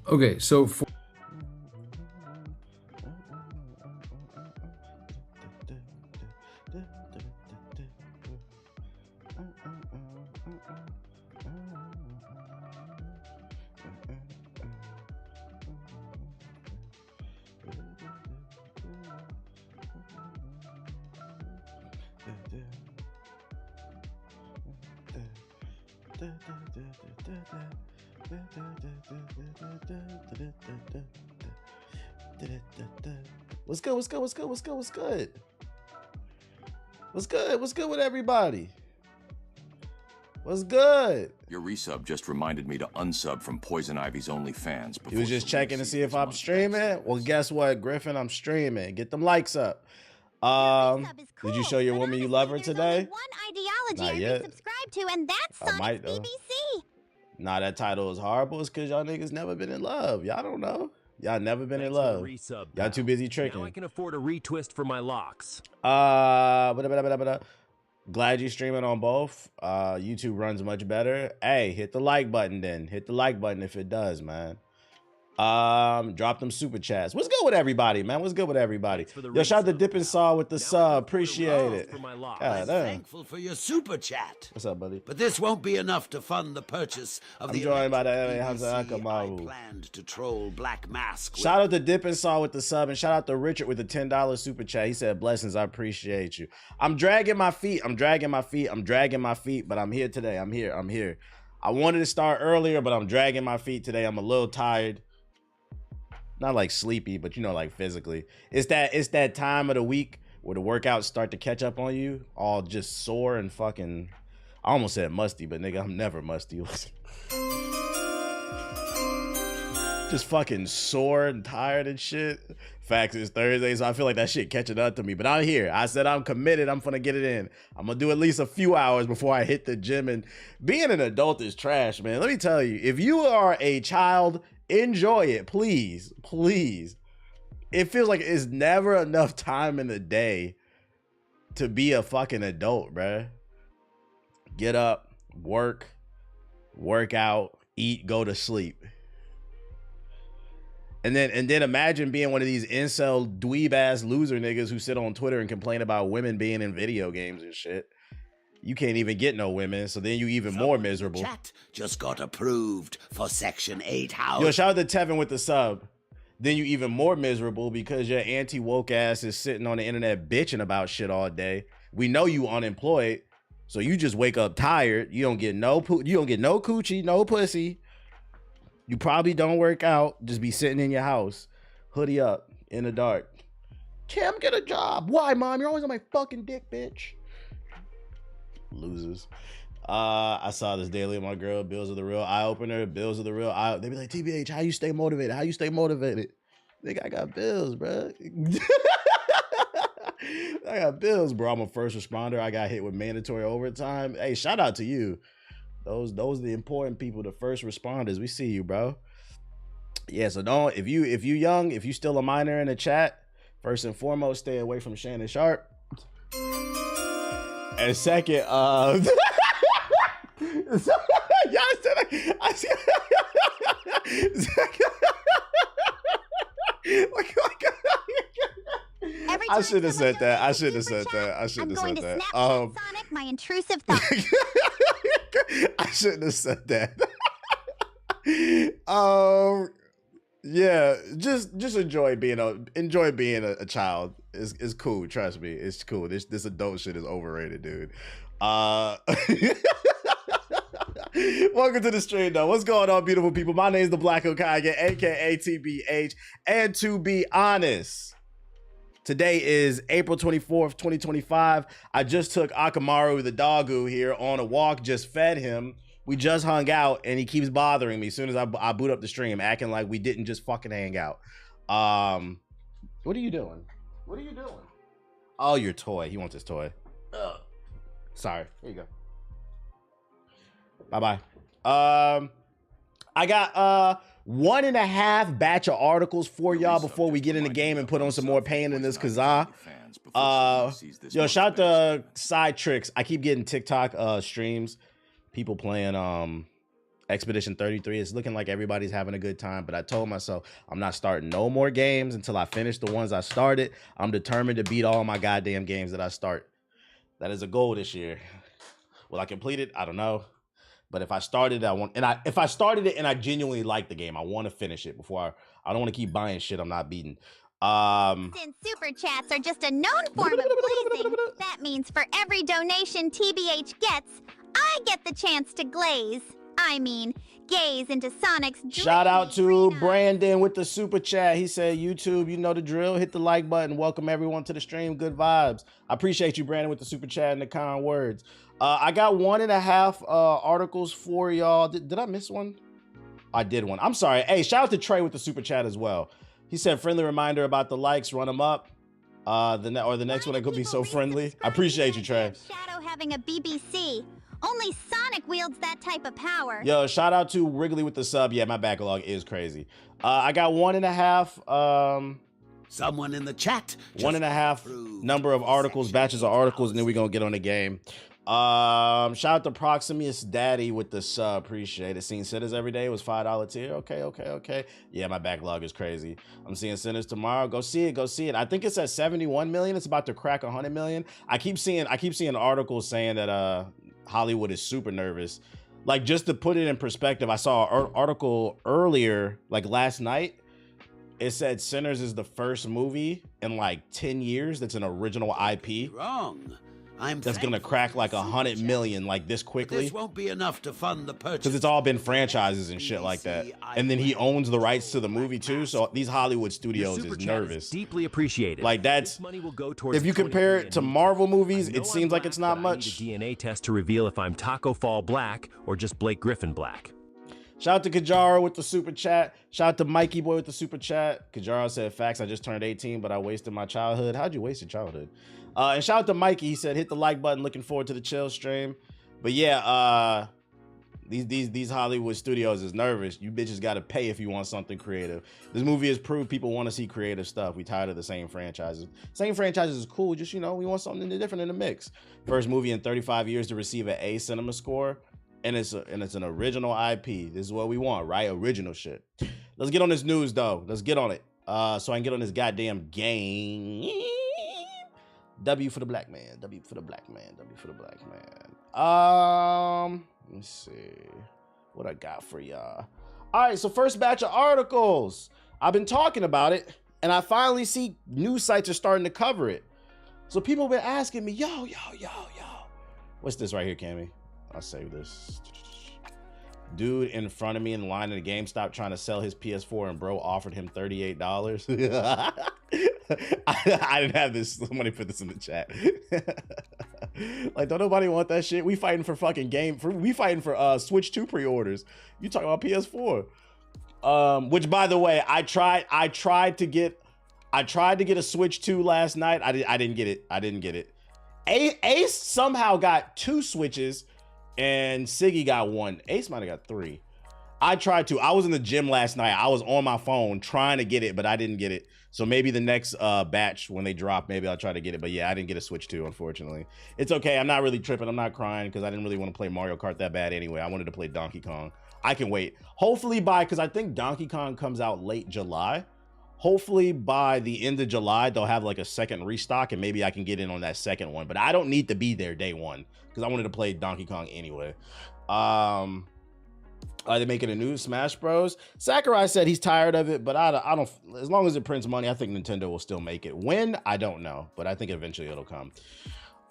Okay, so for What's good? What's good? What's good? What's good? What's good? What's good? What's good with everybody? What's good? Your resub just reminded me to unsub from Poison Ivy's OnlyFans. You was just checking to see if I'm streaming? Well, guess what, Griffin? I'm streaming. Get them likes up. Did you show your woman you love her today? One ideology Not yet. subscribe to, and that's I might, Sonic's though. BBC. Nah, that title is horrible. It's because y'all niggas never been in love. Y'all don't know. Y'all never been in love. Y'all too busy tricking. Now I can afford a retwist for my locks. Glad you streaming on both. YouTube runs much better. Hey, hit the like button then. Hit the like button if it does, man. Drop them super chats. What's good with everybody, man? What's good with everybody? Yo, shout out to Dip and Saw with the sub. Appreciate it. I'm thankful for your super chat. What's up, buddy? But this won't be enough to fund the purchase of I'm the joined by the electric Hamza BBC Akamaru. I planned to troll Black Mask. Shout out to Dip and Saw with the sub, and shout out to Richard with the $10 super chat. He said, blessings, I appreciate you. I'm dragging my feet, but I'm here today. I'm here. I wanted to start earlier, but I'm dragging my feet today. I'm a little tired. Not like sleepy, but you know, like physically. It's that time of the week where the workouts start to catch up on you, all just sore and fucking, I almost said musty, but nigga, I'm never musty. Just fucking sore and tired and shit. Facts, it's Thursday, so I feel like that shit catching up to me. But I'm here. I said I'm committed. I'm gonna get it in. I'm gonna do at least a few hours before I hit the gym. And being an adult is trash, man. Let me tell you, if you are a child, enjoy it, please. It feels like it's never enough time in the day to be a fucking adult, bruh. Get up, work out, eat, go to sleep. And then imagine being one of these incel dweeb ass loser niggas who sit on Twitter and complain about women being in video games and shit. You can't even get no women, so then you even more miserable. Chat just got approved for Section 8 house. Yo, shout out to Tevin with the sub. Then you even more miserable because your anti-woke ass is sitting on the internet bitching about shit all day. We know you unemployed, so you just wake up tired. You don't get no coochie, no pussy. You probably don't work out, just be sitting in your house, hoodie up, in the dark. Tim, get a job. Why, mom? You're always on my fucking dick, bitch. Losers. I saw this daily with my girl. Bills are the real eye-opener. Bills are the real eye. They be like, TBH, how you stay motivated? Nigga, I got bills, bro. I got bills, bro. I'm a first responder. I got hit with mandatory overtime. Hey, shout out to you. Those are the important people, the first responders. We see you, bro. Yeah, so don't, if you young, if you still a minor in the chat, first and foremost, stay away from Shannon Sharp. And second, y'all said I should have said that. I should have said that. Sonic, my intrusive thoughts. I shouldn't have said that. Yeah, just enjoy being a child. It's cool. Trust me, it's cool. This adult shit is overrated, dude. Welcome to the stream, though. What's going on, beautiful people? My name is the Black Hokage, aka TBH. And to be honest, today is April 24th, 2025. I just took Akamaru, the doggo here, on a walk, just fed him. We just hung out, and he keeps bothering me as soon as I boot up the stream, acting like we didn't just fucking hang out. What are you doing? Oh, your toy. He wants his toy. Ugh. Sorry. Here you go. Bye-bye. I got 1.5 batch of articles for y'all before we get in the game and put on some more pain in this Kazaa. plans before sees this Yo, shout out to motivation. Side Tricks. I keep getting TikTok streams, people playing Expedition 33. It's looking like everybody's having a good time, but I told myself I'm not starting no more games until I finish the ones I started. I'm determined to beat all my goddamn games that I start. That is a goal this year. Will I complete it? I don't know. But if I started, if I started it and I genuinely like the game, I want to finish it before I don't want to keep buying shit I'm not beating. Since super chats are just a known form of glazing, that means for every donation TBH gets, I get the chance to glaze. I mean, gaze into Sonic's dreamy Shout out to green eyes. Brandon with the super chat. He said, YouTube, you know the drill. Hit the like button. Welcome everyone to the stream. Good vibes. I appreciate you, Brandon, with the super chat and the kind words. I got 1.5 articles for y'all. Did I miss one? I did one. I'm sorry. Hey, shout out to Trey with the super chat as well. He said, friendly reminder about the likes. Run them up. The next one that could be so friendly. I appreciate you, Trey. Shadow having a BBC. Only Sonic wields that type of power. Yo, shout out to Wrigley with the sub. Yeah, my backlog is crazy. I got 1.5. Someone in the chat. 1.5 number of articles, batches of articles, and then we're gonna get on the game. Shout out to Proximus Daddy with the sub. Appreciate it. Seeing Sinners every day was $5 tier. Okay. Yeah, my backlog is crazy. I'm seeing Sinners tomorrow. Go see it. I think it's at 71 million. It's about to crack 100 million. I keep seeing articles saying that Hollywood is super nervous. Like, just to put it in perspective, I saw an article earlier, like last night. It said Sinners is the first movie in like 10 years that's an original IP. Wrong. That's gonna crack like 100 million like this quickly. This won't be enough to fund the purchase. Because it's all been franchises and shit like that. And then he owns the rights to the movie too. So these Hollywood studios is nervous. Deeply appreciated. Like, that's, money will go towards if you compare it to Marvel movies, it seems like it's not much. I need a DNA test to reveal if I'm Taco Fall Black or just Blake Griffin Black. Shout out to Kajara with the super chat. Shout out to Mikey Boy with the super chat. Kajara said, facts, I just turned 18, but I wasted my childhood. How'd you waste your childhood? And shout out to Mikey. He said, hit the like button. Looking forward to the chill stream. But yeah, these Hollywood studios is nervous. You bitches got to pay if you want something creative. This movie has proved people want to see creative stuff. We tired of the same franchises. Same franchises is cool. Just, we want something different in the mix. First movie in 35 years to receive an A cinema score. And it's an original IP. This is what we want, right? Original shit. Let's get on this news, though. Let's get on it. So I can get on this goddamn game. W for the black man. W for the black man. W for the black man. Let me see what I got for y'all. All right, so first batch of articles. I've been talking about it, and I finally see news sites are starting to cover it. So people have been asking me, yo. What's this right here, Cammy? I'll save this. Dude in front of me in line at a GameStop trying to sell his PS4 and bro offered him $38. I didn't have this. Somebody put this in the chat. Like, don't nobody want that shit? We fighting for fucking we fighting for Switch 2 pre-orders. You talking about PS4. Which, by the way, I tried to get a Switch 2 last night. I didn't get it. Ace somehow got 2 Switches and Siggy got 1. Ace might have got 3. I tried to. I was in the gym last night. I was on my phone trying to get it, but I didn't get it. So maybe the next batch, when they drop, maybe I'll try to get it. But yeah, I didn't get a Switch 2, unfortunately. It's okay. I'm not really tripping. I'm not crying because I didn't really want to play Mario Kart that bad anyway. I wanted to play Donkey Kong. I can wait. Hopefully because I think Donkey Kong comes out late July. Hopefully by the end of July, they'll have like a second restock and maybe I can get in on that second one. But I don't need to be there day one because I wanted to play Donkey Kong anyway. Are they making a new Smash Bros? Sakurai said he's tired of it, but I don't. As long as it prints money, I think Nintendo will still make it. When? I don't know, but I think eventually it'll come.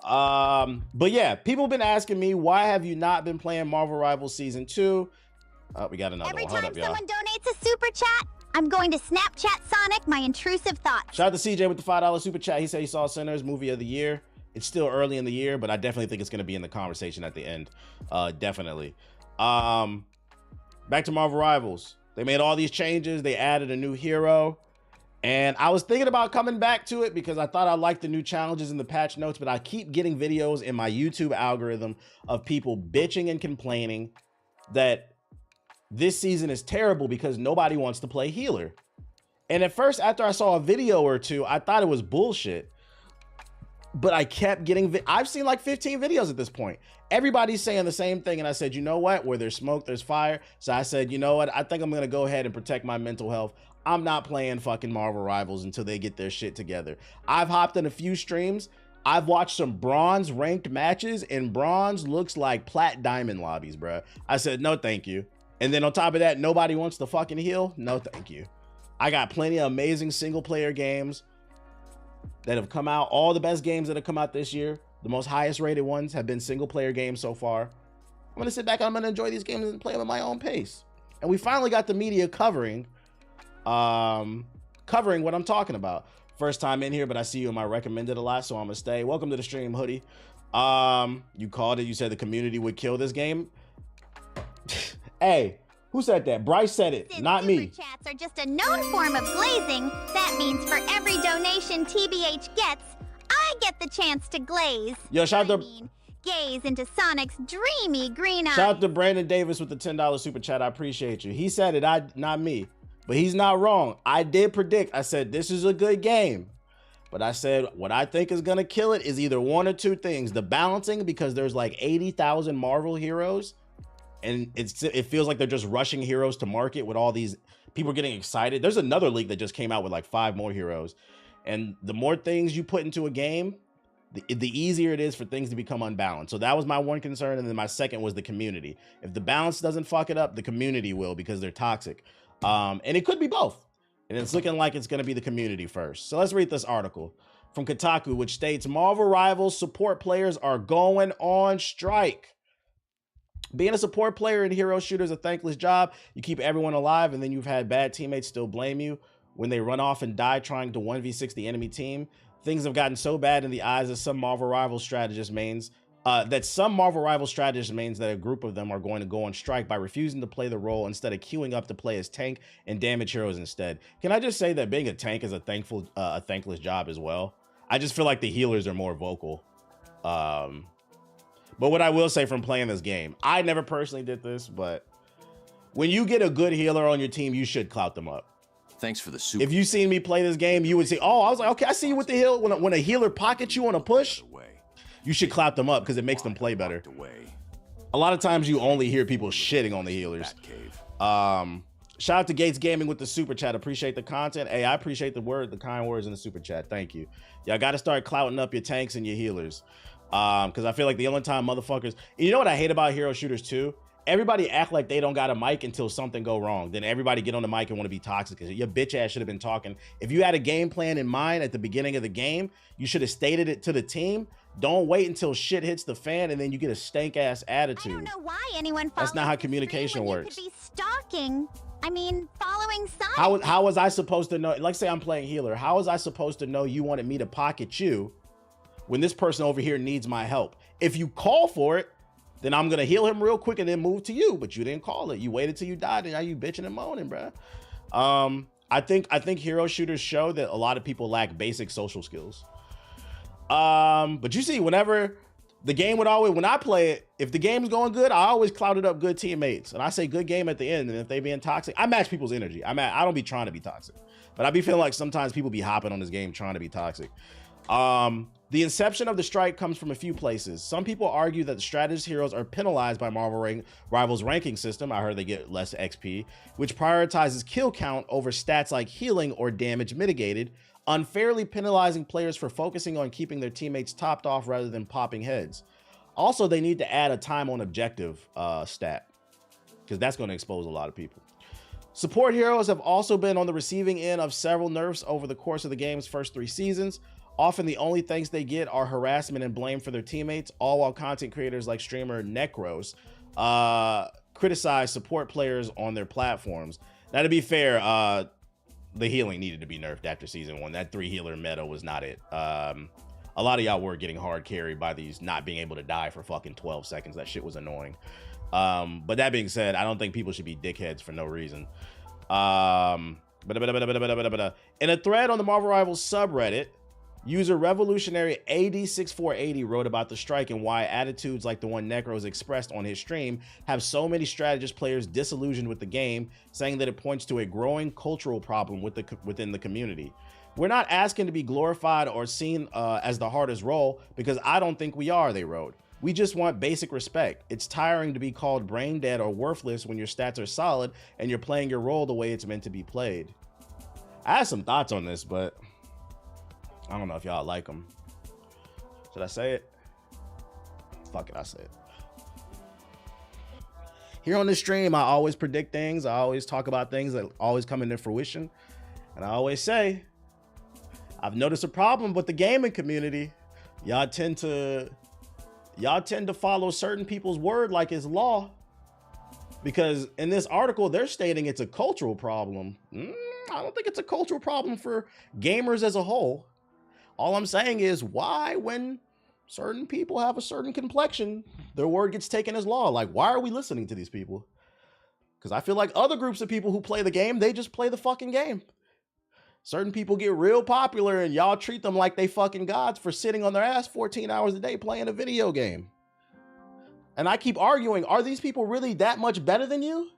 But yeah, people have been asking me, why have you not been playing Marvel Rivals Season 2? Oh, we got another Every one. Hold time up, y'all. someone donates a super chat, I'm going to Snapchat Sonic my intrusive thoughts. Shout out to CJ with the $5 super chat. He said he saw Sinners movie of the year. It's still early in the year, but I definitely think it's going to be in the conversation at the end. Definitely. Back to Marvel Rivals. They made all these changes. They added a new hero. And I was thinking about coming back to it because I thought I liked the new challenges in the patch notes, but I keep getting videos in my YouTube algorithm of people bitching and complaining that this season is terrible because nobody wants to play healer. And at first, after I saw a video or two, I thought it was bullshit. but I kept getting, I've seen like 15 videos at this point. Everybody's saying the same thing. And I said, you know what? Where there's smoke, there's fire. So I said, you know what? I think I'm going to go ahead and protect my mental health. I'm not playing fucking Marvel Rivals until they get their shit together. I've hopped in a few streams. I've watched some bronze ranked matches, and bronze looks like plat diamond lobbies, bro. I said, no, thank you. And then on top of that, nobody wants to fucking heal. No, thank you. I got plenty of amazing single player games that have come out. All the best games that have come out this year, the most highest rated ones, have been single player games so far. I'm gonna sit back and I'm gonna enjoy these games and play them at my own pace. And we finally got the media covering what I'm talking about. First time in here, but I see you in my recommended a lot, so I'm gonna stay. Welcome to the stream, Hoodie. You called it. You said the community would kill this game. Hey, who said that? Bryce said it, Since not me. Super chats are just a known form of glazing, that means for every donation TBH gets, I get the chance to glaze. Yo, shout out to gaze into Sonic's dreamy green eyes. shout out to Brandon Davis with the $10 super chat. I appreciate you. He said it, not me. But he's not wrong. I did predict. I said this is a good game. But I said what I think is gonna kill it is either one or two things. The balancing, because there's like 80,000 Marvel heroes. And it feels like they're just rushing heroes to market with all these people getting excited. There's another league that just came out with like 5 more heroes. And the more things you put into a game, the easier it is for things to become unbalanced. So that was my one concern. And then my second was the community. If the balance doesn't fuck it up, the community will, because they're toxic. And it could be both. And it's looking like it's going to be the community first. So let's read this article from Kotaku, which states Marvel Rivals support players are going on strike. Being a support player in hero shooter is a thankless job. You keep everyone alive, and then you've had bad teammates still blame you when they run off and die trying to 1v6 the enemy team. Things have gotten so bad in the eyes of some Marvel Rivals strategist mains that a group of them are going to go on strike by refusing to play the role instead of queuing up to play as tank and damage heroes instead. Can I just say that being a tank is a thankless job as well? I just feel like the healers are more vocal. But what I will say from playing this game, I never personally did this, but when you get a good healer on your team, you should clout them up. Thanks for the super. If you seen me play this game, you would say, oh, I was like, okay, I see you with the heal. When a healer pockets you on a push, you should clout them up because it makes them play better. A lot of times you only hear people shitting on the healers. Shout out to Gates Gaming with the super chat. Appreciate the content. Hey, I appreciate the kind words in the super chat. Thank you. Y'all got to start clouting up your tanks and your healers. Because I feel like the only time motherfuckers, you know what I hate about hero shooters too? Everybody act like they don't got a mic until something go wrong. Then everybody get on the mic and want to be toxic. Your bitch ass should have been talking. If you had a game plan in mind at the beginning of the game, you should have stated it to the team. Don't wait until shit hits the fan and then you get a stank ass attitude. I don't know why anyone That's not how communication works. You could be stalking. I mean, following Sonic. How was I supposed to know? Like, say I'm playing healer. How was I supposed to know you wanted me to pocket you when this person over here needs my help? If you call for it, then I'm gonna heal him real quick and then move to you. But you didn't call it. You waited till you died, and now you bitching and moaning, bro. I think hero shooters show that a lot of people lack basic social skills. But you see, whenever the game would always, when I play it, if the game's going good, I always clouded up good teammates, and I say good game at the end. And if they being toxic, I match people's energy. I don't be trying to be toxic, but I be feeling like sometimes people be hopping on this game trying to be toxic. The inception of the strike comes from a few places. Some people argue that the strategist heroes are penalized by Marvel Rivals ranking system. I heard they get less XP, which prioritizes kill count over stats like healing or damage mitigated, unfairly penalizing players for focusing on keeping their teammates topped off rather than popping heads. Also, they need to add a time on objective stat, because that's going to expose a lot of people. Support heroes have also been on the receiving end of several nerfs over the course of the game's first 3 seasons. Often the only things they get are harassment and blame for their teammates, all while content creators like streamer Necros criticize support players on their platforms. Now, to be fair, the healing needed to be nerfed after season 1. That 3 healer meta was not it. A lot of y'all were getting hard carried by these not being able to die for fucking 12 seconds. That shit was annoying. But that being said, I don't think people should be dickheads for no reason. In a thread on the Marvel Rivals subreddit, user Revolutionary AD6480 wrote about the strike and why attitudes like the one Necros expressed on his stream have so many strategist players disillusioned with the game, saying that it points to a growing cultural problem within the community. We're not asking to be glorified or seen as the hardest role because I don't think we are, they wrote. We just want basic respect. It's tiring to be called brain dead or worthless when your stats are solid and you're playing your role the way it's meant to be played. I have some thoughts on this, but I don't know if y'all like them. Should I say it? Fuck it, I say it. Here on this stream, I always predict things. I always talk about things that always come into fruition. And I always say, I've noticed a problem with the gaming community. Y'all tend to follow certain people's word like it's law. Because in this article, they're stating it's a cultural problem. I don't think it's a cultural problem for gamers as a whole. All I'm saying is, why, when certain people have a certain complexion, their word gets taken as law? Like, why are we listening to these people? Because I feel like other groups of people who play the game, they just play the fucking game. Certain people get real popular and y'all treat them like they fucking gods for sitting on their ass 14 hours a day playing a video game. And I keep arguing, are these people really that much better than you?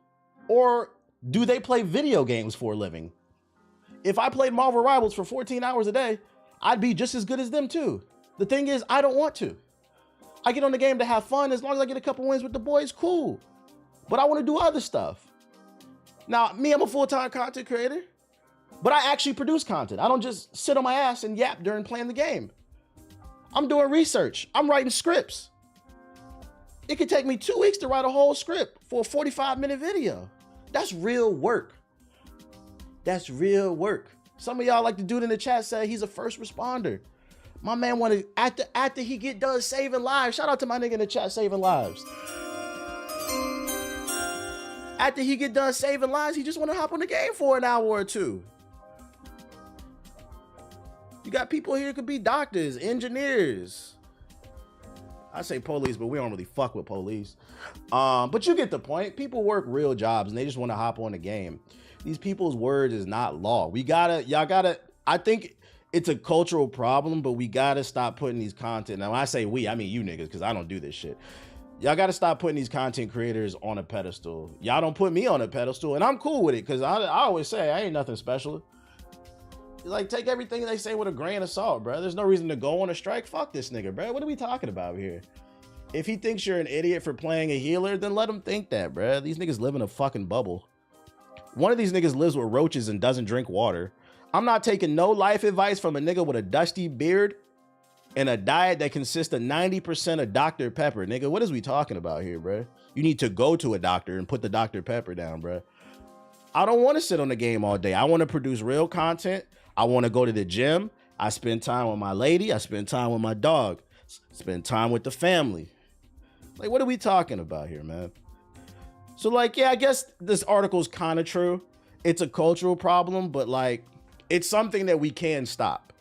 Or do they play video games for a living? If I played Marvel Rivals for 14 hours a day, I'd be just as good as them too. The thing is, I don't want to. I get on the game to have fun. As long as I get a couple wins with the boys, cool. But I want to do other stuff. Now, me, I'm a full-time content creator. But I actually produce content. I don't just sit on my ass and yap during playing the game. I'm doing research. I'm writing scripts. It could take me 2 weeks to write a whole script for a 45-minute video. That's real work. That's real work. Some of y'all, like the dude in the chat, said he's a first responder. My man wanted, after he get done saving lives, shout out to my nigga in the chat saving lives. After he get done saving lives, he just want to hop on the game for an hour or two. You got people here who could be doctors, engineers. I say police, but we don't really fuck with police. But you get the point. People work real jobs and they just want to hop on the game. These people's words is not law. Y'all gotta, I think it's a cultural problem, but we gotta stop putting these content. Now, when I say we, I mean you niggas, because I don't do this shit. Y'all gotta stop putting these content creators on a pedestal. Y'all don't put me on a pedestal, and I'm cool with it, because I always say I ain't nothing special. Like, take everything they say with a grain of salt, bro. There's no reason to go on a strike. Fuck this nigga, bro. What are we talking about here? If he thinks you're an idiot for playing a healer, then let him think that, bro. These niggas live in a fucking bubble. One of these niggas lives with roaches and doesn't drink water. I'm not taking no life advice from a nigga with a dusty beard and a diet that consists of 90% of Dr. Pepper. Nigga, what is we talking about here, bro? You need to go to a doctor and put the Dr. Pepper down, bro. I don't want to sit on the game all day. I want to produce real content. I want to go to the gym. I spend time with my lady. I spend time with my dog. Spend time with the family. Like, what are we talking about here, man? So, like, yeah, I guess this article's kind of true. It's a cultural problem, but, like, it's something that we can stop.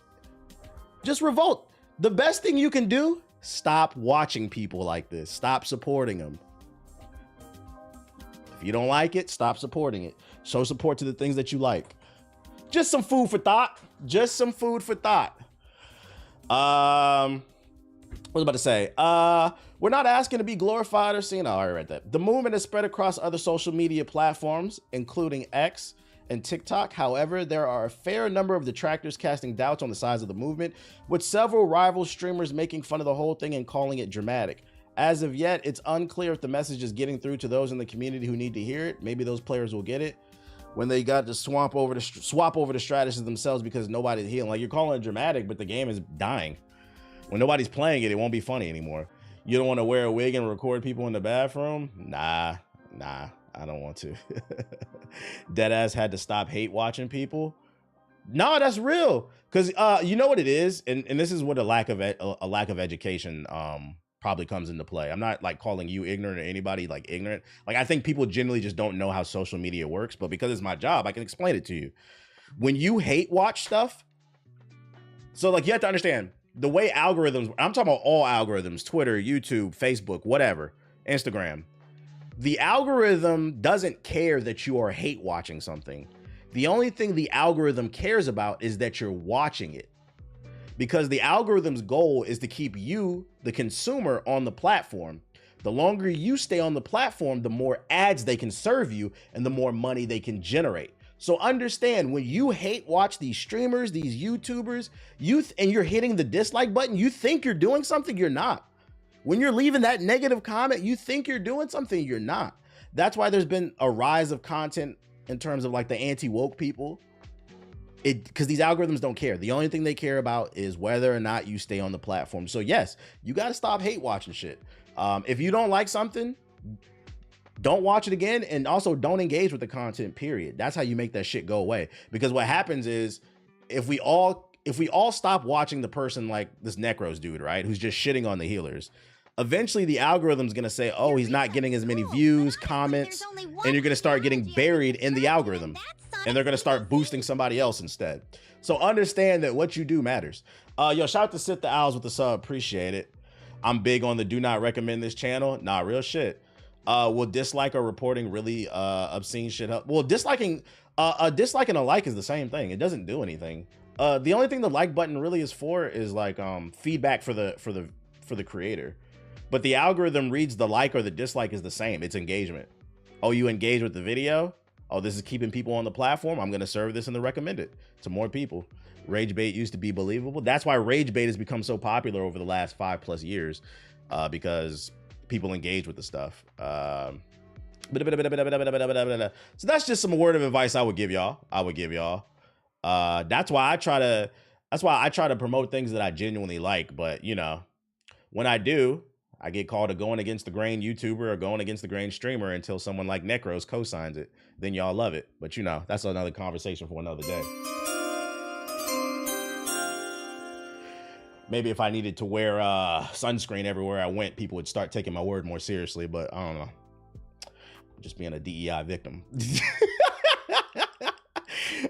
Just revolt. The best thing you can do, stop watching people like this. Stop supporting them. If you don't like it, stop supporting it. Show support to the things that you like. Just some food for thought. Just some food for thought. What was I about to say? We're not asking to be glorified or seen. Oh, I already read that. The movement has spread across other social media platforms, including X and TikTok. However, there are a fair number of detractors casting doubts on the size of the movement, with several rival streamers making fun of the whole thing and calling it dramatic. As of yet, it's unclear if the message is getting through to those in the community who need to hear it. Maybe those players will get it when they got to swap over the strategies themselves because nobody's healing. Like, you're calling it dramatic, but the game is dying. When nobody's playing it, it won't be funny anymore. You don't want to wear a wig and record people in the bathroom? Nah, I don't want to. Deadass had to stop hate watching people. No, that's real. Because you know what it is, and this is what a lack of education probably comes into play. I'm not like calling you ignorant or anybody like ignorant. Like, I think people generally just don't know how social media works, but because it's my job, I can explain it to you. When you hate watch stuff, so like you have to understand the way algorithms, I'm talking about all algorithms, Twitter, YouTube, Facebook, whatever, Instagram. The algorithm doesn't care that you are hate watching something. The only thing the algorithm cares about is that you're watching it. Because the algorithm's goal is to keep you, the consumer, on the platform. The longer you stay on the platform, the more ads they can serve you and the more money they can generate. So understand, when you hate watch these streamers, these YouTubers, and you're hitting the dislike button, you think you're doing something, you're not. When you're leaving that negative comment, you think you're doing something, you're not. That's why there's been a rise of content in terms of like the anti-woke people. Because these algorithms don't care. The only thing they care about is whether or not you stay on the platform. So yes, you got to stop hate watching shit. If you don't like something, don't watch it again, and also don't engage with the content, period. That's how you make that shit go away. Because what happens is, if we all stop watching the person like this Necros dude, right, who's just shitting on the healers, eventually the algorithm's gonna say, oh, he's not getting as many views, comments, and you're gonna start getting buried in the algorithm, and they're gonna start boosting somebody else instead. So understand that what you do matters. Yo, shout out to Sit the Owls with the sub, appreciate it. I'm big on the do not recommend this channel. Nah, real shit. Will dislike or reporting really obscene shit help? Well, disliking a dislike and a like is the same thing. It doesn't do anything. The only thing the like button really is for is like feedback for the creator. But the algorithm reads the like or the dislike is the same. It's engagement. Oh, you engage with the video? Oh, this is keeping people on the platform. I'm gonna serve this in the recommended to more people. Rage bait used to be believable. That's why rage bait has become so popular over the last 5+ years, because people engage with the stuff. So that's just some word of advice I would give y'all. That's why I try to promote things that I genuinely like. But you know, when I do, I get called a going against the grain YouTuber or going against the grain streamer until someone like Necros co-signs it. Then y'all love it. But you know, that's another conversation for another day. Maybe if I needed to wear sunscreen everywhere I went, people would start taking my word more seriously, but I don't know. I'm just being a DEI victim.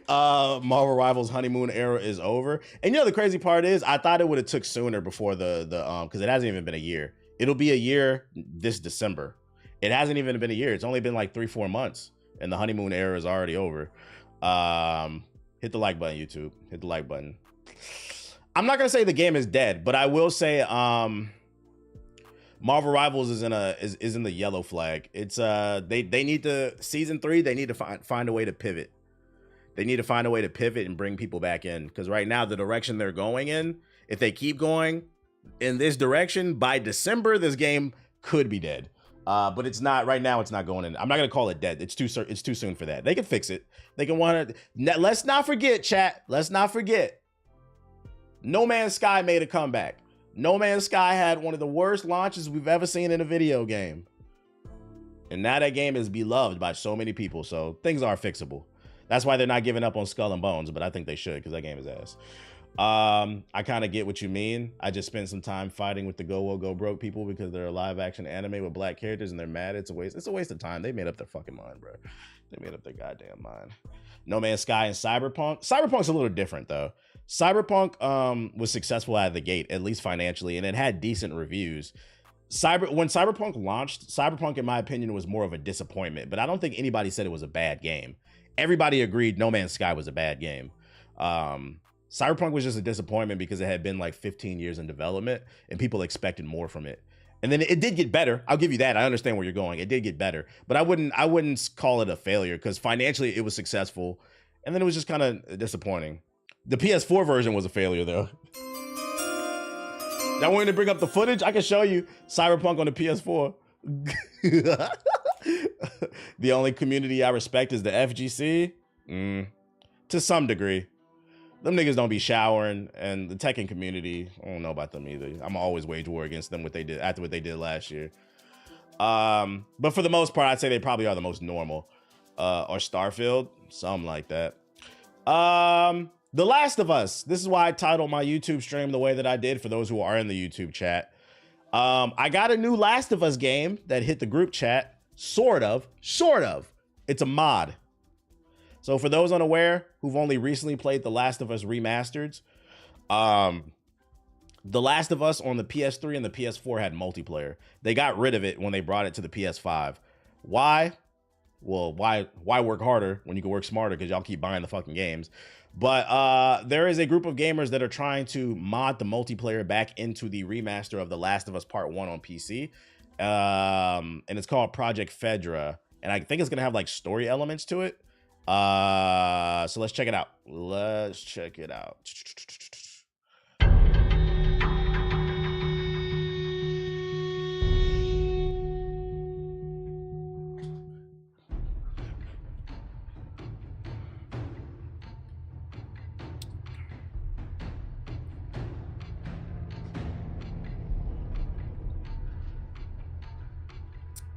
Marvel Rivals honeymoon era is over. And you know, the crazy part is, I thought it would have took sooner before because it hasn't even been a year. It'll be a year this December. It hasn't even been a year. It's only been like 3-4 months and the honeymoon era is already over. Hit the like button, YouTube. Hit the like button. I'm not gonna say the game is dead, but I will say Marvel Rivals is in the yellow flag. It's they need to, season 3, they need to find a way to pivot. They need to find a way to pivot and bring people back in, because right now the direction they're going in, if they keep going in this direction, by December this game could be dead. But it's not right now. It's not going in. I'm not gonna call it dead. It's too soon for that. They can fix it. They can let's not forget, chat. Let's not forget. No Man's Sky made a comeback. No Man's Sky had one of the worst launches we've ever seen in a video game. And now that game is beloved by so many people. So things are fixable. That's why they're not giving up on Skull and Bones, but I think they should, because that game is ass. I kind of get what you mean. I just spent some time fighting with the Go Woe Go Broke people because they're a live action anime with black characters and they're mad. It's a waste of time. They made up their fucking mind, bro. They made up their goddamn mind. No Man's Sky and Cyberpunk. Cyberpunk's a little different though. Cyberpunk was successful out of the gate, at least financially, and it had decent reviews. When Cyberpunk launched, Cyberpunk, in my opinion, was more of a disappointment, but I don't think anybody said it was a bad game. Everybody agreed No Man's Sky was a bad game. Cyberpunk was just a disappointment because it had been like 15 years in development and people expected more from it. And then it did get better. I'll give you that. I understand where you're going. It did get better, but I wouldn't call it a failure, because financially it was successful. And then it was just kind of disappointing. The PS4 version was a failure though. Now, wanting to bring up the footage, I can show you Cyberpunk on the PS4. The only community I respect is the FGC. To some degree. Them niggas don't be showering, and the Tekken community, I don't know about them either. I'm always wage war against them after what they did last year. But for the most part, I'd say they probably are the most normal. Or Starfield, something like that. The Last of Us. This is why I titled my YouTube stream the way that I did, for those who are in the YouTube chat. I got a new Last of Us game that hit the group chat. Sort of. It's a mod. So for those unaware who've only recently played The Last of Us Remastered, The Last of Us on the PS3 and the PS4 had multiplayer. They got rid of it when they brought it to the PS5. Why? Well, why work harder when you can work smarter, because y'all keep buying the fucking games. But there is a group of gamers that are trying to mod the multiplayer back into the remaster of The Last of Us Part 1 on PC. And it's called Project Fedra. And I think it's going to have like story elements to it. So let's check it out. Let's check it out.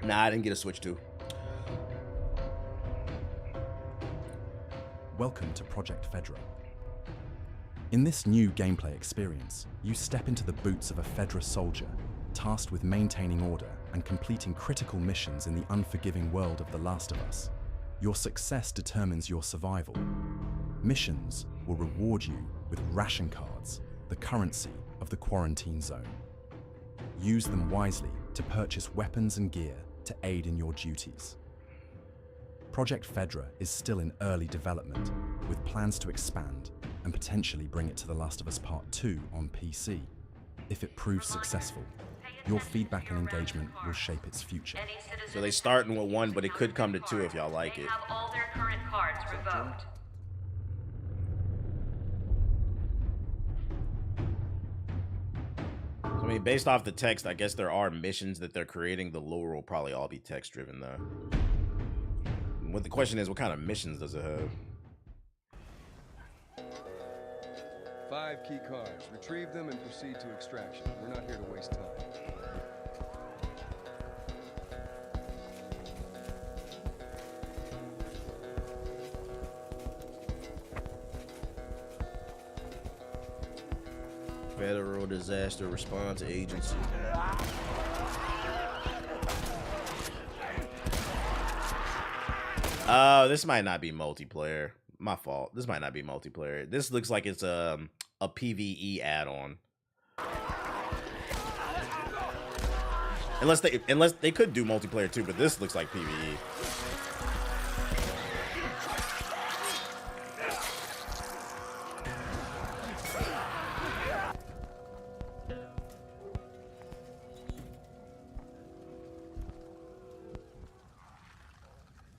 Nah, I didn't get a Switch 2. Welcome to Project Fedra. In this new gameplay experience, you step into the boots of a Fedra soldier, tasked with maintaining order and completing critical missions in the unforgiving world of The Last of Us. Your success determines your survival. Missions will reward you with ration cards, the currency of the quarantine zone. Use them wisely to purchase weapons and gear to aid in your duties. Project Fedra is still in early development, with plans to expand and potentially bring it to The Last of Us Part 2 on PC. If it proves successful, your feedback and engagement will shape its future. So they starting with 1, but it could come to 2 if y'all like it. Have all their current cards revoked. I mean, based off the text, I guess there are missions that they're creating. The lore will probably all be text driven though. What the question is, what kind of missions does it have? 5 key cards. Retrieve them and proceed to extraction. We're not here to waste time. Federal Disaster Response Agency. Oh, this might not be multiplayer. My fault. This might not be multiplayer. This looks like it's a PvE add-on. Unless they could do multiplayer too, but this looks like PvE.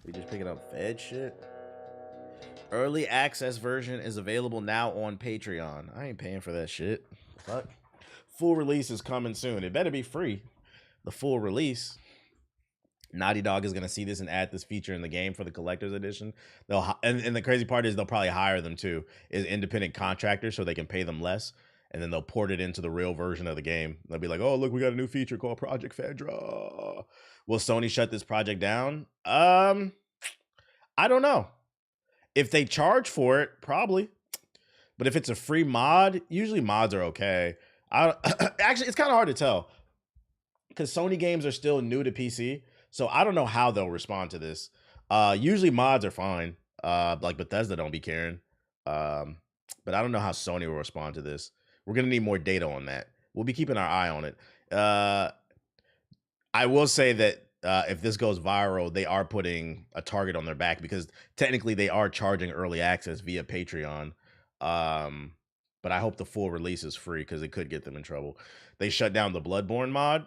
We just picking up Fed shit. Early access version is available now on Patreon. I ain't paying for that shit. Fuck. Full release is coming soon. It better be free. The full release. Naughty Dog is gonna see this and add this feature in the game for the collector's edition. And the crazy part is they'll probably hire them too, is independent contractors, so they can pay them less, and then they'll port it into the real version of the game. They'll be like, "Oh, look, we got a new feature called Project Fedra." Will Sony shut this project down? I don't know. If they charge for it, probably. But if it's a free mod, usually mods are okay. Actually, it's kind of hard to tell because Sony games are still new to PC, so I don't know how they'll respond to this. Usually mods are fine. Like Bethesda don't be caring. But I don't know how Sony will respond to this. We're gonna need more data on that. We'll be keeping our eye on it. I will say that if this goes viral, they are putting a target on their back because technically they are charging early access via Patreon. But I hope the full release is free because it could get them in trouble. They shut down the Bloodborne mod.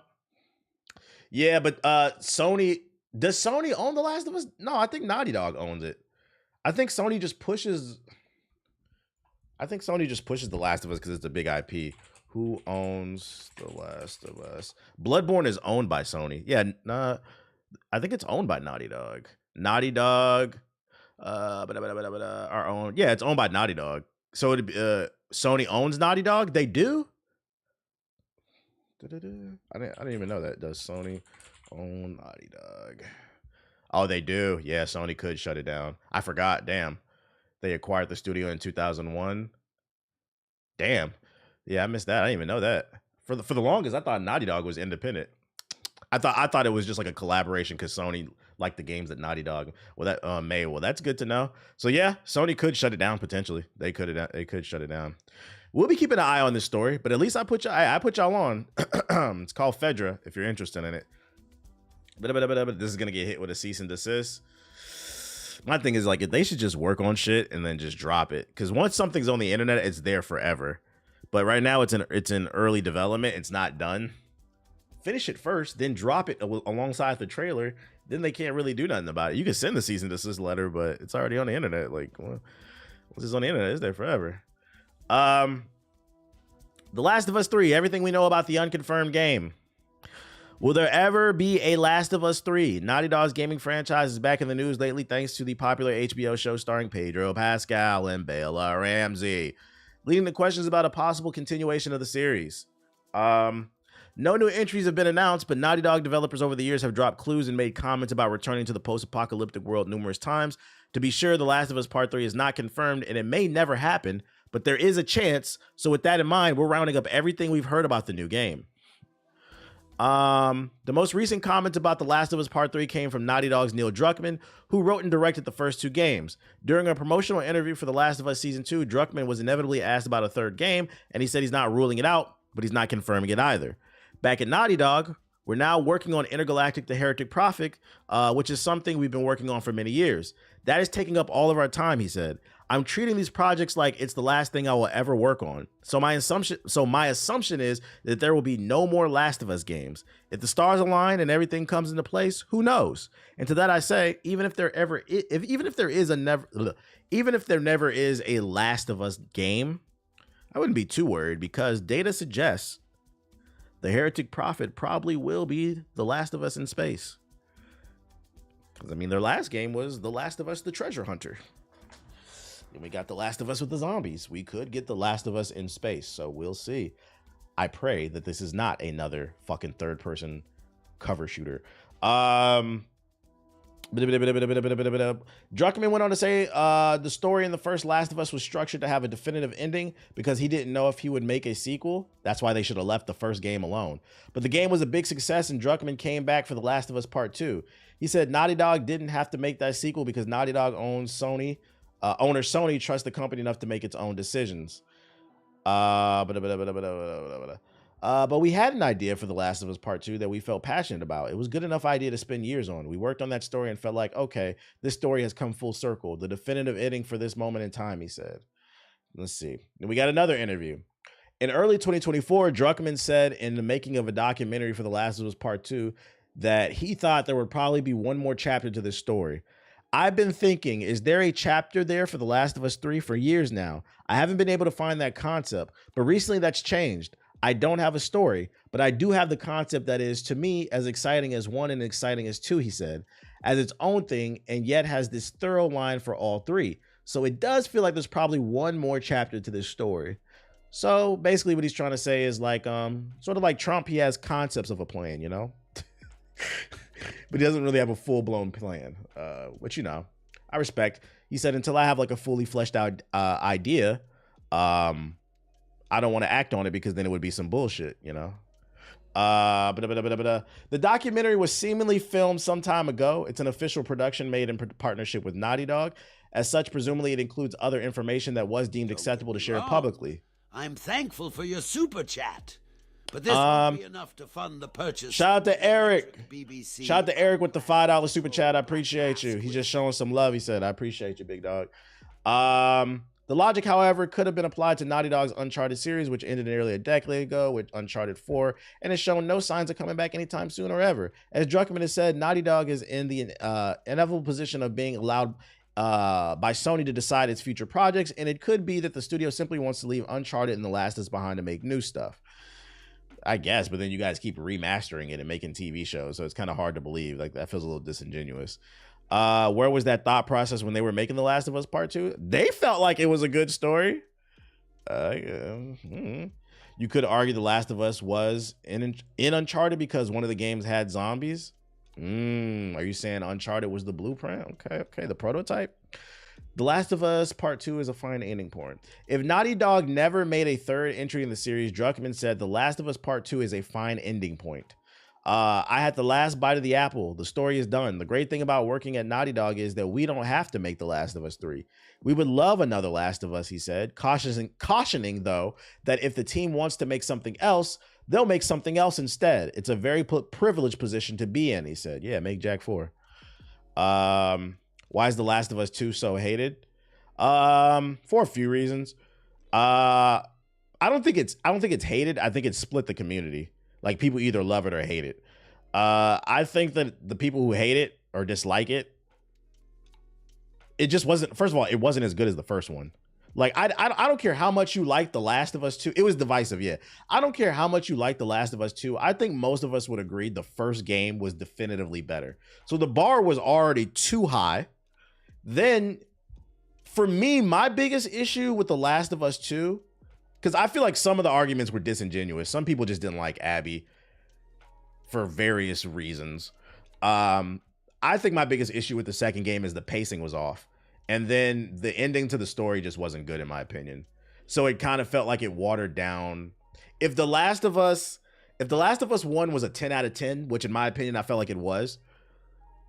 Yeah, but does Sony own The Last of Us? No, I think Naughty Dog owns it. I think Sony just pushes The Last of Us because it's a big IP. Who owns The Last of Us? Bloodborne is owned by Sony. Yeah, I think it's owned by Naughty Dog. Naughty Dog are owned. Yeah, it's owned by Naughty Dog. So Sony owns Naughty Dog? They do? I didn't even know that. Does Sony own Naughty Dog? Oh, they do. Yeah, Sony could shut it down. I forgot. Damn. They acquired the studio in 2001. Damn. Yeah, I missed that. I didn't even know that. For the longest, I thought Naughty Dog was independent. I thought it was just like a collaboration because Sony liked the games that Naughty Dog made. Well, that's good to know. So yeah, Sony could shut it down potentially. They could shut it down. We'll be keeping an eye on this story, but at least I put y'all on. It's called Fedra if you're interested in it. But this is gonna get hit with a cease and desist. My thing is like if they should just work on shit and then just drop it because once something's on the internet, it's there forever. But right now it's in early development. It's not done. Finish it first, then drop it alongside the trailer, then they can't really do nothing about it. You can send the cease and desist letter, but it's already on the internet. Like, well, once it's on the internet, it's there forever. The Last of Us 3, everything we know about the unconfirmed game. Will there ever be a Last of Us 3? Naughty Dog's gaming franchise is back in the news lately thanks to the popular HBO show starring Pedro Pascal and Bella Ramsey, leading to questions about a possible continuation of the series. No new entries have been announced, but Naughty Dog developers over the years have dropped clues and made comments about returning to the post-apocalyptic world numerous times. To be sure, The Last of Us Part 3 is not confirmed, and it may never happen, but there is a chance. So with that in mind, we're rounding up everything we've heard about the new game. The most recent comments about The Last of Us Part 3 came from Naughty Dog's Neil Druckmann, who wrote and directed the first two games. During a promotional interview for The Last of Us Season 2, Druckmann was inevitably asked about a third game, and he said he's not ruling it out, but he's not confirming it either. Back at Naughty Dog, we're now working on Intergalactic: The Heretic Prophet, which is something we've been working on for many years. That is taking up all of our time, he said. I'm treating these projects like it's the last thing I will ever work on. So my assumption is that there will be no more Last of Us games. If the stars align and everything comes into place, who knows? And to that I say, even if there never is a Last of Us game, I wouldn't be too worried because data suggests the Heretic Prophet probably will be The Last of Us in space. Because, I mean, their last game was The Last of Us: The Treasure Hunter. And we got The Last of Us with the zombies. We could get The Last of Us in space, so we'll see. I pray that this is not another fucking third-person cover shooter. Druckmann went on to say the story in the first Last of Us was structured to have a definitive ending because he didn't know if he would make a sequel. That's why they should have left the first game alone. But the game was a big success and Druckmann came back for The Last of Us Part 2. He said Naughty Dog didn't have to make that sequel because Naughty Dog owns Sony. Owner Sony trusts the company enough to make its own decisions. But we had an idea for The Last of Us Part 2 that we felt passionate about. It was a good enough idea to spend years on. We worked on that story and felt like, okay, this story has come full circle. The definitive ending for this moment in time, he said. Let's see. Then we got another interview. In early 2024, Druckmann said in the making of a documentary for The Last of Us Part 2 that he thought there would probably be one more chapter to this story. I've been thinking, is there a chapter there for The Last of Us 3 for years now? I haven't been able to find that concept, but recently that's changed. I don't have a story, but I do have the concept that is, to me, as exciting as 1 and exciting as 2, he said, as its own thing, and yet has this thorough line for all 3. So it does feel like there's probably one more chapter to this story. So basically what he's trying to say is like, sort of like Trump, he has concepts of a plan, you know? But he doesn't really have a full-blown plan, which, you know, I respect. He said, until I have like a fully fleshed out idea, I don't want to act on it because then it would be some bullshit, you know? The documentary was seemingly filmed some time ago. It's an official production made in partnership with Naughty Dog. As such, presumably it includes other information that was deemed acceptable to share publicly. I'm thankful for your super chat. But this won't be enough to fund the purchase. Shout out to Eric. BBC. Shout out to Eric with the $5 super chat. I appreciate you. He's just showing some love, he said. I appreciate you, big dog. The logic, however, could have been applied to Naughty Dog's Uncharted series, which ended nearly a decade ago with Uncharted 4, and has shown no signs of coming back anytime soon or ever. As Druckmann has said, Naughty Dog is in the inevitable position of being allowed by Sony to decide its future projects, and it could be that the studio simply wants to leave Uncharted and The Last of Us behind to make new stuff. I guess, but then you guys keep remastering it and making TV shows, so it's kind of hard to believe. Like, that feels a little disingenuous. Where was that thought process when they were making The Last of Us Part 2? They felt like it was a good story. You could argue The Last of Us was in Uncharted because one of the games had zombies. Are you saying Uncharted was the blueprint? Okay, the prototype. The Last of Us Part 2 is a fine ending point. If Naughty Dog never made a third entry in the series, Druckmann said The Last of Us Part 2 is a fine ending point. I had the last bite of the apple. The story is done. The great thing about working at Naughty Dog is that we don't have to make The Last of Us 3. We would love another Last of Us, he said, cautioning though, that if the team wants to make something else, they'll make something else instead. It's a very privileged position to be in, he said. Yeah, make Jack 4. Why is The Last of Us 2 so hated? For a few reasons. I don't think it's hated. I think it's split the community. Like, people either love it or hate it. I think that the people who hate it or dislike it, it just wasn't. First of all, it wasn't as good as the first one. Like I don't care how much you like The Last of Us 2. It was divisive, yeah. I don't care how much you like The Last of Us 2. I think most of us would agree the first game was definitively better. So the bar was already too high. Then, for me, my biggest issue with The Last of Us 2, because I feel like some of the arguments were disingenuous. Some people just didn't like Abby for various reasons. I think my biggest issue with the second game is the pacing was off. And then the ending to the story just wasn't good, in my opinion. So it kind of felt like it watered down. If The Last of Us 1 was a 10 out of 10, which in my opinion, I felt like it was,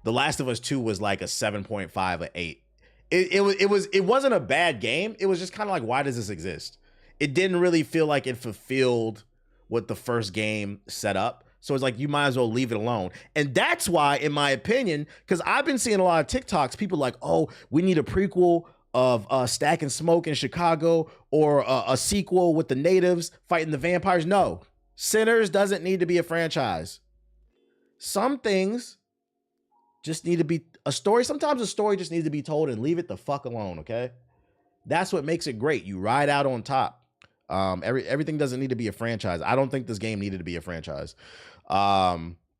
The Last of Us 2 was like a 7.5 or 8. It wasn't a bad game. It was just kind of like, why does this exist? It didn't really feel like it fulfilled what the first game set up. So it's like, you might as well leave it alone. And that's why, in my opinion, because I've been seeing a lot of TikToks, people like, oh, we need a prequel of Stack and Smoke in Chicago, or a sequel with the natives fighting the vampires. No, Sinners doesn't need to be a franchise. Some things just need to be a story. Sometimes a story just needs to be told and leave it the fuck alone, okay? That's what makes it great. You ride out on top. Everything doesn't need to be a franchise. I don't think this game needed to be a franchise. Gameplay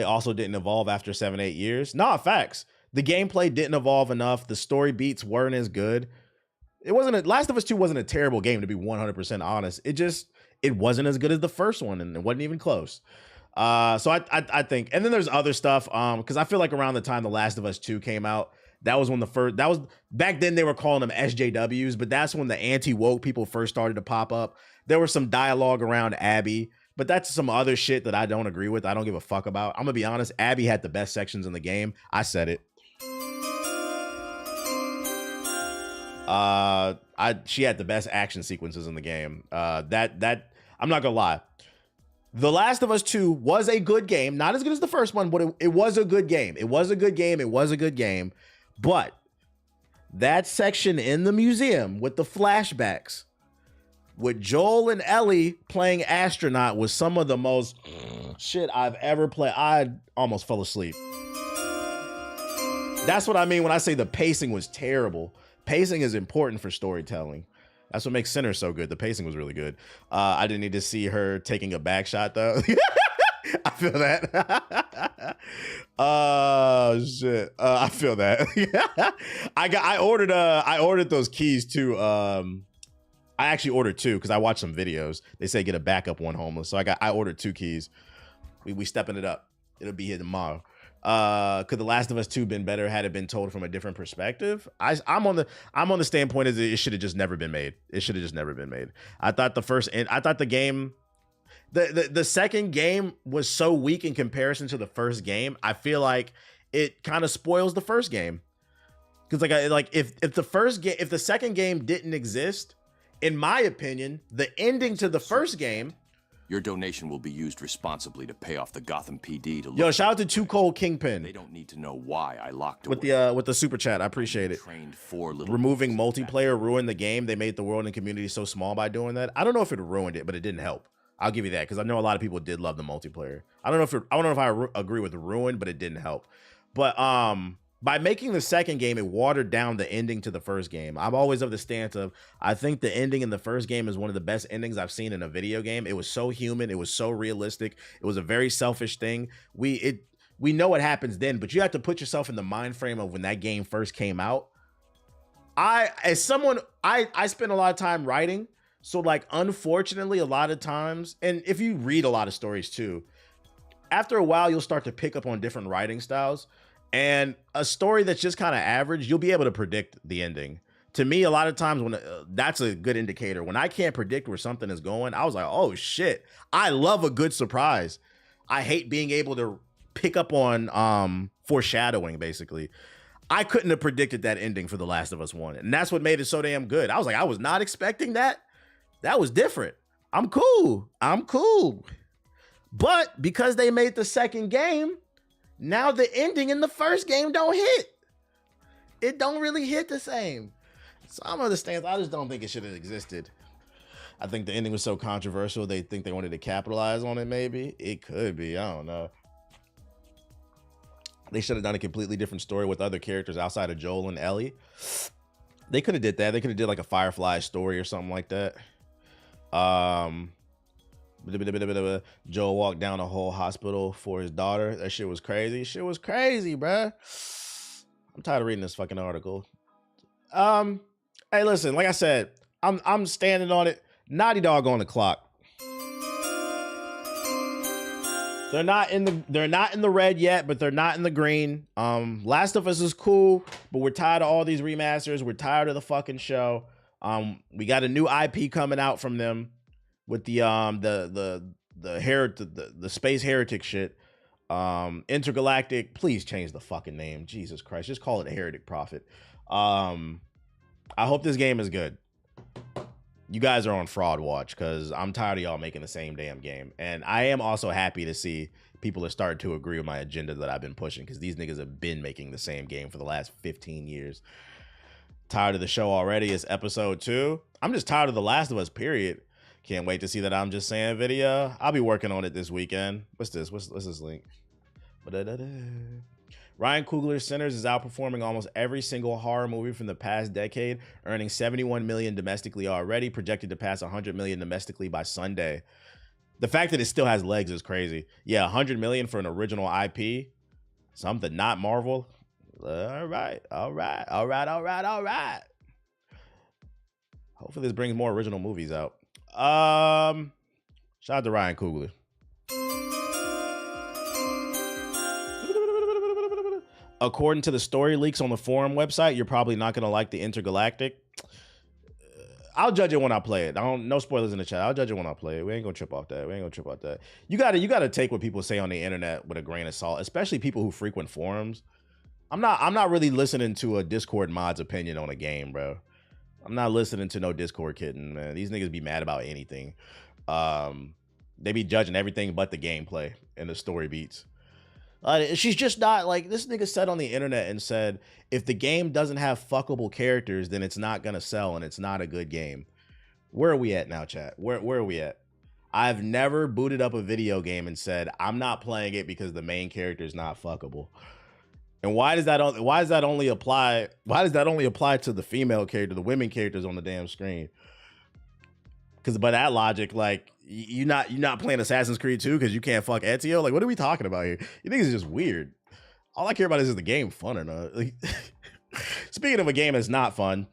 also didn't evolve after 7-8 years. Nah, facts. The gameplay didn't evolve enough. The story beats weren't as good. Last of Us 2 wasn't a terrible game, to be 100% honest. It wasn't as good as the first one, and it wasn't even close. So I think, and then there's other stuff, because I feel like around the time The Last of Us 2 came out, that was back then they were calling them SJWs, but that's when the anti-woke people first started to pop up. There was some dialogue around Abby, but that's some other shit that I don't agree with. I don't give a fuck about. I'm gonna be honest, Abby had the best sections in the game. I said it. She had the best action sequences in the game. That I'm not gonna lie. The Last of Us 2 was a good game. Not as good as the first one, but it was a good game. It was a good game. But that section in the museum with the flashbacks, with Joel and Ellie playing astronaut, was some of the most shit I've ever played. I almost fell asleep. That's what I mean when I say the pacing was terrible. Pacing is important for storytelling. That's what makes Sinners so good. The pacing was really good. I didn't need to see her taking a back shot though. I feel that. Oh shit. I feel that. I ordered those keys too. I actually ordered 2 because I watched some videos. They say get a backup one homeless. So I ordered 2 keys. We stepping it up. It'll be here tomorrow. Could The Last of Us 2 been better had it been told from a different perspective? I'm on the standpoint is it should have just never been made. It should have just never been made. I thought the game, the second game was so weak in comparison to the first game. I feel like it kind of spoils the first game. Because if the second game didn't exist, in my opinion, the ending to the first game. Your donation will be used responsibly to pay off the Gotham PD to look. Yo, shout out to Too Cold Kingpin. They don't need to know why I locked with away. with the super chat. I appreciate it. Removing multiplayer ruined the game. They made the world and community so small by doing that. I don't know if it ruined it, but it didn't help. I'll give you that because I know a lot of people did love the multiplayer. I don't know if I agree with ruined, but it didn't help. But by making the second game, it watered down the ending to the first game. I'm always of the stance of, I think the ending in the first game is one of the best endings I've seen in a video game. It was so human. It was so realistic. It was a very selfish thing. We know what happens then, but you have to put yourself in the mind frame of when that game first came out. I spend a lot of time writing. So like, unfortunately, a lot of times, and if you read a lot of stories too, after a while, you'll start to pick up on different writing styles. And a story that's just kind of average, you'll be able to predict the ending. To me, a lot of times when that's a good indicator. When I can't predict where something is going, I was like, oh shit, I love a good surprise. I hate being able to pick up on foreshadowing, basically. I couldn't have predicted that ending for The Last of Us 1. And that's what made it so damn good. I was like, I was not expecting that. That was different. I'm cool. But because they made the second game, now the ending in the first game don't hit. It don't really hit the same. So I'm on the stance. I just don't think it should have existed. I think the ending was so controversial, they think they wanted to capitalize on it, maybe. It could be, I don't know. They should have done a completely different story with other characters outside of Joel and Ellie. They could have did that. They could have did like a Firefly story or something like that. Joel walked down a whole hospital for his daughter. That shit was crazy. Shit was crazy, bruh. I'm tired of reading this fucking article. Hey, listen, like I said, I'm standing on it. Naughty Dog on the clock. They're not in the red yet, but they're not in the green. Last of Us is cool, but we're tired of all these remasters. We're tired of the fucking show. We got a new IP coming out from them with the space heretic shit. Intergalactic. Please change the fucking name. Jesus Christ, just call it a Heretic Prophet. I hope this game is good. You guys are on fraud watch because I'm tired of y'all making the same damn game. And I am also happy to see people are starting to agree with my agenda that I've been pushing, because these niggas have been making the same game for the last 15 years. Tired of the show already. It's episode 2. I'm just tired of The Last of Us, period. Can't wait to see that I'm Just Saying video. I'll be working on it this weekend. What's this? What's this link? Ryan Coogler's Sinners is outperforming almost every single horror movie from the past decade, earning 71 million domestically already, projected to pass 100 million domestically by Sunday. The fact that it still has legs is crazy. Yeah, 100 million for an original IP. Something not Marvel. All right. Hopefully this brings more original movies out. Shout out to Ryan Coogler. According to the story leaks on the forum website, you're probably not going to like the Intergalactic. I'll judge it when I play it. No spoilers in the chat. I'll judge it when I play it. We ain't gonna trip off that. You gotta take what people say on the internet with a grain of salt, especially people who frequent forums. I'm not really listening to a Discord mod's opinion on a game, bro. I'm not listening to no Discord kitten, man. These niggas be mad about anything. They be judging everything but the gameplay and the story beats. She's just not, like, this nigga said on the internet and said, if the game doesn't have fuckable characters, then it's not gonna sell and it's not a good game. Where are we at now, chat? Where are we at? I've never booted up a video game and said, I'm not playing it because the main character is not fuckable. And why does that only apply to the female character, the women characters on the damn screen? Because by that logic, like, you're not playing Assassin's Creed 2 because you can't fuck Ezio? Like, what are we talking about here? You think it's just weird? All I care about is the game fun or not. Like, speaking of a game that's not fun,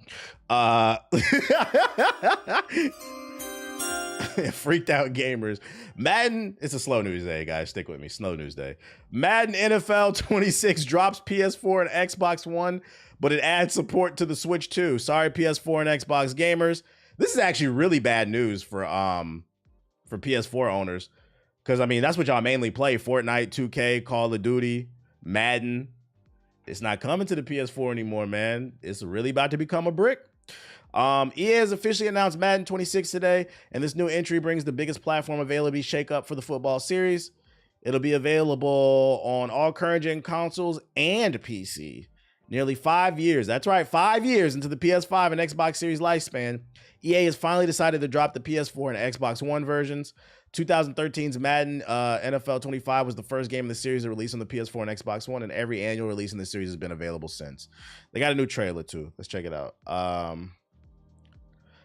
freaked out gamers. Madden, it's a slow news day, guys. Stick with me. Slow news day. Madden NFL 26 drops PS4 and Xbox One, but it adds support to the Switch too. Sorry, PS4 and Xbox gamers. This is actually really bad news for PS4 owners, because I mean that's what y'all mainly play: Fortnite, 2K, Call of Duty, Madden. It's not coming to the PS4 anymore, man. It's really about to become a brick. EA has officially announced Madden 26 today, and this new entry brings the biggest platform availability shakeup for the football series. It'll be available on all current-gen consoles and PC. Nearly 5 years, that's right, 5 years into the PS5 and Xbox Series lifespan, EA has finally decided to drop the PS4 and Xbox One versions. 2013's Madden NFL 25 was the first game in the series to release on the PS4 and Xbox One, and every annual release in the series has been available since. They got a new trailer too. Let's check it out.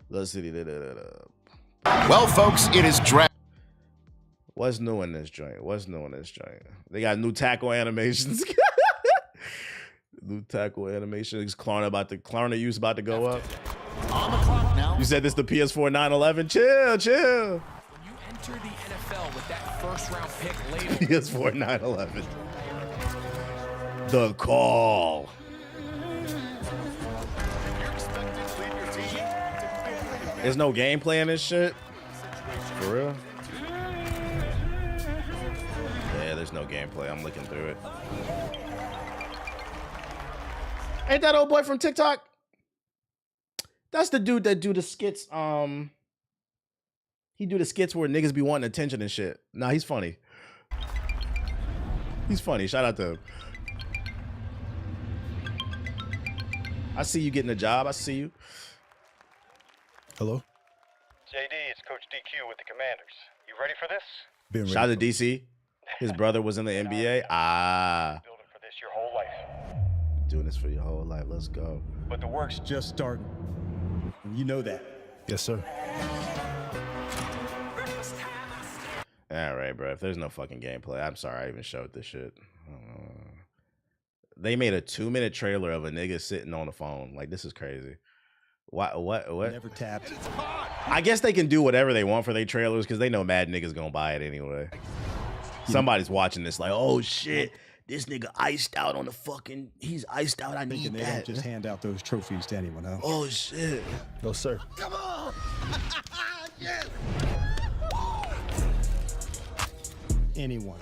Let's see. Well, folks, it is draft. What's new in this joint? They got new tackle animations. New tackle animations. Klarna use about to go up. On the clock now. You said this the PS4 911. Chill. When you enter the NFL with that first round pick later. PS4 911. The call. There's no gameplay in this shit. For real? Yeah, there's no gameplay. I'm looking through it. Ain't that old boy from TikTok? That's the dude that do the skits. He do the skits where niggas be wanting attention and shit. Nah, he's funny. He's funny. Shout out to him. I see you getting a job. I see you. Hello? JD, it's Coach DQ with the Commanders. You ready for this? Shout out to DC. His brother was in the NBA. Building for this your whole life. Doing this for your whole life. Let's go. But the work's just starting. You know that. Yes, sir. All right, bro. If there's no fucking gameplay, I'm sorry I even showed this shit. They made a 2-minute trailer of a nigga sitting on the phone. Like, this is crazy. What? Never tapped. I guess they can do whatever they want for their trailers because they know mad niggas gonna buy it anyway. Somebody's watching this like, oh shit, this nigga iced out on the fucking. He's iced out. I need They that. don't just hand out those trophies to anyone, huh? Oh shit. No, sir. Come on! Yes! Anyone.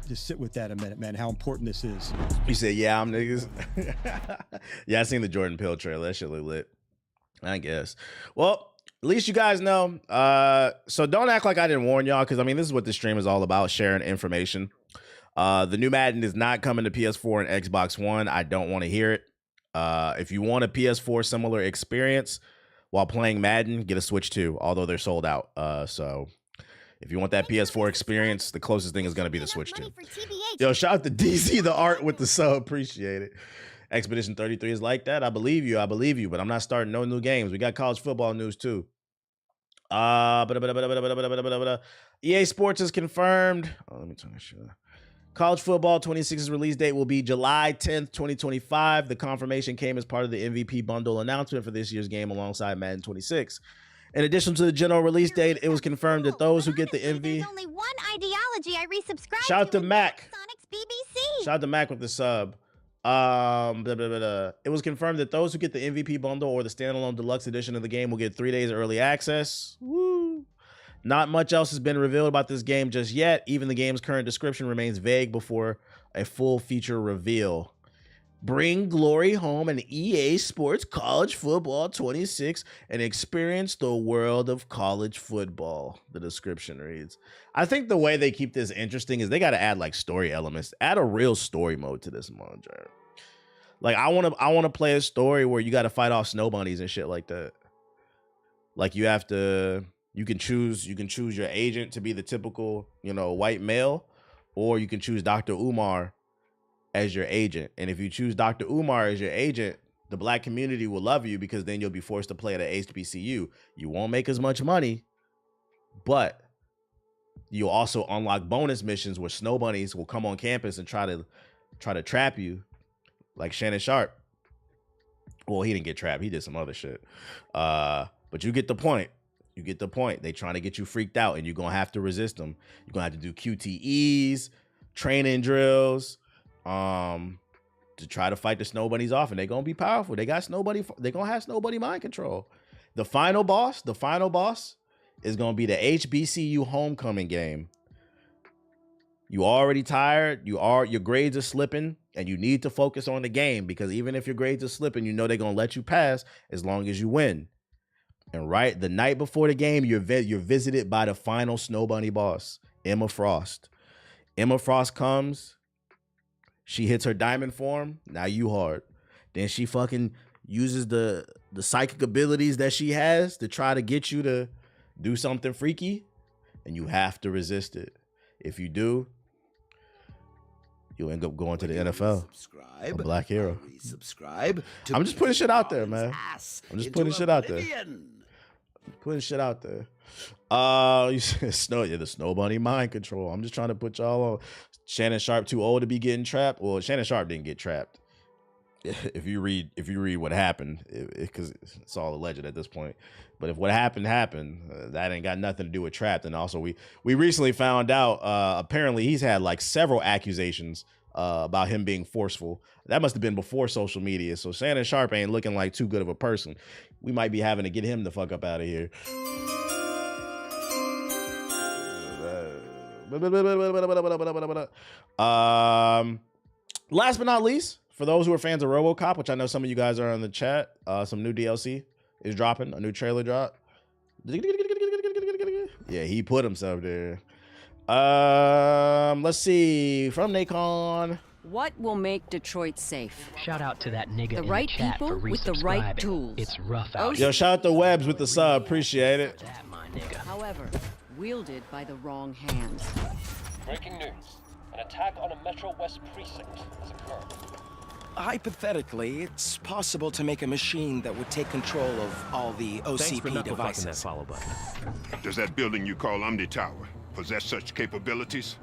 Just sit with that a minute, man. How important this is. You said, yeah, I'm niggas. Yeah, I seen the Jordan Peele trailer. That shit look lit. I guess. Well, at least you guys know. So don't act like I didn't warn y'all, because I mean, this is what this stream is all about, sharing information. The new Madden is not coming to PS4 and Xbox One. I don't want to hear it. If you want a PS4 similar experience while playing Madden, get a Switch 2, although they're sold out. So if you want that PS4 experience, the closest thing is going to be the Switch 2. Yo, shout out to DC, the art with the sub. Appreciate it. Expedition 33 is like that. I believe you, but I'm not starting no new games. We got college football news too. EA Sports is confirmed. Oh, let me turn this shit on. College football 26's release date will be July 10th, 2025. The confirmation came as part of the MVP bundle announcement for this year's game alongside Madden 26. In addition to the general release date, it was confirmed that those who get the MV. There's only one ideology I resubscribe Shout out to Mac. Sonic's BBC. Shout out to Mac with the sub. It was confirmed that those who get the MVP bundle or the standalone deluxe edition of the game will get 3 days early access. Woo. Not much else has been revealed about this game just yet. Even the game's current description remains vague before a full feature reveal. Bring glory home in EA Sports College Football 26 and experience the world of college football, the description reads. I think the way they keep this interesting is they got to add like story elements. Add a real story mode to this mode. Like I want to play a story where you got to fight off snow bunnies and shit like that. Like you can choose your agent to be the typical, white male, or you can choose Dr. Umar as your agent. And if you choose Dr. Umar as your agent, the black community will love you because then you'll be forced to play at a HBCU. You won't make as much money, but you'll also unlock bonus missions where snow bunnies will come on campus and try to trap you, like Shannon Sharp. Well, he didn't get trapped. He did some other shit. But you get the point. You get the point. They trying to get you freaked out, and you're going to have to resist them. You're going to have to do QTEs, training drills, to try to fight the snow bunnies off, and they're gonna be powerful. They're gonna have snow bunny mind control. The final boss is gonna be the HBCU homecoming game. You already tired, your grades are slipping, and you need to focus on the game, because even if your grades are slipping, they're gonna let you pass as long as you win. And right the night before the game, you're visited by the final snow bunny boss, Emma Frost. Emma Frost comes. She hits her diamond form. Now you hard. Then she fucking uses the psychic abilities that she has to try to get you to do something freaky, and you have to resist it. If you do, you'll end up going to the NFL. A black hero. I'm just putting shit out there, man. I'm just putting shit out there. Putting shit out there. You said the snow bunny mind control. I'm just trying to put y'all on. Shannon Sharp too old to be getting trapped. Well, Shannon Sharp didn't get trapped. If you read what happened, because it's all alleged at this point. But if what happened, that ain't got nothing to do with trapped. And also, we recently found out apparently he's had like several accusations about him being forceful. That must have been before social media. So Shannon Sharp ain't looking like too good of a person. We might be having to get him the fuck up out of here. Last but not least, for those who are fans of RoboCop, which I know some of you guys are in the chat, some new DLC is dropping, a new trailer drop. Yeah, he put himself there. Let's see, from Nacon, What will make Detroit safe? Shout out to that nigga The in right the chat people for with the right resubscribing. tools. It's rough out. Yo, shout out to Webbs with the sub. Appreciate it. However, wielded by the wrong hands. Breaking news. An attack on a Metro West precinct has occurred. Hypothetically, it's possible to make a machine that would take control of all the OCP devices. That follow button. Does that building you call Omni Tower possess such capabilities?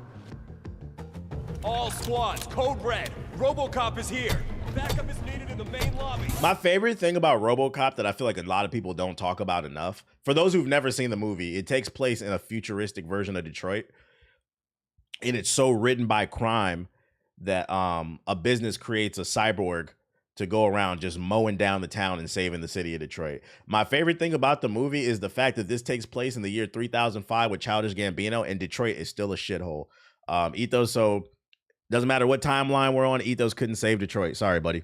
All squads, code red. RoboCop is here. Backup is needed in the main lobby. My favorite thing about RoboCop that I feel like a lot of people don't talk about enough, for those who've never seen the movie, it takes place in a futuristic version of Detroit. And it's so written by crime that a business creates a cyborg to go around just mowing down the town and saving the city of Detroit. My favorite thing about the movie is the fact that this takes place in the year 3005 with Childish Gambino, and Detroit is still a shithole. Ethos, so doesn't matter what timeline we're on, Ethos couldn't save Detroit. Sorry, buddy.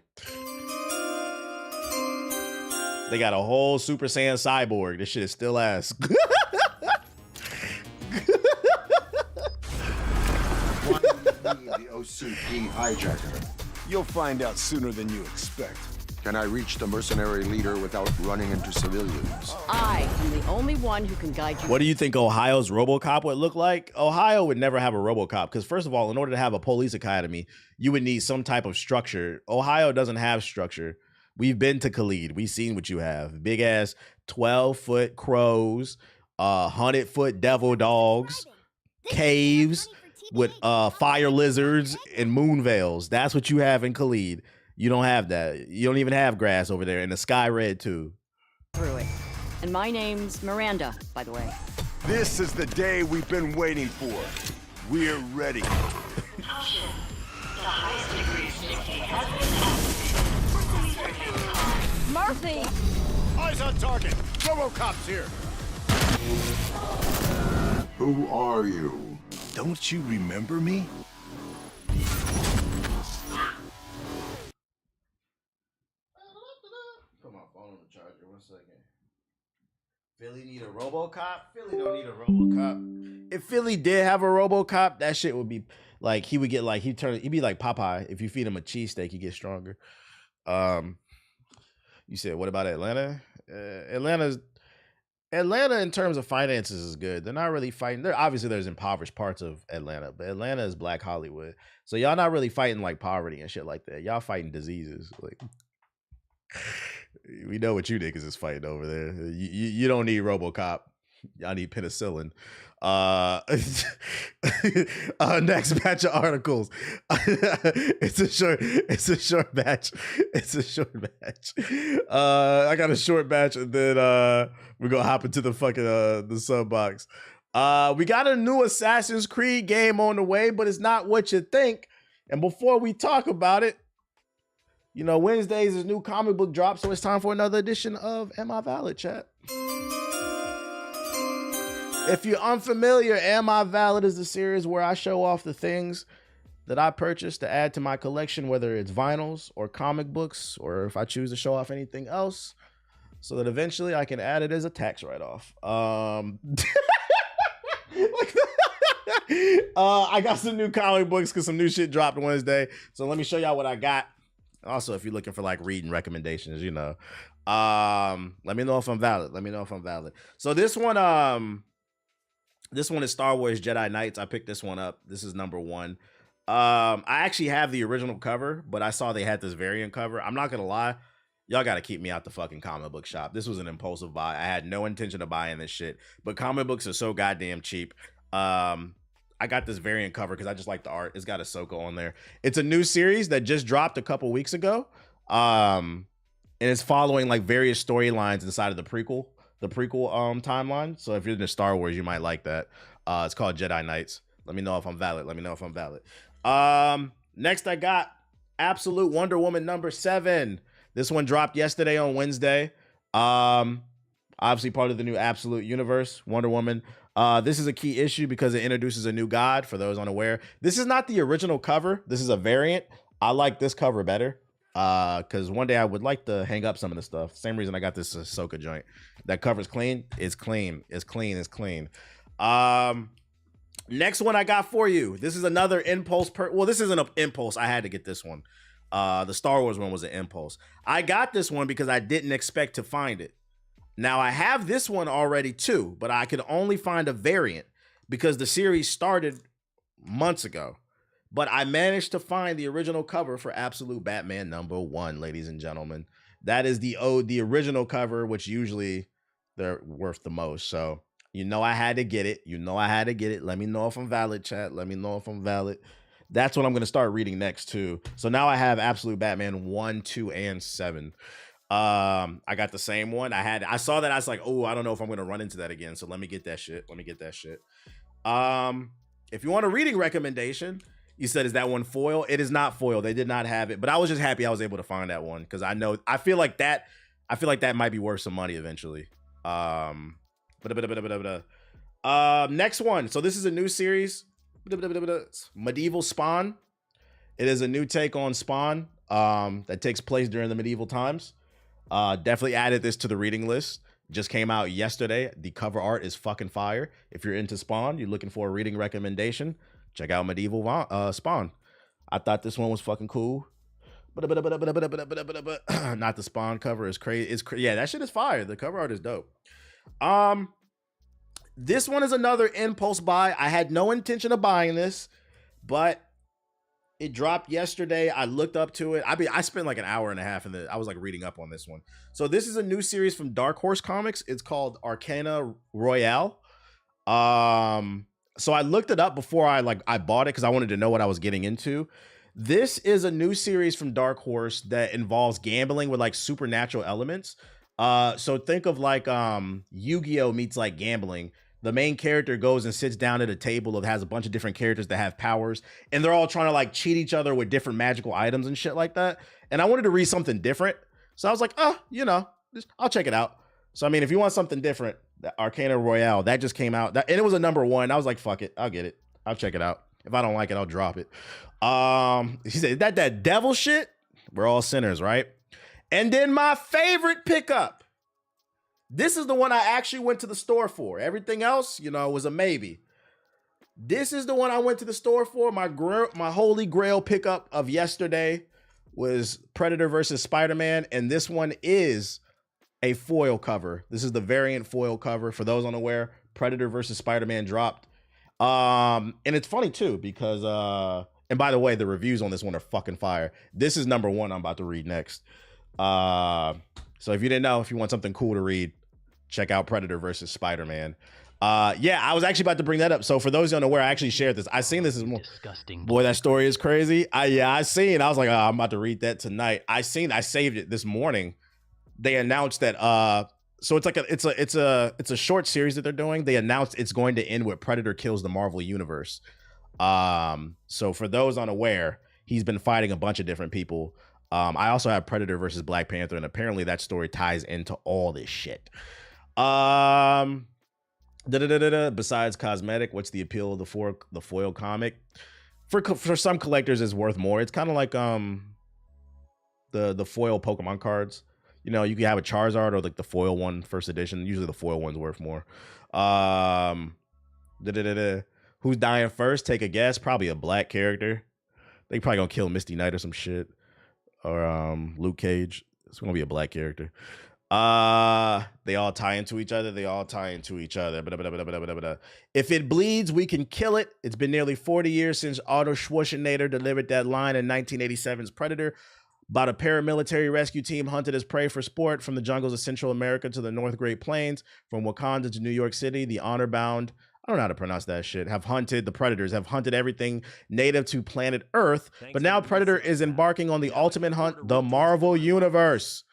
They got a whole Super Saiyan cyborg. This shit is still ass. The OCP hijacker. You'll find out sooner than you expect. Can I reach the mercenary leader without running into civilians? I am the only one who can guide you. What do you think Ohio's RoboCop would look like? Ohio would never have a RoboCop because, first of all, in order to have a police academy, you would need some type of structure. Ohio doesn't have structure. We've been to Khalid. We've seen what you have. Big ass 12-foot crows, 100-foot devil dogs, caves with fire lizards and moon veils. That's what you have in Khalid. You don't have that. You don't even have grass over there, and the sky red too. Through it. And my name's Miranda, by the way. This is the day we've been waiting for. We're ready. Caution. The highest degree of safety has been activated. Murphy! Eyes on target. RoboCop's here. Who are you? Don't you remember me? Put my phone on the charger. 1 second. Philly need a RoboCop? Philly don't need a RoboCop. If Philly did have a RoboCop, that shit would be like he would get like he'd be like Popeye. If you feed him a cheesesteak, he gets stronger. You said what about Atlanta? Atlanta in terms of finances is good. They're not really fighting. Obviously there's impoverished parts of Atlanta, but Atlanta is Black Hollywood. So y'all not really fighting like poverty and shit like that. Y'all fighting diseases. Like we know what you niggas is fighting over there. You don't need RoboCop. Y'all need penicillin. Next batch of articles. It's a short batch. I got a short batch, and then we're gonna hop into the fucking the sub box. We got a new Assassin's Creed game on the way, but it's not what you think. And before we talk about it, you know, Wednesdays is new comic book drop, so it's time for another edition of Am I Valid, chat? If you're unfamiliar, Am I Valid is the series where I show off the things that I purchased to add to my collection, whether it's vinyls or comic books, or if I choose to show off anything else, so that eventually I can add it as a tax write-off. I got some new comic books because some new shit dropped Wednesday. So let me show y'all what I got. Also, if you're looking for like reading recommendations, you know, let me know if I'm valid. So this one is Star Wars Jedi Knights. I picked this one up. This is number 1. I actually have the original cover, but I saw they had this variant cover. I'm not gonna lie, y'all gotta keep me out the fucking comic book shop. This was an impulsive buy. I had no intention of buying this shit, but comic books are so goddamn cheap. I got this variant cover because I just like the art. It's got Ahsoka on there. It's a new series that just dropped a couple weeks ago. And it's following like various storylines inside of the prequel timeline. So if you're into Star Wars, you might like that. It's called Jedi Knights. Let me know if I'm valid. Next I got Absolute Wonder Woman number 7. This one dropped yesterday on Wednesday. Obviously part of the new Absolute universe, Wonder Woman. This is a key issue because it introduces a new god, for those unaware. This is not the original cover. This is a variant. I like this cover better because one day I would like to hang up some of the stuff. Same reason I got this Ahsoka joint. That cover's clean. It's clean. Next one I got for you. This is another impulse. Well, this isn't an impulse. I had to get this one. The Star Wars one was an impulse. I got this one because I didn't expect to find it. Now, I have this one already too, but I could only find a variant because the series started months ago. But I managed to find the original cover for Absolute Batman #1, ladies and gentlemen. That is the original cover, which usually they're worth the most. So, you know I had to get it. Let me know if I'm valid, chat. Let me know if I'm valid. That's what I'm going to start reading next, too. So now I have Absolute Batman 1, 2, and 7. I got the same one. I saw that. I was like, oh, I don't know if I'm going to run into that again. So let me get that shit. If you want a reading recommendation, you said, is that one foil? It is not foil. They did not have it. But I was just happy I was able to find that one because I feel like that might be worth some money eventually. Next one. So this is a new series. Medieval Spawn. It is a new take on Spawn that takes place during the medieval times. Definitely added this to the reading list. Just came out yesterday. The cover art is fucking fire. If you're into Spawn, you're looking for a reading recommendation, check out Medieval Spawn. I thought this one was fucking cool. Not the Spawn cover is crazy. Yeah, that shit is fire. The cover art is dope. This one is another impulse buy. I had no intention of buying this, but it dropped yesterday. I looked up to it. I spent like an hour and a half I was like reading up on this one. So this is a new series from Dark Horse Comics. It's called Arcana Royale. So I looked it up before I bought it because I wanted to know what I was getting into. This is a new series from Dark Horse that involves gambling with like supernatural elements. So think of like Yu-Gi-Oh meets like gambling. The main character goes and sits down at a table that has a bunch of different characters that have powers, and they're all trying to like cheat each other with different magical items and shit like that. And I wanted to read something different. So I was like, I'll check it out. So, I mean, if you want something different, the Arcana Royale, that just came out. And it was a #1. I was like, fuck it. I'll get it. I'll check it out. If I don't like it, I'll drop it. He said, that devil shit? We're all sinners, right? And then my favorite pickup. This is the one I actually went to the store for. Everything else, was a maybe. This is the one I went to the store for. My holy grail pickup of yesterday was Predator versus Spider-Man. And this one is a foil cover. This is the variant foil cover. For those unaware, Predator versus Spider-Man dropped. And it's funny too, because, and by the way, the reviews on this one are fucking fire. This is #1 I'm about to read next. So if you didn't know, if you want something cool to read, check out Predator versus Spider-Man. Yeah, I was actually about to bring that up. So for those who don't know where I actually shared this, I seen this as more disgusting. Boy, that story is crazy. I was like, I'm about to read that tonight. I saved it this morning. They announced that so it's like it's a short series that they're doing. They announced it's going to end with Predator kills the Marvel Universe. So for those unaware, he's been fighting a bunch of different people. I also have Predator versus Black Panther, and apparently that story ties into all this shit. Besides cosmetic, what's the appeal of the foil comic? For some collectors, it's worth more. It's kind of like the foil Pokemon cards. You can have a Charizard or like the foil one, first edition. Usually the foil one's worth more. Who's dying first? Take a guess. Probably a black character. They probably gonna kill Misty Knight or some shit. Or Luke Cage. It's gonna be a black character. They all tie into each other. If it bleeds, we can kill it. It's been nearly 40 years since Arnold Schwarzenegger delivered that line in 1987's Predator, about a paramilitary rescue team hunted as prey for sport from the jungles of Central America to the North Great Plains, from Wakanda to New York City. The honor-bound, I don't know how to pronounce that shit, the Predators have hunted everything native to planet Earth. But now Predator is embarking on the ultimate hunt, the Marvel Universe.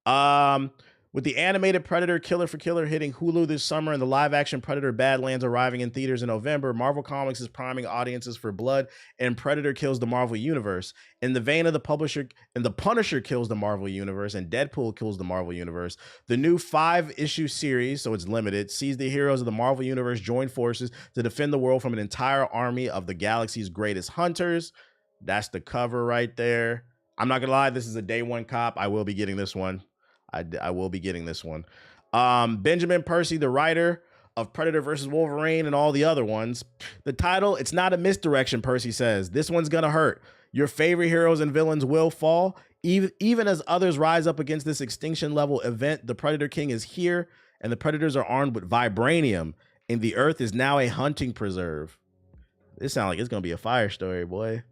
With the animated Predator Killer for Killer hitting Hulu this summer and the live-action Predator Badlands arriving in theaters in November, Marvel Comics is priming audiences for blood, and Predator kills the Marvel Universe. In the vein of the Punisher kills the Marvel Universe, and Deadpool kills the Marvel Universe, the new 5-issue series, so it's limited, sees the heroes of the Marvel Universe join forces to defend the world from an entire army of the galaxy's greatest hunters. That's the cover right there. I'm not gonna lie, this is a day one cop. I will be getting this one. I will be getting this one. Benjamin Percy, the writer, of Predator versus Wolverine and all the other ones. The title, it's not a misdirection, Percy says. This one's gonna hurt. Your favorite heroes and villains will fall. Even as others rise up against this extinction level event, the Predator King is here, and the Predators are armed with vibranium, and the Earth is now a hunting preserve. This sounds like it's gonna be a fire story, boy.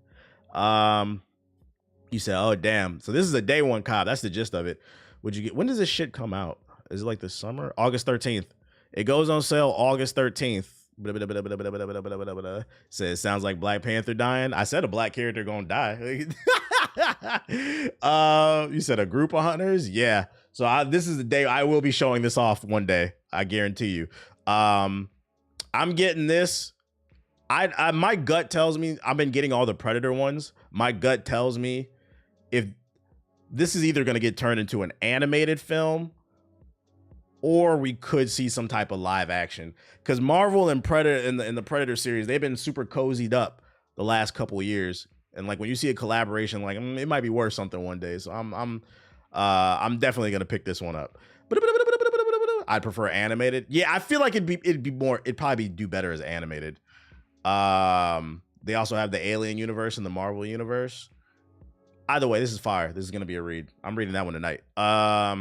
You said, oh damn. So this is a day one cop. That's the gist of it. Would you get? When does this shit come out? Is it like the summer? August 13th. It goes on sale August 13th. Says sounds like Black Panther dying. I said a black character gonna die. You said a group of hunters. Yeah. So this is the day I will be showing this off one day. I guarantee you. I'm getting this. My gut tells me I've been getting all the Predator ones. My gut tells me if this is either going to get turned into an animated film or we could see some type of live action, because Marvel and Predator in the Predator series, they've been super cozied up the last couple of years. And like when you see a collaboration, like it might be worth something one day. So I'm definitely going to pick this one up. I'd prefer animated. Yeah, I feel like it'd probably do better as animated. They also have the Alien universe and the Marvel universe. Either way, this is fire. This is gonna be a read. I'm reading that one tonight. Nah,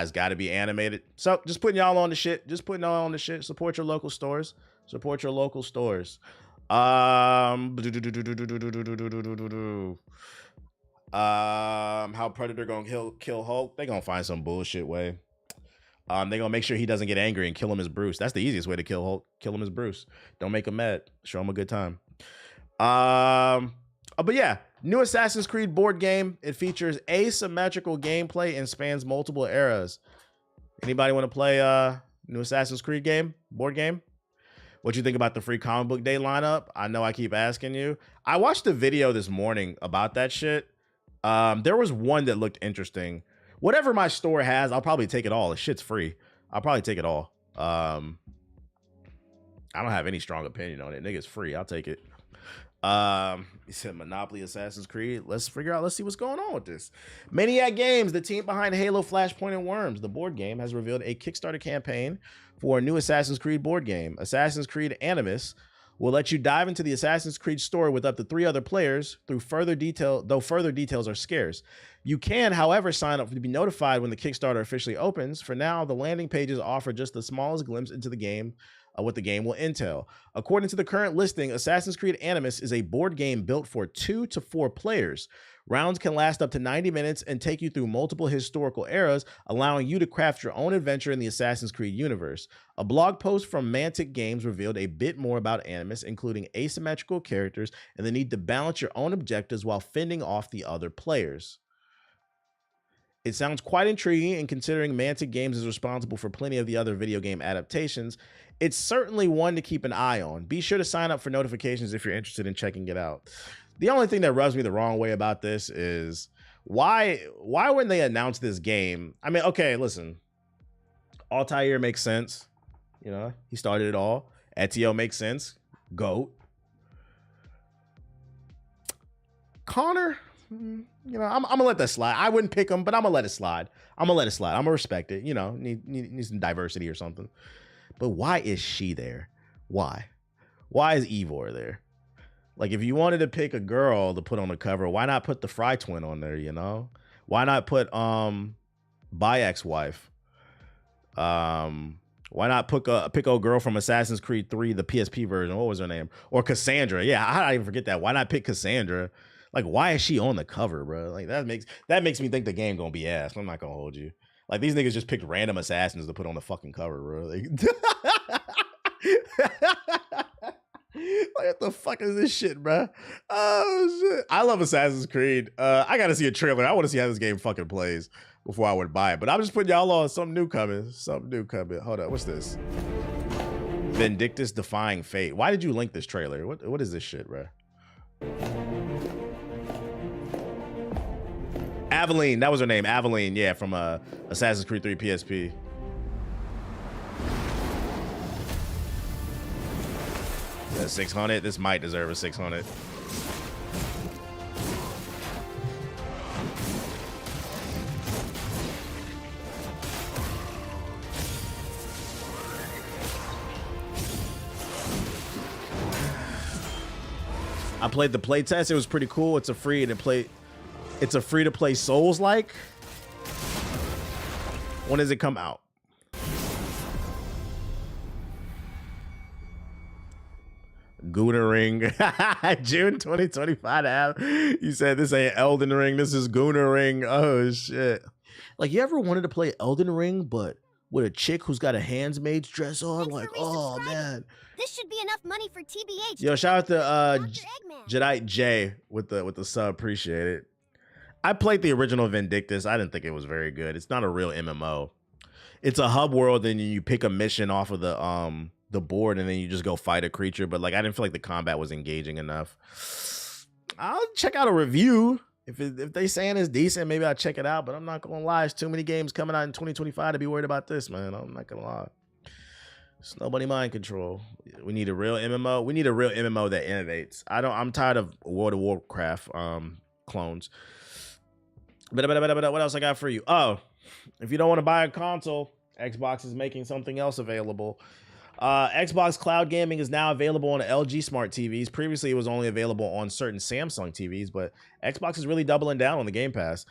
it's got to be animated. So just putting y'all on the shit. Just putting y'all on the shit. Support your local stores. Support your local stores. How Predator gonna kill Hulk? They gonna find some bullshit way. They gonna make sure he doesn't get angry and kill him as Bruce. That's the easiest way to kill Hulk. Kill him as Bruce. Don't make him mad. Show him a good time. But yeah, new Assassin's Creed board game. It features asymmetrical gameplay and spans multiple eras. Anybody want to play new Assassin's Creed game? Board game? What you think about the free comic book day lineup? I know I keep asking you. I watched a video this morning about that shit. There was one that looked interesting. Whatever my store has, I'll probably take it all. The shit's free. I'll probably take it all. I don't have any strong opinion on it. Nigga's free. I'll take it. He said Monopoly, Assassin's Creed. Let's see what's going on with this. Maniac Games, the team behind Halo, Flashpoint, and Worms, the board game, has revealed a Kickstarter campaign for a new Assassin's Creed board game. Assassin's Creed Animus will let you dive into the Assassin's Creed story with up to 3 other players though further details are scarce. You can, however, sign up to be notified when the Kickstarter officially opens. For now, the landing pages offer just the smallest glimpse into the game, what the game will entail. According to the current listing, Assassin's Creed Animus is a board game built for 2 to 4 players. Rounds can last up to 90 minutes and take you through multiple historical eras, allowing you to craft your own adventure in the Assassin's Creed universe. A blog post from Mantic Games revealed a bit more about Animus, including asymmetrical characters and the need to balance your own objectives while fending off the other players. It sounds quite intriguing, and considering Mantic Games is responsible for plenty of the other video game adaptations, it's certainly one to keep an eye on. Be sure to sign up for notifications if you're interested in checking it out. The only thing that rubs me the wrong way about this is why when they announced this game, I mean, okay, listen, Altair makes sense. You know, he started it all. Ezio makes sense. GOAT. Connor, you know, I'm gonna let that slide. I wouldn't pick him, but I'm gonna let it slide. I'm gonna respect it. You know, need some diversity or something. But why is she there? Why is Ivor there? Like, if you wanted to pick a girl to put on the cover, why not put the Fry twin on there, you know? Why not put Bayek's wife? Why not pick a girl from Assassin's Creed 3, the PSP version? What was her name? Or Cassandra. Yeah, how did I even forget that? Why not pick Cassandra? Like, why is she on the cover, bro? Like, that makes me think the game gonna be ass. I'm not gonna hold you. Like, these niggas just picked random assassins to put on the fucking cover, bro. Like, what the fuck is this shit, bro? Oh shit! I love Assassin's Creed. I gotta see a trailer. I want to see how this game fucking plays before I would buy it. But I'm just putting y'all on something new coming. Something new coming. Hold up, what's this? Vindictus Defying Fate. Why did you link this trailer? What is this shit, bro? Aveline, that was her name. Aveline, yeah, from Assassin's Creed 3 PSP. That's 600. This might deserve a 600. I played the playtest. It was pretty cool. It's a free to play Souls-like. When does it come out? Gooner Ring. June 2025. You said this ain't Elden Ring. This is Gooner Ring. Oh, shit. Like, you ever wanted to play Elden Ring, but with a chick who's got a handmaid's dress on? Like, oh, man. This should be enough money for TBH. Yo, shout out to Jedi J with the sub. Appreciate it. I played the original Vindictus. I didn't think it was very good. It's not a real MMO. It's a hub world, and you pick a mission off of the board, and then you just go fight a creature. But like, I didn't feel like the combat was engaging enough. I'll check out a review. If they saying it's decent, maybe I'll check it out. But I'm not gonna lie, there's too many games coming out in 2025 to be worried about this, man. I'm not gonna lie. It's nobody mind control. We need a real MMO. We need a real MMO that innovates. I'm tired of World of Warcraft clones. But what else I got for you? Oh, if you don't want to buy a console, Xbox is making something else available. Xbox Cloud Gaming is now available on LG Smart TVs. Previously, it was only available on certain Samsung TVs, but Xbox is really doubling down on the Game Pass.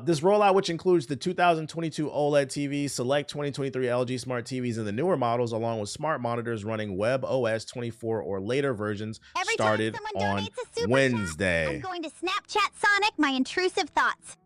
This rollout, which includes the 2022 OLED TVs, select 2023 LG Smart TVs, and the newer models, along with smart monitors running WebOS 24 or later versions, started on Wednesday. I'm going to Snapchat Sonic my intrusive thoughts.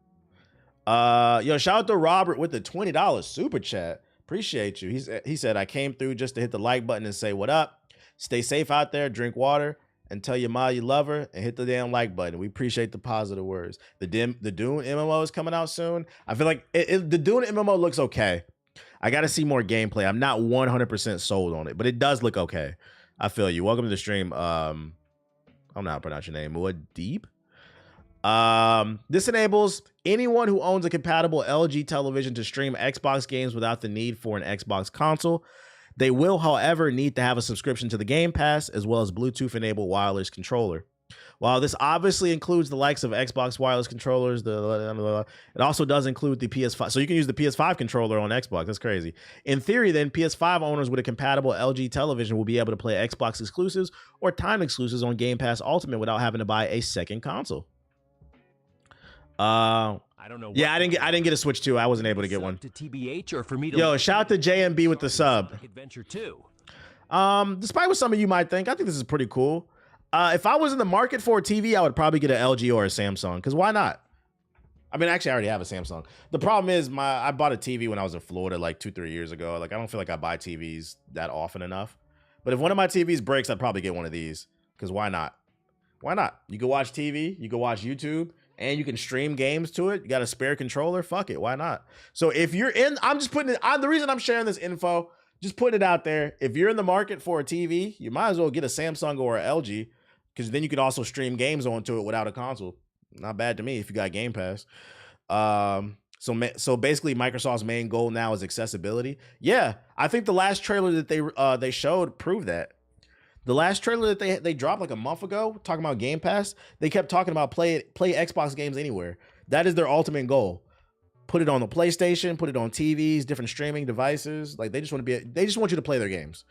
Yo, shout out to Robert with the $20 super chat. Appreciate you. He said, I came through just to hit the like button and say what up. Stay safe out there, drink water, and tell your ma you love her, and hit the damn like button. We appreciate the positive words. The Dune MMO is coming out soon. I feel like the Dune MMO looks okay. I got to see more gameplay. I'm not 100% sold on it, but it does look okay. I feel you. Welcome to the stream. I don't know how to pronounce your name. Muad'Dib. This enables anyone who owns a compatible LG television to stream Xbox games without the need for an Xbox console. They will, however, need to have a subscription to the Game Pass as well as Bluetooth-enabled wireless controller. While this obviously includes the likes of Xbox wireless controllers, it also does include the PS5. So you can use the PS5 controller on Xbox. That's crazy. In theory, then, PS5 owners with a compatible LG television will be able to play Xbox exclusives or time exclusives on Game Pass Ultimate without having to buy a second console. I don't know. Yeah, I didn't get a Switch 2. I wasn't able to get one. To TBH or for me to Yo, shout out to JMB with the sub. Adventure 2. Despite what some of you might think, I think this is pretty cool. If I was in the market for a TV, I would probably get an LG or a Samsung. Because why not? I mean, actually, I already have a Samsung. The problem is I bought a TV when I was in Florida like 2-3 years ago. Like, I don't feel like I buy TVs that often enough. But if one of my TVs breaks, I'd probably get one of these. Because why not? Why not? You can watch TV, you can watch YouTube, and you can stream games to it. You got a spare controller? Fuck it. Why not? So if you're in, I'm just putting it, the reason I'm sharing this info, just putting it out there. If you're in the market for a TV, you might as well get a Samsung or an LG, because then you could also stream games onto it without a console. Not bad to me if you got Game Pass. So basically Microsoft's main goal now is accessibility. Yeah, I think the last trailer that they showed proved that. The last trailer that they dropped like a month ago, talking about Game Pass, they kept talking about play Xbox games anywhere. That is their ultimate goal. Put it on the PlayStation, put it on TVs, different streaming devices. Like they just want you to play their games.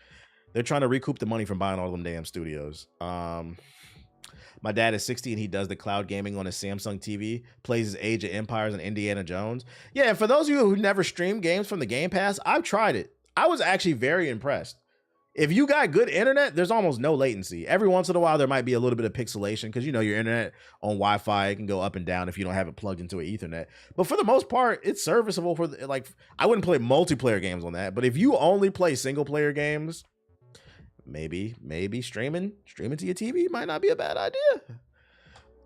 They're trying to recoup the money from buying all them damn studios. My dad is 60 and he does the cloud gaming on a Samsung TV, plays his Age of Empires and Indiana Jones. Yeah, and for those of you who never stream games from the Game Pass, I've tried it. I was actually very impressed. If you got good internet, there's almost no latency. Every once in a while, there might be a little bit of pixelation because, you know, your internet on Wi-Fi, it can go up and down if you don't have it plugged into an Ethernet. But for the most part, it's serviceable for, like, I wouldn't play multiplayer games on that. But if you only play single-player games, maybe streaming to your TV might not be a bad idea.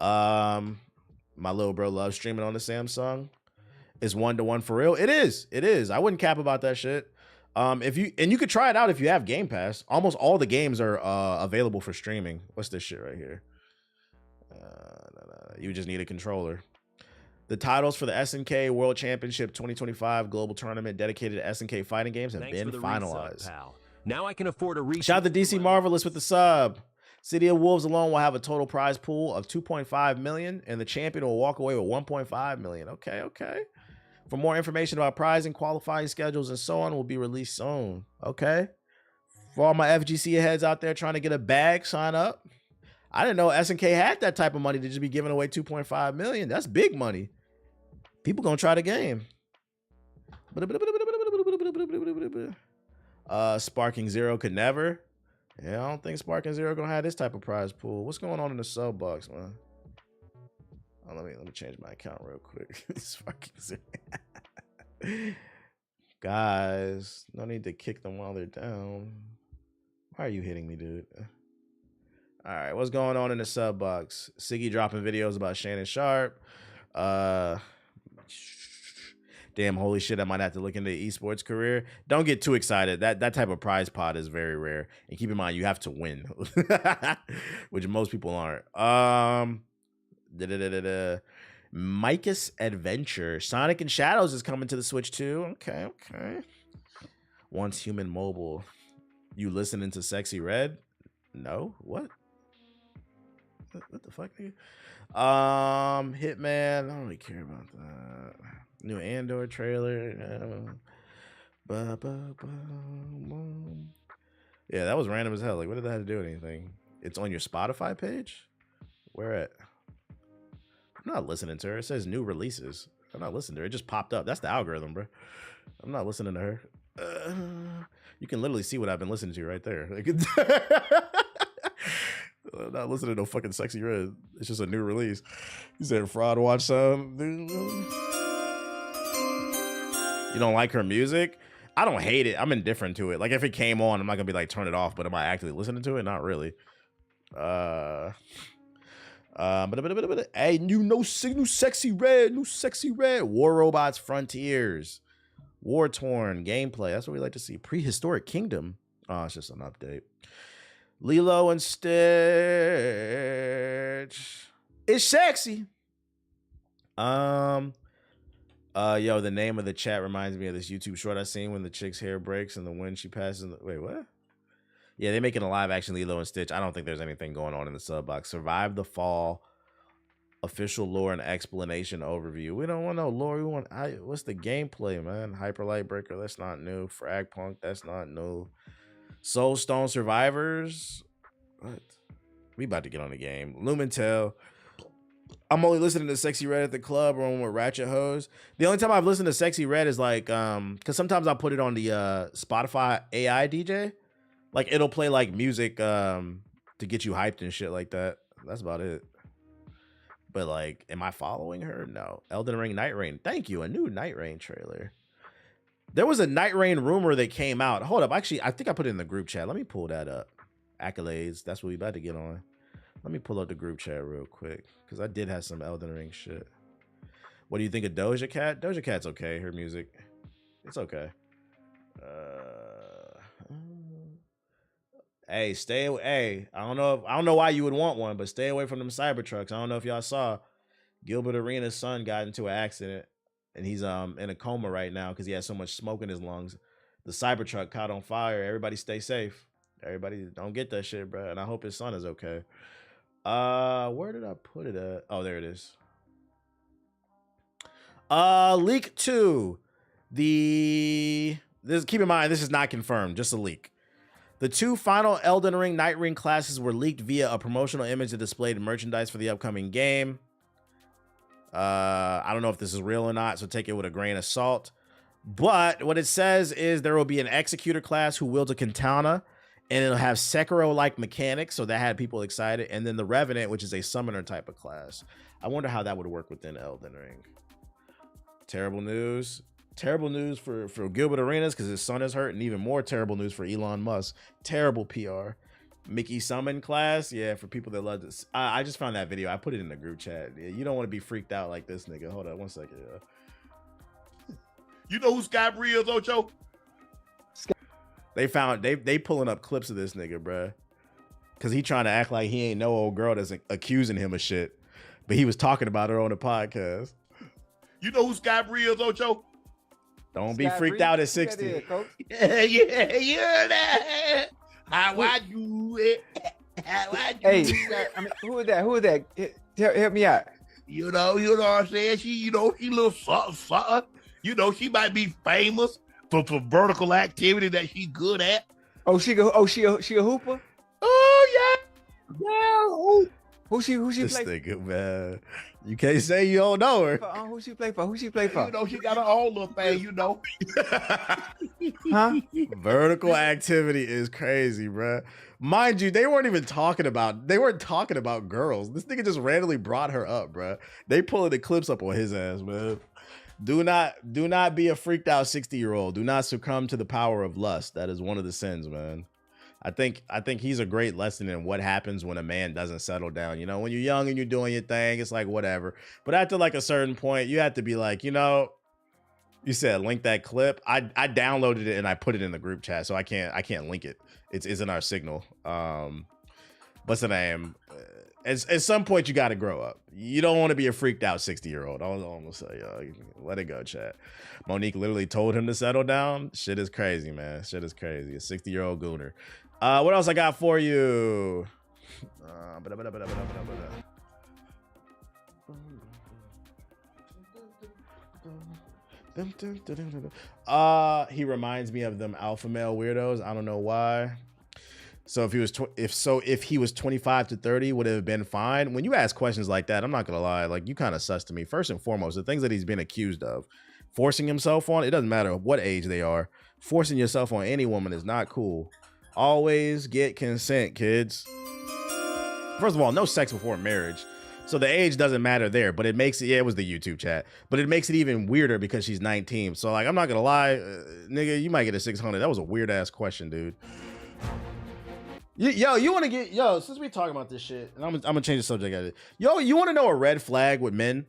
My little bro loves streaming on the Samsung. It's 1-to-1 for real. It is. I wouldn't cap about that shit. You could try it out if you have Game Pass. Almost all the games are available for streaming. What's this shit right here? You just need a controller. The titles for the SNK World Championship 2025 Global Tournament dedicated to SNK fighting games have been finalized. Pal. Now I can afford a resub. Shout out to DC Marvelous with the sub. City of Wolves alone will have a total prize pool of $2.5 million, and the champion will walk away with $1.5 million. Okay. For more information about prizing, qualifying schedules, and so on, will be released soon. Okay. For all my FGC heads out there trying to get a bag, sign up. I didn't know SNK had that type of money to just be giving away 2.5 million. That's big money. People gonna try the game. Sparking Zero could never. Yeah, I don't think Sparking Zero gonna have this type of prize pool. What's going on in the sub box, man? Oh, let me change my account real quick. Sparking Zero. Guys, no need to kick them while they're down. Why are you hitting me, dude? All right, what's going on in the sub box? Siggy dropping videos about Shannon Sharp. Damn, holy shit, I might have to look into esports career. Don't get too excited. That type of prize pot is very rare. And keep in mind, you have to win, which most people aren't. Micah's Adventure. Sonic and Shadows is coming to the Switch too. Okay. Once Human Mobile. You listening to Sexy Red? No? What the fuck, nigga? Hitman. I don't really care about that. New Andor trailer. Yeah, that was random as hell. Like, what did that have to do with anything? It's on your Spotify page? Where at? I'm not listening to her. It says new releases. I'm not listening to her. It just popped up. That's the algorithm, bro. I'm not listening to her. You can literally see what I've been listening to right there. I'm not listening to no fucking Sexy Red. It's just a new release. You said fraud watch some. You don't like her music? I don't hate it. I'm indifferent to it. Like, if it came on, I'm not gonna be like turn it off, but am I actively listening to it? Not really. Hey, new Sexy Red. War Robots Frontiers. War Torn gameplay. That's what we like to see. Prehistoric Kingdom. Oh, it's just an update. Lilo and Stitch. It's sexy. Yo, the name of the chat reminds me of this YouTube short I seen when the chick's hair breaks and the wind she passes. Wait, what? Yeah, they're making a live action Lilo and Stitch. I don't think there's anything going on in the sub box. Survive the Fall. Official lore and explanation overview. We don't want no lore. We want what's the gameplay, man? Hyper Light Breaker, that's not new. Frag Punk, that's not new. Soulstone Survivors. What? We about to get on the game. Lumentel. I'm only listening to Sexy Red at the club or when with Ratchet Hose. The only time I've listened to Sexy Red is like because sometimes I'll put it on the Spotify AI DJ. Like it'll play like music to get you hyped and shit like that. That's about it. But like, am I following her? No. Elden Ring Night Rain. Thank you. A new Night Rain trailer. There was a Night Rain rumor that came out. Hold up. Actually, I think I put it in the group chat. Let me pull that up. Accolades. That's what we about to get on. Let me pull up the group chat real quick. Because I did have some Elden Ring shit. What do you think of Doja Cat? Doja Cat's okay. Her music. It's okay. Hey, stay away. Hey, I don't know why you would want one, but stay away from them Cybertrucks. I don't know if y'all saw Gilbert Arenas' son got into an accident and he's in a coma right now because he has so much smoke in his lungs. The Cybertruck caught on fire. Everybody stay safe. Everybody don't get that shit, bro. And I hope his son is okay. Where did I put it at? Oh, there it is. Leak 2. Keep in mind, this is not confirmed, just a leak. The 2 final Elden Ring Night Ring classes were leaked via a promotional image that displayed merchandise for the upcoming game. I don't know if this is real or not, so take it with a grain of salt. But what it says is there will be an Executor class who wields a katana, and it'll have Sekiro-like mechanics, so that had people excited. And then the Revenant, which is a summoner type of class. I wonder how that would work within Elden Ring. Terrible news. Terrible news for Gilbert Arenas because his son is hurt, and even more terrible news for Elon Musk. Terrible PR. Mickey Summon class, yeah, for people that love this. I just found that video. I put it in the group chat. Yeah, you don't want to be freaked out like this, nigga. Hold on 1 second. You know who Sky Bree is, Ocho? They pulling up clips of this nigga, bruh. Because he trying to act like he ain't no old girl that's accusing him of shit. But he was talking about her on the podcast. You know who Sky Bree is, Ocho? Don't be freaked out at 60. Yeah. How I do it. How I do it. I mean, who is that? Help me out. You know what I'm saying? She little something. You know, she might be famous for vertical activity that she's good at. She a hooper? Oh yeah. Yeah. Who she This play? nigga, man. You can't say you don't know her. Who she play for? Who she play for? You know, she got her own little thing, you know. Huh? Vertical activity is crazy, bruh. Mind you, they weren't talking about girls. This nigga just randomly brought her up, bruh. They pulling the clips up on his ass, man. Do not be a freaked out 60-year-old. Do not succumb to the power of lust. That is one of the sins, man. I think he's a great lesson in what happens when a man doesn't settle down. You know, when you're young and you're doing your thing, it's like whatever. But after like a certain point, you have to be like, you know, you said link that clip. I downloaded it and I put it in the group chat, so I can't link it. It's in our signal. What's the name? At some point you got to grow up. You don't want to be a freaked out 60-year-old. I'm gonna say, let it go, chat. Monique literally told him to settle down. Shit is crazy, man. Shit is crazy. A 60-year-old gooner. What else I got for you? He reminds me of them alpha male weirdos. I don't know why. So if he was 25 to 30, would it have been fine? When you ask questions like that, I'm not gonna lie, like you kind of sus to me. First and foremost, the things that he's been accused of, forcing himself on, it doesn't matter what age they are. Forcing yourself on any woman is not cool. Always get consent, kids. First of all, no sex before marriage. So the age doesn't matter there, but it makes it, yeah, it was the YouTube chat, but it makes it even weirder because she's 19. So like, I'm not gonna lie, nigga, you might get a 600. That was a weird ass question, dude. You want to get, since we talking about this shit, and I'm gonna change the subject at it. You want to know a red flag with men?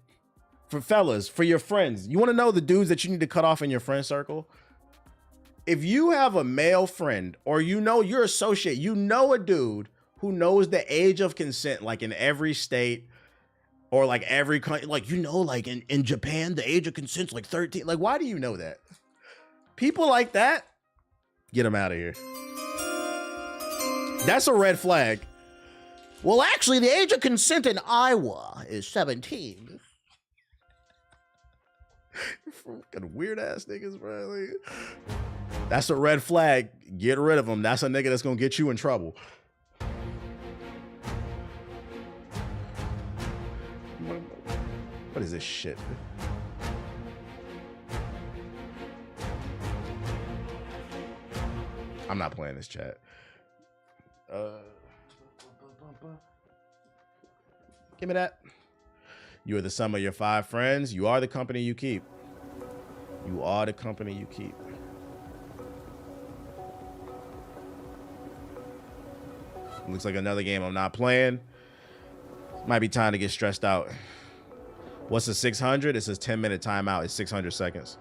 For fellas, for your friends, you want to know the dudes that you need to cut off in your friend circle? If you have a male friend or you know your associate, you know a dude who knows the age of consent, like in every state or like every country, like, you know, like in Japan, the age of consent's like 13. Like, why do you know that? People like that, get them out of here. That's a red flag. Well, actually, the age of consent in Iowa is 17. Fucking weird ass niggas, bro. That's a red flag. Get rid of them. That's a nigga that's gonna get you in trouble. What is this shit? I'm not playing this chat. Give me that. You are the sum of your 5 friends. You are the company you keep. You are the company you keep. Looks like another game I'm not playing. Might be time to get stressed out. What's the 600? It says 10-minute timeout. It's 600 seconds.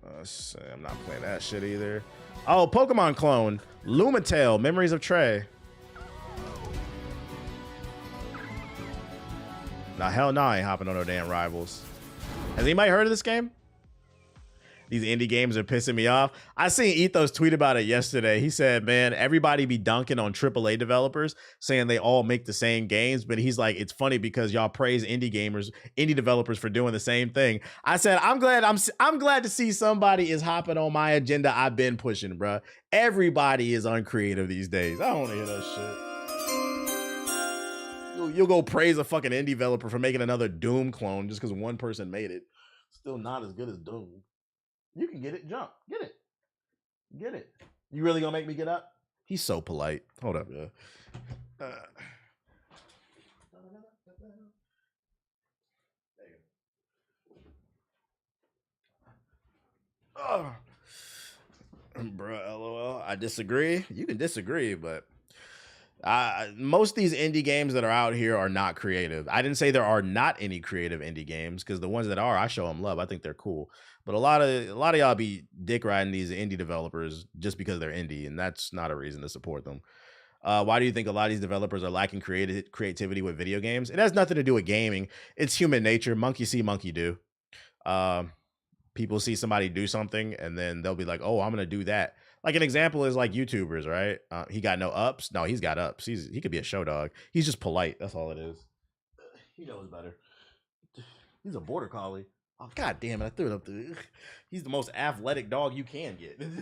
I'm not playing that shit either. Oh, Pokemon clone. Lumatel, Memories of Trey. Nah, hell no, I ain't hopping on no damn Rivals. Has anybody heard of this game? These indie games are pissing me off. I seen Ethos tweet about it yesterday. He said, man, everybody be dunking on AAA developers, saying they all make the same games. But he's like, it's funny because y'all praise indie developers for doing the same thing. I said, I'm glad to see somebody is hopping on my agenda I've been pushing, bro. Everybody is uncreative these days. I don't want to hear that shit. You'll go praise a fucking indie developer for making another Doom clone just because one person made it. Still not as good as Doom. You can get it. Jump. Get it. Get it. You really gonna make me get up? He's so polite. Hold up, yeah. Bruh, LOL. I disagree. You can disagree, but most of these indie games that are out here are not creative. I didn't say there are not any creative indie games, because the ones that are, I show them love. I think they're cool. But a lot of y'all be dick riding these indie developers just because they're indie, and that's not a reason to support them. Why do you think a lot of these developers are lacking creativity with video games? It has nothing to do with gaming. It's human nature. Monkey see, monkey do. People see somebody do something, and then they'll be like, oh, I'm going to do that. Like an example is like YouTubers, right? He got no ups. No, he's got ups. He could be a show dog. He's just polite. That's all it is. He knows better. He's a border collie. Oh, God damn it. I threw it up there. He's the most athletic dog you can get. Have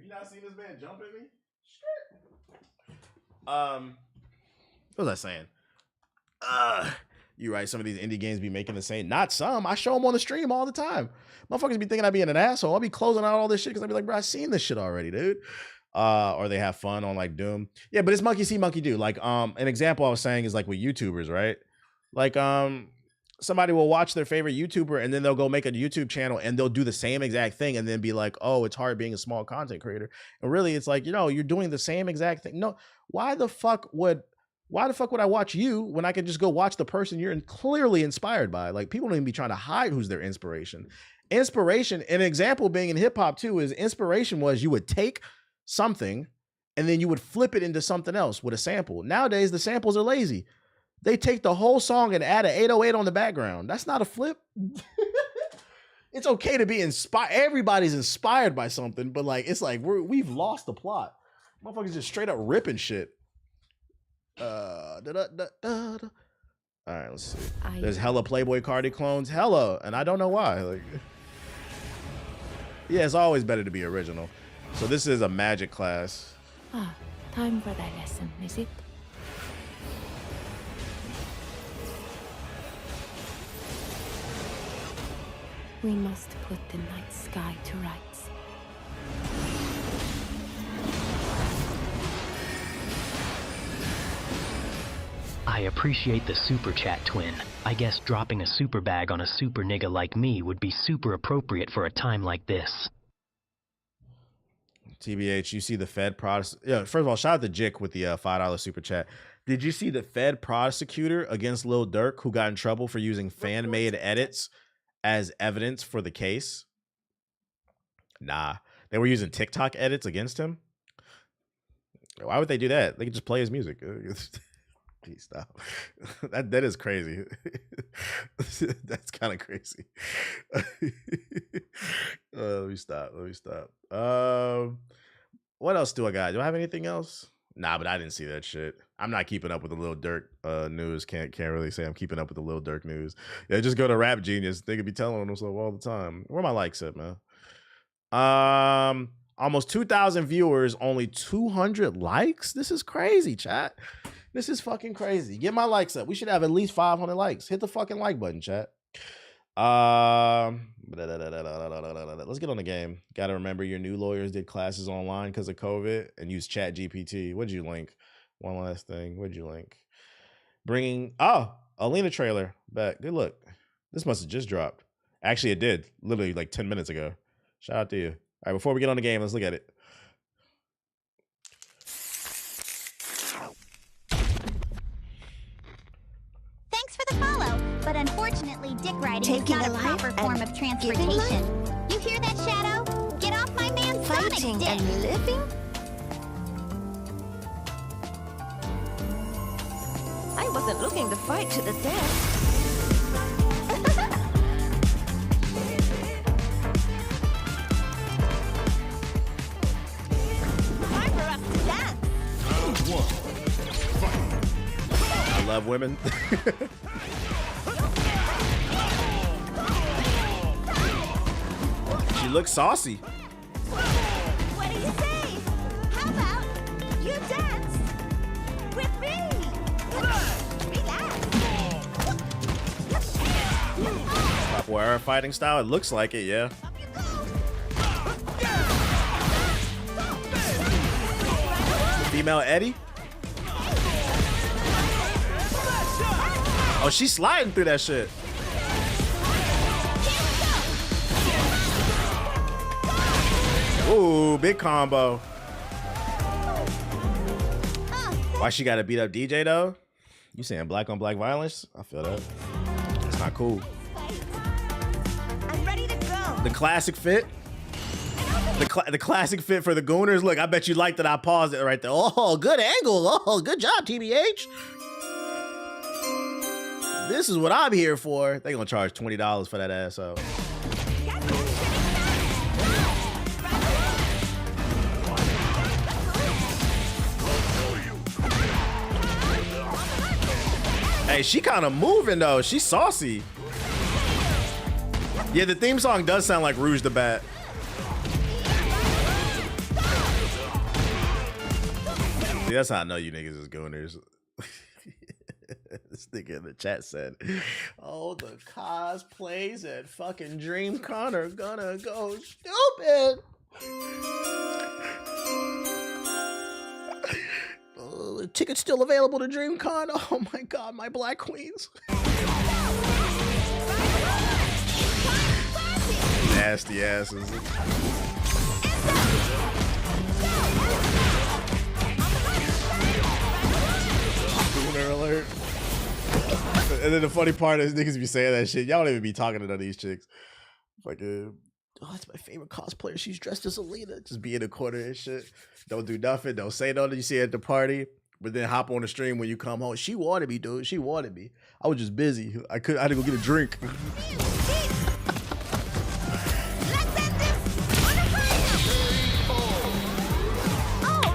you not seen this man jump at me? What was I saying? You're right. Some of these indie games be making the same. Not some. I show them on the stream all the time. Motherfuckers be thinking I be an asshole. I'll be closing out all this shit because I be like, bro, I seen this shit already, dude. Or they have fun on like Doom. Yeah, but it's monkey see, monkey do. Like, an example I was saying is like with YouTubers, right? Like, somebody will watch their favorite YouTuber and then they'll go make a YouTube channel and they'll do the same exact thing and then be like, oh, it's hard being a small content creator. And really, it's like, you're doing the same exact thing. No, why the fuck would I watch you when I could just go watch the person you're clearly inspired by? Like, people don't even be trying to hide who's their inspiration. Inspiration, an example being in hip hop too, is inspiration was you would take something and then you would flip it into something else with a sample. Nowadays, the samples are lazy. They take the whole song and add an 808 on the background. That's not a flip. It's okay to be inspired. Everybody's inspired by something, but like, it's like we've lost the plot. Motherfuckers just straight up ripping shit. All right, let's see. There's hella Playboy Cardi clones. Hella, and I don't know why. Like, yeah, it's always better to be original. So this is a magic class. Time for thy lesson, is it? We must put the night sky to rights. I appreciate the super chat, twin. I guess dropping a super bag on a super nigga like me would be super appropriate for a time like this. TBH, you see the Fed yeah, first of all, shout out to Jick with the $5 super chat. Did you see the Fed prosecutor against Lil Durk who got in trouble for using fan-made edits as evidence for the case? Nah, they were using TikTok edits against him. Why would they do that? They could just play his music. Please stop. That is crazy. That's kind of crazy. Let me stop. What else do I got? Do I have anything else? Nah, but I didn't see that shit. I'm not keeping up with the Lil Durk news. Can't really say I'm keeping up with the Lil Durk news. Yeah, just go to Rap Genius. They could be telling themselves all the time. Where my likes at, man? Almost 2,000 viewers, only 200 likes. This is crazy, chat. This is fucking crazy. Get my likes up. We should have at least 500 likes. Hit the fucking like button, chat. Let's get on the game. Gotta remember your new lawyers did classes online because of COVID and use Chat GPT. What'd you link? One last thing. What'd you link? Bringing Alina trailer back. Good look. This must have just dropped. Actually, it did. Literally like 10 minutes ago. Shout out to you. All right, before we get on the game, let's look at it. Thanks for the follow, but unfortunately, dick riding is not a proper form of transportation. You hear that, Shadow? Get off my man's Sonic dick! And living? I wasn't looking to fight to the death. I love women. She looks saucy. What do you say? How about you dance with me? Relax. Capoeira fighting style. It looks like it, yeah. The female Eddie. Oh, she's sliding through that shit. Ooh, big combo. Why she gotta beat up DJ though? You saying black on black violence? I feel that. It's not cool. I'm ready to go. The classic fit. The classic fit for the Gooners. Look, I bet you like that I paused it right there. Oh, good angle. Oh, good job, TBH. This is what I'm here for. They gonna charge $20 for that ass out. Hey, she kind of moving though. She's saucy. Yeah, the theme song does sound like Rouge the Bat. See, that's how I know you niggas is gooners. This nigga in the chat said, "Oh, the cosplays at fucking DreamCon are gonna go stupid." Tickets still available to DreamCon. Oh my god, my black queens. Nasty asses. Booner alert. And then the funny part is niggas be saying that shit. Y'all don't even be talking to none of these chicks. Like, oh, that's my favorite cosplayer. She's dressed as Alina. Just be in the corner and shit. Don't do nothing. Don't say nothing you see her at the party. But then hop on the stream when you come home. She wanted me, dude. She wanted me. I was just busy. I had to go get a drink. All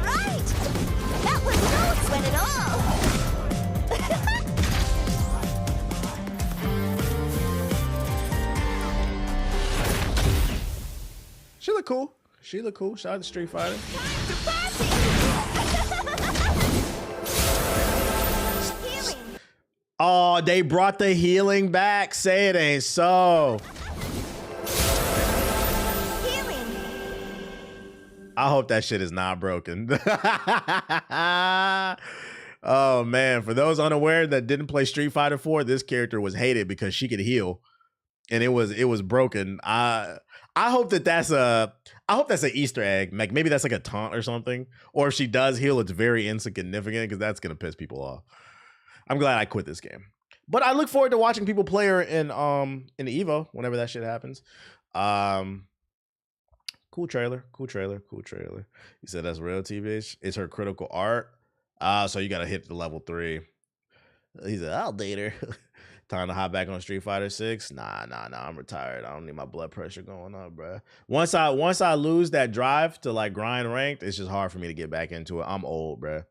right. That was no sweat at all. She look cool. She look cool. Shout out to Street Fighter. Oh, they brought the healing back. Say it ain't so. I hope that shit is not broken. Oh man, for those unaware that didn't play Street Fighter 4, this character was hated because she could heal, and it was broken. I hope that's an Easter egg. Like maybe that's like a taunt or something. Or if she does heal, it's very insignificant because that's gonna piss people off. I'm glad I quit this game, but I look forward to watching people play her in Evo whenever that shit happens. Cool trailer. You said that's real TBH. It's her critical art. So you gotta hit the level 3. He said, I'll date her. Time to hop back on Street Fighter 6. Nah. I'm retired. I don't need my blood pressure going up, bro. Once I lose that drive to like grind ranked, it's just hard for me to get back into it. I'm old, bro.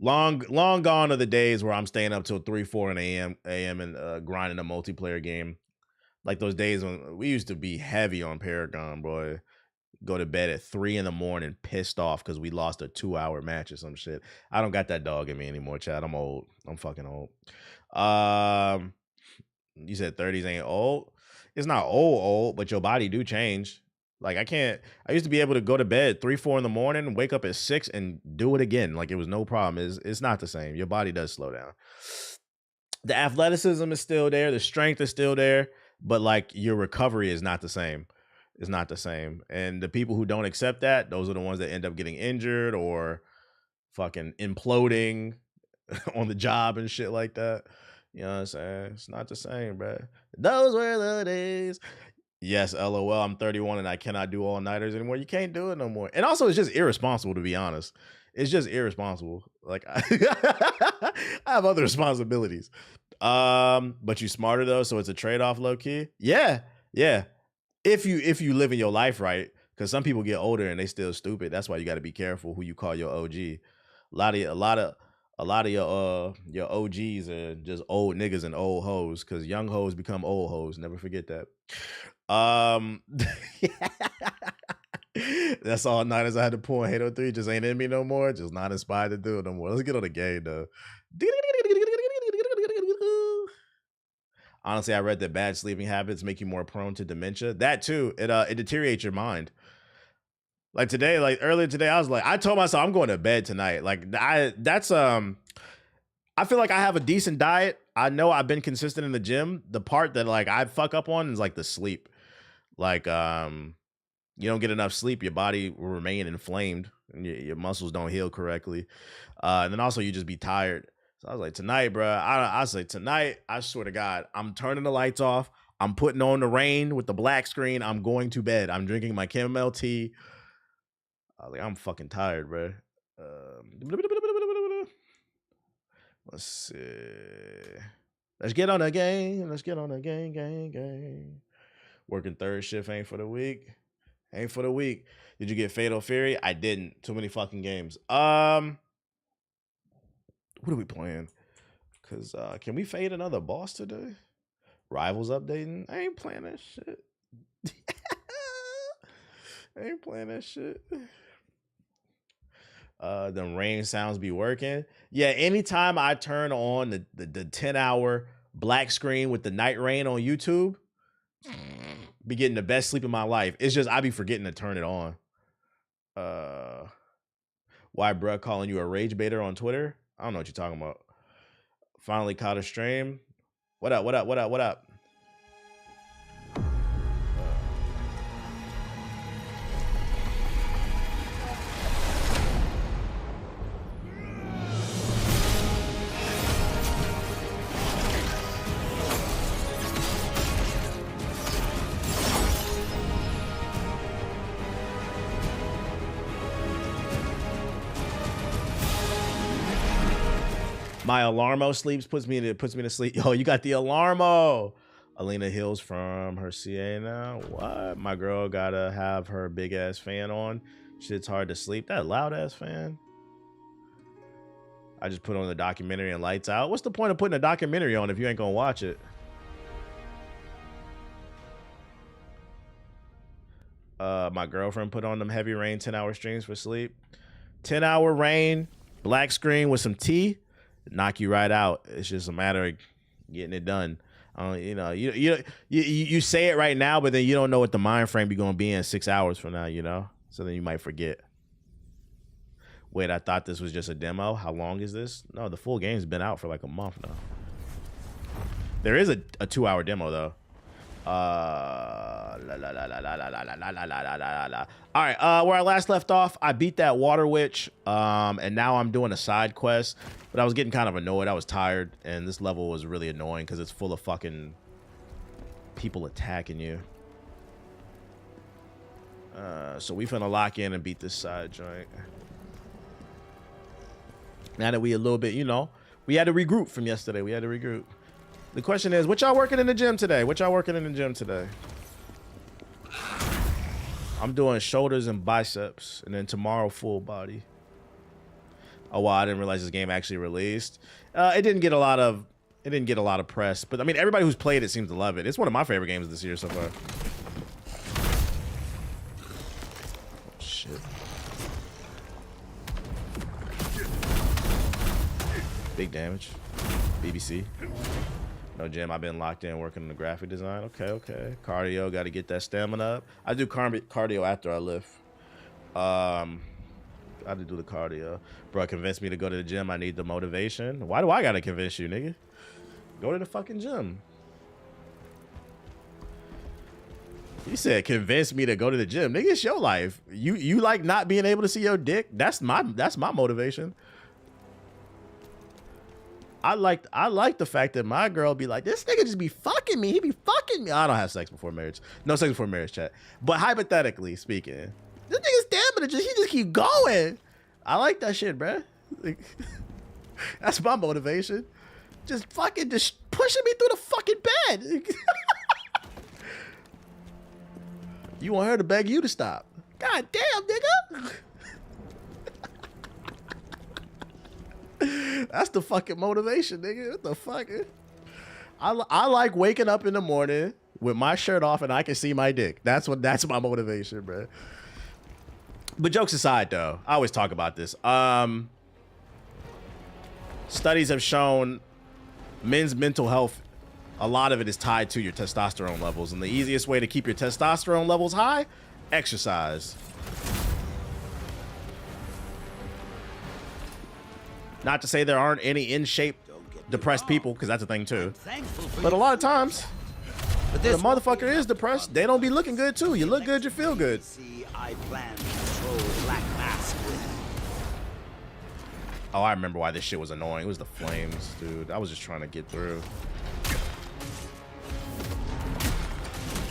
Long gone are the days where I'm staying up till 3-4 a.m. and grinding a multiplayer game. Like those days when we used to be heavy on Paragon, boy. Go to bed at 3 a.m, pissed off because we lost a 2-hour match or some shit. I don't got that dog in me anymore, Chad. I'm old. I'm fucking old. You said 30s ain't old. It's not old, but your body do change. Like I used to be able to go to bed 3-4 in the morning, wake up at 6 and do it again. Like it was no problem. It's not the same. Your body does slow down. The athleticism is still there. The strength is still there, but like your recovery is not the same. It's not the same. And the people who don't accept that, those are the ones that end up getting injured or fucking imploding on the job and shit like that. You know what I'm saying? It's not the same, bro. Those were the days. Yes, LOL, I'm 31 and I cannot do all-nighters anymore. You can't do it no more. And also, it's just irresponsible, to be honest. It's just irresponsible. Like, I have other responsibilities. But you smarter, though, so it's a trade-off, low-key. Yeah. If you live in your life right, because some people get older and they still stupid. That's why you got to be careful who you call your OG. A lot of your OGs are just old niggas and old hoes, because young hoes become old hoes. Never forget that. That's all nighters I had to pull on Halo 3. Just ain't in me no more. Just not inspired to do it no more. Let's get on the game though. Honestly, I read that bad sleeping habits make you more prone to dementia. That too, it deteriorates your mind. Like today, like earlier today, I told myself I'm going to bed tonight. Like I feel like I have a decent diet. I know I've been consistent in the gym. The part that like I fuck up on is like the sleep. Like you don't get enough sleep, your body will remain inflamed and your muscles don't heal correctly. And then also you just be tired. So I was like, tonight, bro, I was like, tonight, I swear to God, I'm turning the lights off. I'm putting on the rain with the black screen. I'm going to bed. I'm drinking my chamomile tea. I'm fucking tired, bro. Let's see. Let's get on the game. Let's get on the game. Working third shift ain't for the week. Ain't for the week. Did you get Fatal Fury? I didn't. Too many fucking games. What are we playing? Because can we fade another boss today? Rivals updating? I ain't playing that shit. I ain't playing that shit. The rain sounds be working. Yeah, anytime I turn on the 10-hour black screen with the night rain on YouTube, be getting the best sleep of my life. It's just I be forgetting to turn it on. Why bruh calling you a rage baiter on Twitter? I don't know what you're talking about. Finally caught a stream. What up? What up? What up? What up? My Alarmo sleeps puts me to sleep. Yo, you got the Alarmo. Alina Hills from her CA now. What? My girl gotta have her big ass fan on. Shit's hard to sleep. That loud ass fan. I just put on the documentary and lights out. What's the point of putting a documentary on if you ain't gonna watch it? My girlfriend put on them heavy rain 10-hour streams for sleep. 10-hour rain, black screen with some tea. Knock you right out. It's just a matter of getting it done. You know, you say it right now, but then you don't know what the mind frame you're gonna be in 6 hours from now. You know, so then you might forget. Wait, I thought this was just a demo. How long is this? No, the full game's been out for like a month now. There is a 2-hour demo though. All right, where I last left off, I beat that water witch, and now I'm doing a side quest, but I was getting kind of annoyed. I was tired, and this level was really annoying because it's full of fucking people attacking you. So we finna lock in and beat this side joint. Now that we a little bit, you know, we had to regroup from yesterday. We had to regroup. The question is, what y'all working in the gym today? What y'all working in the gym today? I'm doing shoulders and biceps, and then tomorrow full body. Oh wow, I didn't realize this game actually released. It didn't get a lot of press, but I mean everybody who's played it seems to love it. It's one of my favorite games this year so far. Oh, shit. Big damage. BBC. No gym. I've been locked in working on the graphic design. Okay. Cardio. Got to get that stamina up. I do cardio after I lift. I have to do the cardio. Bro, convinced me to go to the gym. I need the motivation. Why do I got to convince you, nigga? Go to the fucking gym. He said, convince me to go to the gym. Nigga, it's your life. You like not being able to see your dick? That's my motivation. I like the fact that my girl be like, this nigga just be fucking me. He be fucking me. I don't have sex before marriage. No sex before marriage, chat. But hypothetically speaking, this nigga's stamina he just keep going. I like that shit, bruh. Like, that's my motivation. Just pushing me through the fucking bed. You want her to beg you to stop. God damn, nigga. That's the fucking motivation, nigga. What the fuck? I like waking up in the morning with my shirt off and I can see my dick. That's my motivation, bro. But jokes aside, though, I always talk about this. Studies have shown men's mental health, a lot of it is tied to your testosterone levels, and the easiest way to keep your testosterone levels high, exercise. Not to say there aren't any in shape depressed people, because that's a thing too. But a lot of times, when the motherfucker is depressed, they don't be looking good too. You look good, you feel good. Oh, I remember why this shit was annoying. It was the flames, dude. I was just trying to get through.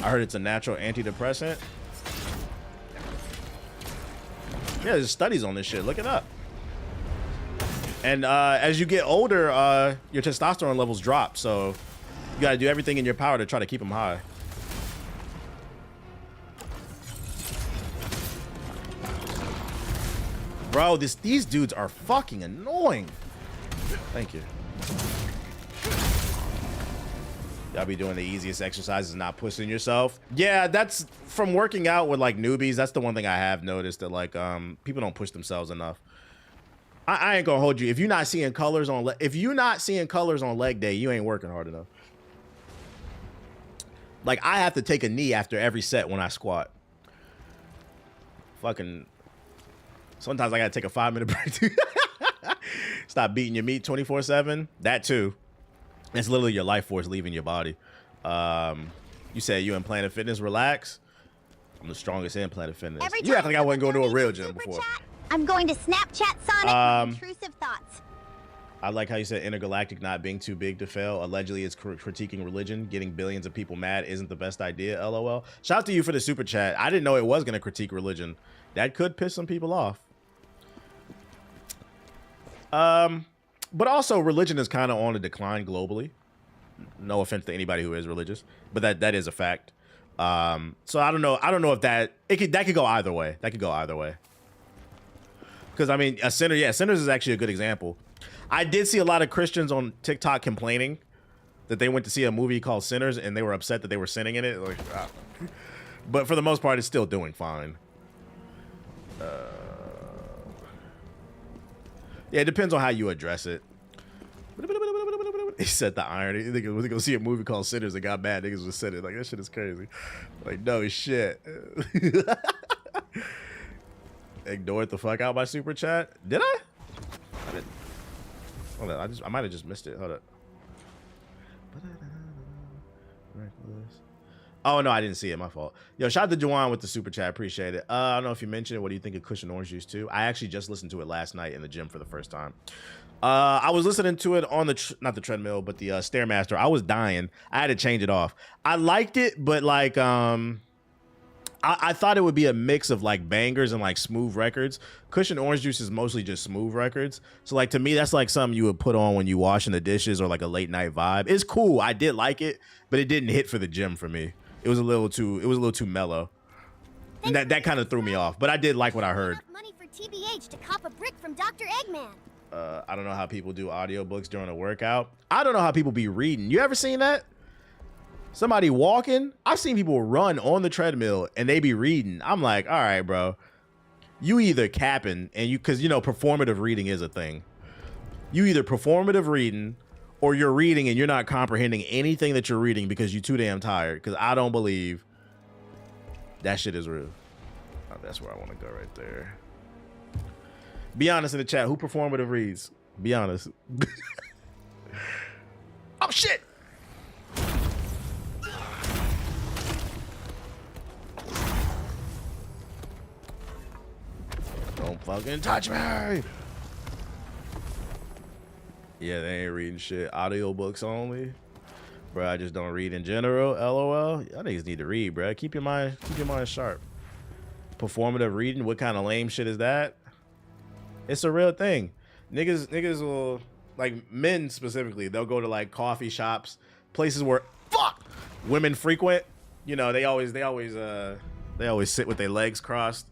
I heard it's a natural antidepressant. Yeah, there's studies on this shit. Look it up. And as you get older, your testosterone levels drop. So you got to do everything in your power to try to keep them high. Bro, these dudes are fucking annoying. Thank you. Y'all be doing the easiest exercises, not pushing yourself. Yeah, that's from working out with like newbies. That's the one thing I have noticed, that like people don't push themselves enough. I ain't gonna hold you. If you're not seeing colors on leg day, you ain't working hard enough. Like, I have to take a knee after every set when I squat. Fucking. Sometimes I gotta take a 5-minute break. Stop beating your meat 24/7. That too. It's literally your life force leaving your body. You said you in Planet Fitness. Relax. I'm the strongest in Planet Fitness. You act like I wasn't going to a real gym before. I'm going to Snapchat Sonic with intrusive thoughts. I like how you said intergalactic not being too big to fail. Allegedly, it's critiquing religion. Getting billions of people mad isn't the best idea. LOL. Shout out to you for the super chat. I didn't know it was going to critique religion. That could piss some people off. But also religion is kind of on a decline globally. No offense to anybody who is religious, but that is a fact. So I don't know if that could go either way. That could go either way. Because I mean, Sinners is actually a good example. I did see a lot of Christians on TikTok complaining that they went to see a movie called Sinners and they were upset that they were sinning in it. Like, but for the most part, it's still doing fine. Yeah, it depends on how you address it. He said the irony. Niggas was gonna see a movie called Sinners and got mad. Niggas was sinning. Like, that shit is crazy. Like, no shit. Ignored the fuck out my super chat. Did I? I didn't. Hold on, I might have just missed it. Hold up. Oh no, I didn't see it. My fault. Yo, shout out to Juwan with the super chat. Appreciate it. I don't know if you mentioned it. What do you think of Cushion Orange Juice too? I actually just listened to it last night in the gym for the first time. I was listening to it on the not the treadmill, but the Stairmaster. I was dying. I had to change it off. I liked it, but like I thought it would be a mix of like bangers and like smooth records. Cushion Orange Juice is mostly just smooth records. So like to me, that's like something you would put on when you washing the dishes or like a late night vibe. It's cool. I did like it, but it didn't hit for the gym for me. It was a little too mellow. And that kind of threw me off. But I did like what I heard. Money for TBH to cop a brick from Dr. Eggman. I don't know how people do audiobooks during a workout. I don't know how people be reading. You ever seen that? Somebody walking? I've seen people run on the treadmill and they be reading. I'm like, all right, bro. You either capping and because you know performative reading is a thing. You either performative reading or you're reading and you're not comprehending anything that you're reading because you're too damn tired. Because I don't believe that shit is real. Oh, that's where I want to go right there. Be honest in the chat. Who performative reads? Be honest. Oh, shit. Don't fucking touch me. Yeah, they ain't reading shit. Audiobooks only. Bro, I just don't read in general. LOL. Y'all niggas need to read, bro. Keep your mind sharp. Performative reading. What kind of lame shit is that? It's a real thing. Niggas will, like men specifically, they'll go to like coffee shops, places where women frequent. You know, they always sit with their legs crossed,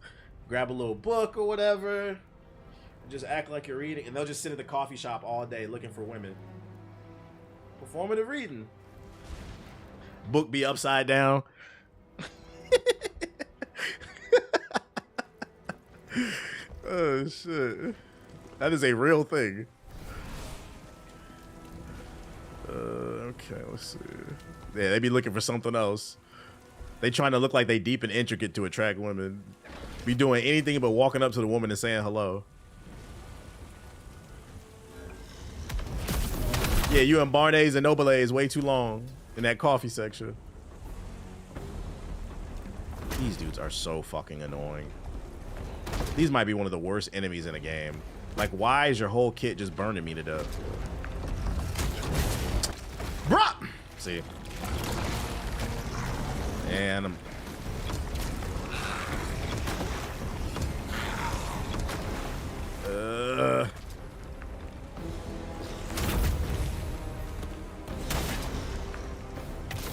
grab a little book or whatever, just act like you're reading, and they'll just sit at the coffee shop all day looking for women. Performative reading. Book be upside down. Oh shit. That is a real thing. Okay, let's see. Yeah, they be looking for something else. They trying to look like they deep and intricate to attract women. Be doing anything but walking up to the woman and saying hello. Yeah, you in Barney's and Noble's way too long in that coffee section. These dudes are so fucking annoying. These might be one of the worst enemies in the game. Like, why is your whole kit just burning me to death? Bruh! See. And I'm...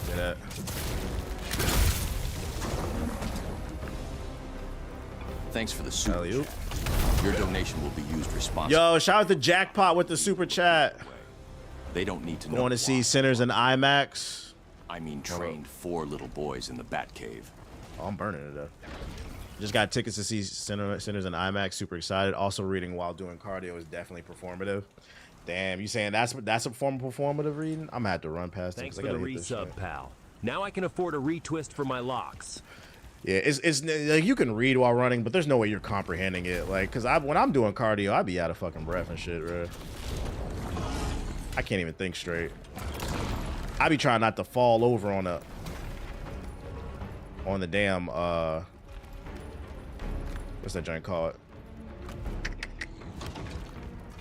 Get it. Thanks for the super chat. Your donation will be used responsibly. Yo, shout out to Jackpot with the super chat. They don't need to know. Going to see Sinners in IMAX. I mean, trained 4 little boys in the Batcave. Oh, I'm burning it up. Just got tickets to see Sinners in IMAX. Super excited. Also reading while doing cardio is definitely performative. Damn, you saying that's a form of performative reading? I'm gonna have to run past it. Thanks for the resub, pal. Now I can afford a retwist for my locks. Yeah, it's like you can read while running, but there's no way you're comprehending it. Like, cause when I'm doing cardio, I be out of fucking breath and shit, bro. I can't even think straight. I be trying not to fall over on the damn what's that joint called?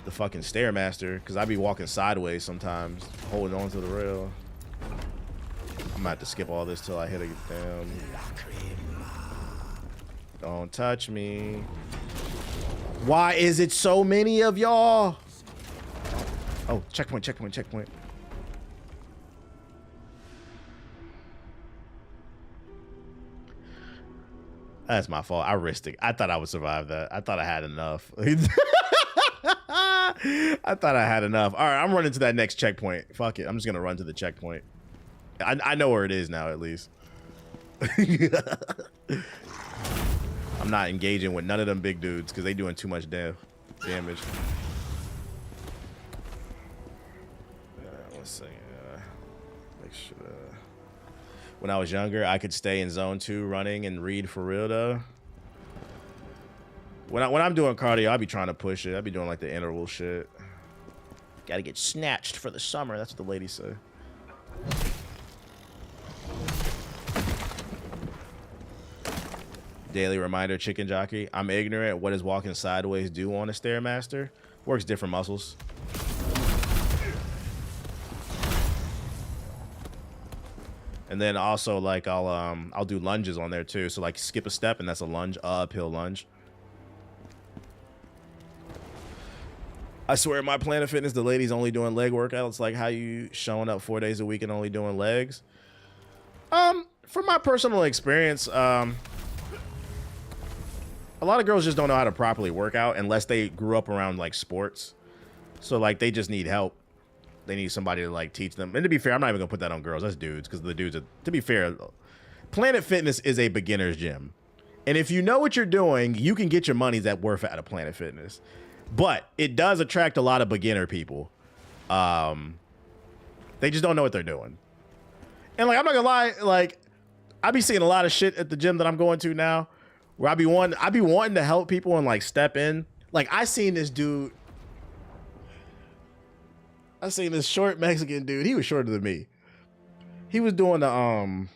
The fucking Stairmaster, because I be walking sideways sometimes, holding on to the rail. I'm gonna have to skip all this till I hit a damn. Don't touch me. Why is it so many of y'all? Oh, checkpoint, checkpoint, checkpoint. That's my fault. I risked it. I thought I would survive that. I thought I had enough. I thought I had enough. All right, I'm running to that next checkpoint. Fuck it. I'm just going to run to the checkpoint. I know where it is now, at least. I'm not engaging with none of them big dudes because they doing too much damage. One second. Make sure. When I was younger, I could stay in zone 2 running and read for real, though. When I'm doing cardio, I be trying to push it. I be doing like the interval shit. Gotta get snatched for the summer. That's what the ladies say. Daily reminder, chicken jockey. I'm ignorant. What does walking sideways do on a Stairmaster? Works different muscles. And then also like I'll do lunges on there too. So like skip a step and that's a lunge, uphill lunge. I swear at my Planet Fitness, the ladies only doing leg workouts. Like how you showing up 4 days a week and only doing legs. From my personal experience, a lot of girls just don't know how to properly work out unless they grew up around like sports. So like they just need help. They need somebody to like teach them. And to be fair, I'm not even gonna put that on girls. That's dudes, because the dudes are, to be fair, Planet Fitness is a beginner's gym. And if you know what you're doing, you can get your money's worth out of Planet Fitness. But it does attract a lot of beginner people. They just don't know what they're doing. And like I'm not gonna lie, like I be seeing a lot of shit at the gym that I'm going to now, where I be wanting to help people and like step in. Like I seen this dude. I seen this short Mexican dude. He was shorter than me. He was doing the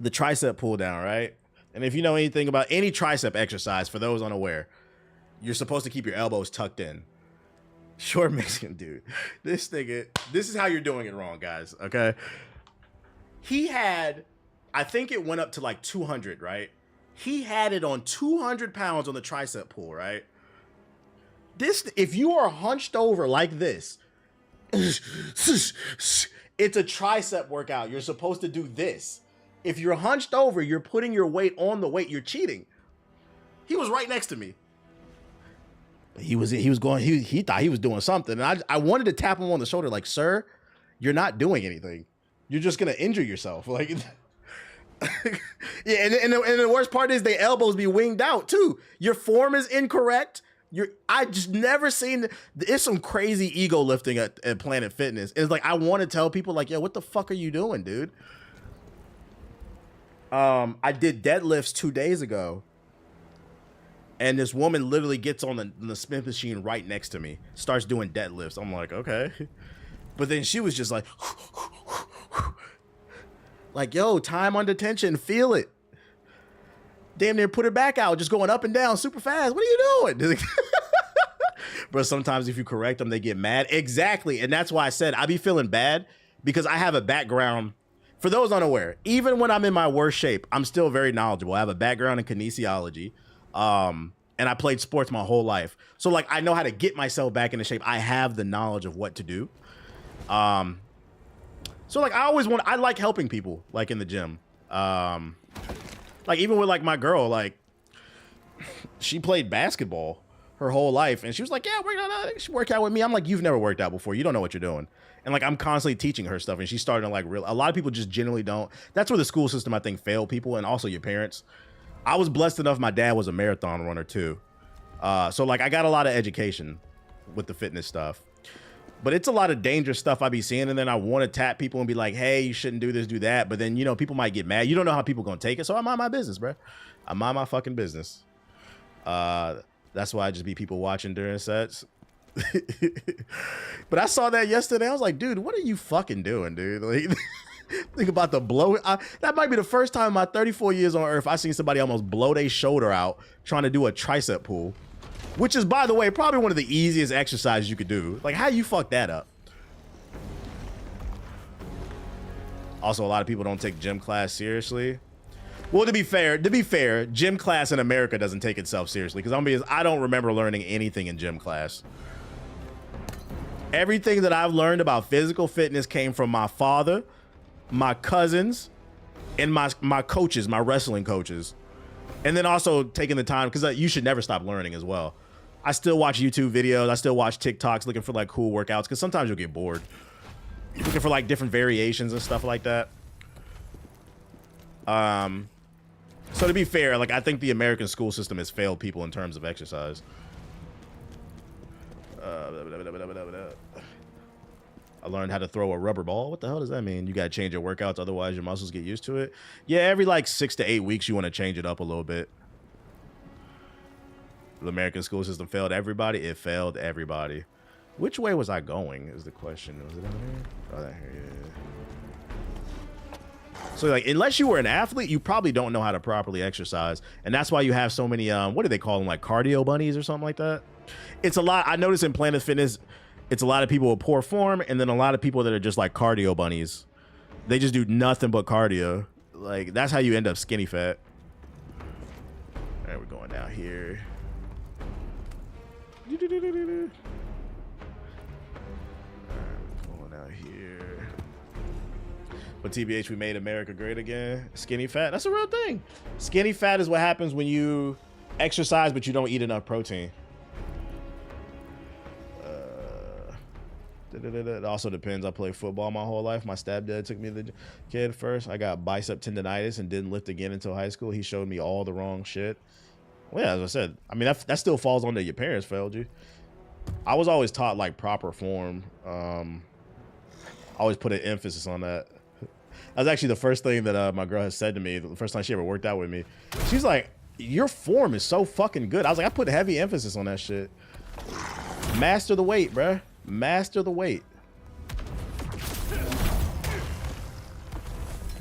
tricep pull down, right? And if you know anything about any tricep exercise, for those unaware, you're supposed to keep your elbows tucked in. Short Mexican dude. This is how you're doing it wrong, guys, okay? He had, I think it went up to like 200, right? He had it on 200 pounds on the tricep pull, right? If you are hunched over like this, it's a tricep workout. You're supposed to do this. If you're hunched over, you're putting your weight on the weight. You're cheating. He was right next to me. He thought he was doing something. And I wanted to tap him on the shoulder like, sir, you're not doing anything. You're just going to injure yourself. Like, yeah. And the worst part is the elbows be winged out too. Your form is incorrect. I just never seen, it's some crazy ego lifting at Planet Fitness. It's like, I want to tell people like, yo, what the fuck are you doing, dude? I did deadlifts 2 days ago. And this woman literally gets on the Smith machine right next to me, starts doing deadlifts. I'm like, okay. But then she was just like, yo, time under tension, feel it. Damn near put her back out, just going up and down super fast. What are you doing? But sometimes if you correct them, they get mad. Exactly. And that's why I said I be feeling bad, because I have a background. For those unaware, even when I'm in my worst shape, I'm still very knowledgeable. I have a background in kinesiology. And I played sports my whole life. So like, I know how to get myself back into shape. I have the knowledge of what to do. So like, I like helping people like in the gym. Like even with like my girl, like she played basketball her whole life. And she was like, yeah, we're gonna work out with me. I'm like, you've never worked out before. You don't know what you're doing. And like, I'm constantly teaching her stuff, and she's starting to like a lot of people just generally don't. That's where the school system, I think, failed people, and also your parents. I was blessed enough. My dad was a marathon runner too. So like I got a lot of education with the fitness stuff, but it's a lot of dangerous stuff I be seeing. And then I want to tap people and be like, hey, you shouldn't do this, do that. But then, you know, people might get mad. You don't know how people going to take it. So I mind my business, bro. I mind my fucking business. That's why I just be people watching during sets. But I saw that yesterday. I was like, dude, what are you fucking doing, dude? Like, think about the blow. That might be the first time in my 34 years on Earth I seen somebody almost blow their shoulder out trying to do a tricep pull, which is, by the way, probably one of the easiest exercises you could do. Like, how you fuck that up? Also, a lot of people don't take gym class seriously. Well, to be fair, gym class in America doesn't take itself seriously because I don't remember learning anything in gym class. Everything that I've learned about physical fitness came from my father, my cousins, and my coaches, my wrestling coaches. And then also taking the time, because you should never stop learning as well. I still watch YouTube videos. I still watch TikToks looking for like cool workouts, because sometimes you'll get bored. You're looking for like different variations and stuff like that. So to be fair, like I think the American school system has failed people in terms of exercise. I learned how to throw a rubber ball. What the hell does that mean? You got to change your workouts, otherwise your muscles get used to it. Yeah, every like 6 to 8 weeks, you want to change it up a little bit. The American school system failed everybody. It failed everybody. Which way was I going is the question. Was it down here? Oh, down here, yeah. So like, unless you were an athlete, you probably don't know how to properly exercise. And that's why you have so many, what do they call them? Like cardio bunnies or something like that. It's a lot. I noticed in Planet Fitness, it's a lot of people with poor form, and then a lot of people that are just like cardio bunnies. They just do nothing but cardio. Like, that's how you end up skinny fat. All right, we're going down here. All right, we're going out here. But TBH, we made America great again. Skinny fat, that's a real thing. Skinny fat is what happens when you exercise, but you don't eat enough protein. It also depends. I played football my whole life. My stepdad took me to the kid first. I got bicep tendonitis and didn't lift again until high school. He showed me all the wrong shit. Well, yeah, as I said, I mean, that still falls on that your parents failed you. I was always taught like proper form. I always put an emphasis on that. That was actually the first thing that my girl has said to me the first time she ever worked out with me. She's like, your form is so fucking good. I was like, I put heavy emphasis on that shit. Master the weight, bruh. Master the weight.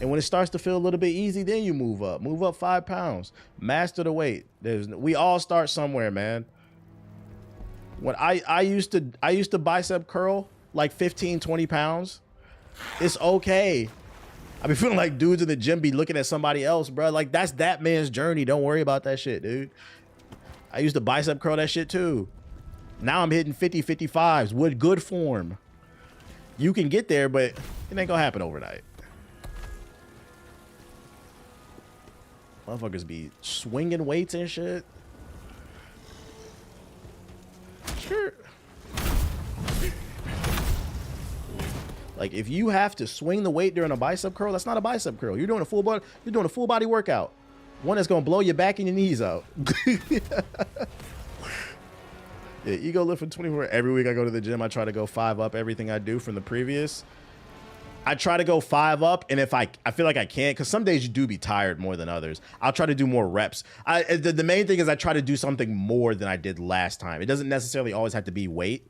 And when it starts to feel a little bit easy, then you move up. Move up 5 pounds. Master the weight. We all start somewhere, man. When I used to bicep curl like 15, 20 pounds. It's okay. I be feeling like dudes in the gym be looking at somebody else, bro. Like, that's that man's journey. Don't worry about that shit, dude. I used to bicep curl that shit too. Now I'm hitting 50, 55s with good form. You can get there, but it ain't gonna happen overnight. Motherfuckers be swinging weights and shit. Sure. Like, if you have to swing the weight during a bicep curl, that's not a bicep curl. You're doing a full body workout. One that's gonna blow your back and your knees out. Yeah, ego lifting 24. Every week I go to the gym, I try to go 5 up everything I do from the previous. I try to go 5 up, and if I feel like I can't, because some days you do be tired more than others, I'll try to do more reps. The main thing is I try to do something more than I did last time. It doesn't necessarily always have to be weight.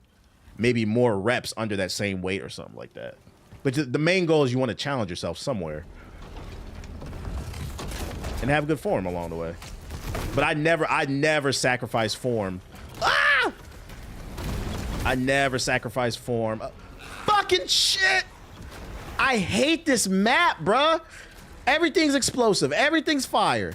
Maybe more reps under that same weight or something like that. But the main goal is you want to challenge yourself somewhere. And have good form along the way. But I never sacrifice form. Ah! I never sacrifice form. Fucking shit! I hate this map, bruh. Everything's explosive. Everything's fire.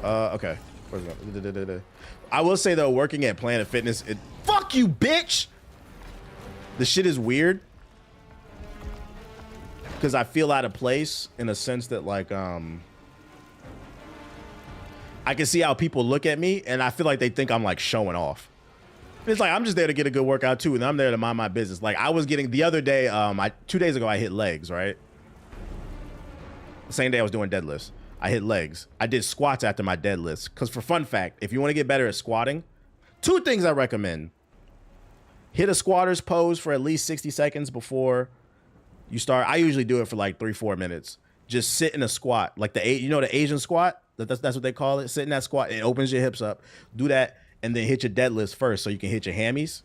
Okay. I will say though, working at Planet Fitness, fuck you, bitch. The shit is weird because I feel out of place in a sense that like I can see how people look at me, and I feel like they think I'm like showing off. It's like, I'm just there to get a good workout too, and I'm there to mind my business. Like I was getting the other day, 2 days ago, I hit legs, right? The same day I was doing deadlifts. I hit legs. I did squats after my deadlifts. Because for fun fact, if you want to get better at squatting, 2 things I recommend. Hit a squatter's pose for at least 60 seconds before you start. I usually do it for like 3-4 minutes. Just sit in a squat. Like the Asian squat? That's what they call it. Sit in that squat. It opens your hips up. Do that. And then hit your deadlifts first so you can hit your hammies.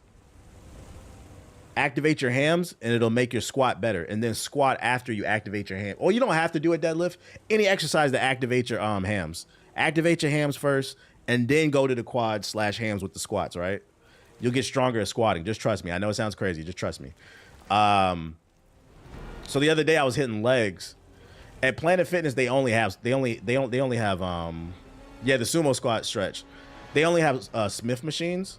Activate your hams and it'll make your squat better. And then squat after you activate your ham. Or you don't have to do a deadlift. Any exercise to activate your hams. Activate your hams first and then go to the quads / hams with the squats, right? You'll get stronger at squatting. Just trust me. I know it sounds crazy. Just trust me. So the other day I was hitting legs. At Planet Fitness, they only have the sumo squat stretch. They only have Smith machines.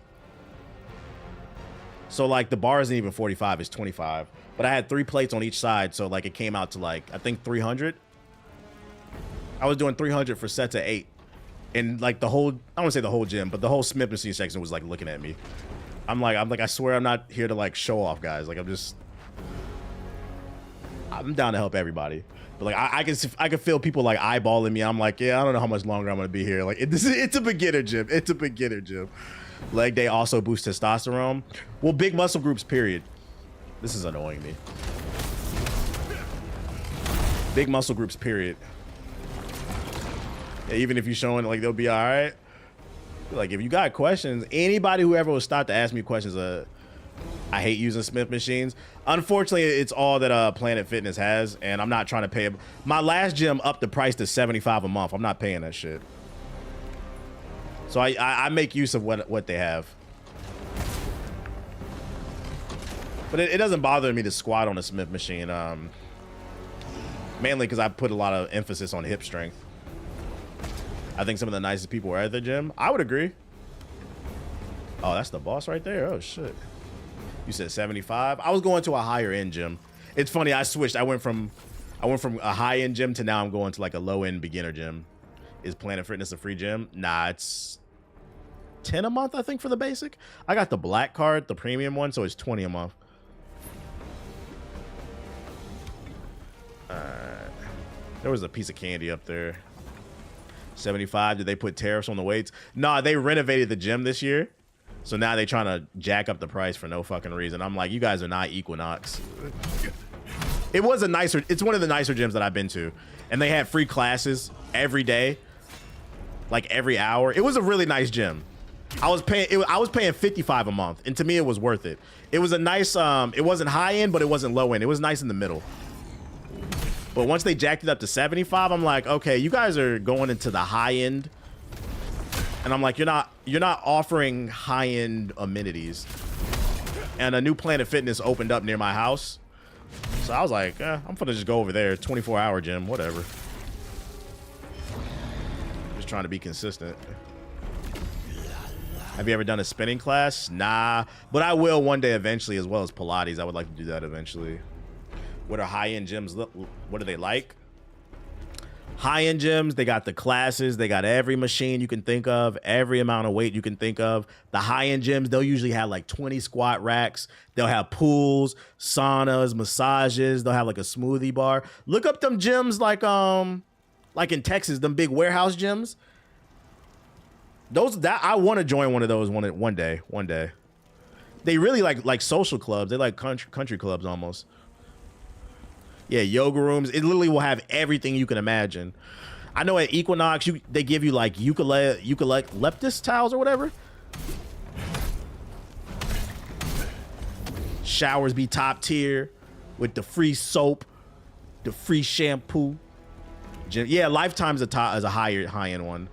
So like the bar isn't even 45, it's 25. But I had 3 plates on each side, so like it came out to like I think 300. I was doing 300 for sets of 8. And like the whole, I don't want to say the whole gym, but the whole Smith machine section was like looking at me. I'm like, I swear I'm not here to like show off, guys. Like I'm down to help everybody. But like I can feel people like eyeballing me. I'm like, yeah, I don't know how much longer I'm gonna be here. Like it's a beginner gym. It's a beginner gym. Leg day also boosts testosterone. Well, big muscle groups, period. This is annoying me. Big muscle groups, period. Yeah, even if you're showing, like, they'll be all right. Like, if you got questions, anybody who ever will stop to ask me questions, I hate using Smith machines. Unfortunately, it's all that Planet Fitness has, and I'm not trying to pay. My last gym upped the price to $75 a month. I'm not paying that shit. So I make use of what they have. But it doesn't bother me to squat on a Smith machine, mainly because I put a lot of emphasis on hip strength. I think some of the nicest people are at the gym. I would agree. Oh, that's the boss right there. Oh, shit. You said 75? I was going to a higher end gym. It's funny, I switched. I went from a high end gym to now I'm going to like a low end beginner gym. Is Planet Fitness a free gym? Nah, it's 10 a month, I think, for the basic. I got the black card, the premium one, so it's 20 a month. There was a piece of candy up there. 75. Did they put tariffs on the weights? Nah, they renovated the gym this year. So now they're trying to jack up the price for no fucking reason. I'm like, you guys are not Equinox. It's one of the nicer gyms that I've been to. And they had free classes every day. Like every hour. It was a really nice gym. I was paying $55 a month. And to me, it was worth it. It was a nice, it wasn't high end, but it wasn't low end. It was nice in the middle. But once they jacked it up to 75, I'm like, okay, you guys are going into the high end. And I'm like, you're not offering high end amenities. And a new Planet Fitness opened up near my house. So I was like, I'm gonna just go over there. 24-hour gym, whatever. Just trying to be consistent. Have you ever done a spinning class? Nah, but I will one day eventually, as well as Pilates. I would like to do that eventually. What are high-end gyms? What are they like? High-end gyms, they got the classes. They got every machine you can think of, every amount of weight you can think of. The high-end gyms, they'll usually have like 20 squat racks. They'll have pools, saunas, massages. They'll have like a smoothie bar. Look up them gyms like in Texas, them big warehouse gyms. I want to join one of those one day. They really like social clubs. They like country clubs almost. Yeah, yoga rooms. It literally will have everything you can imagine. I know at Equinox, they give you like eucalyptus towels or whatever. Showers be top tier with the free soap, the free shampoo. Yeah, Lifetime's a high-end one.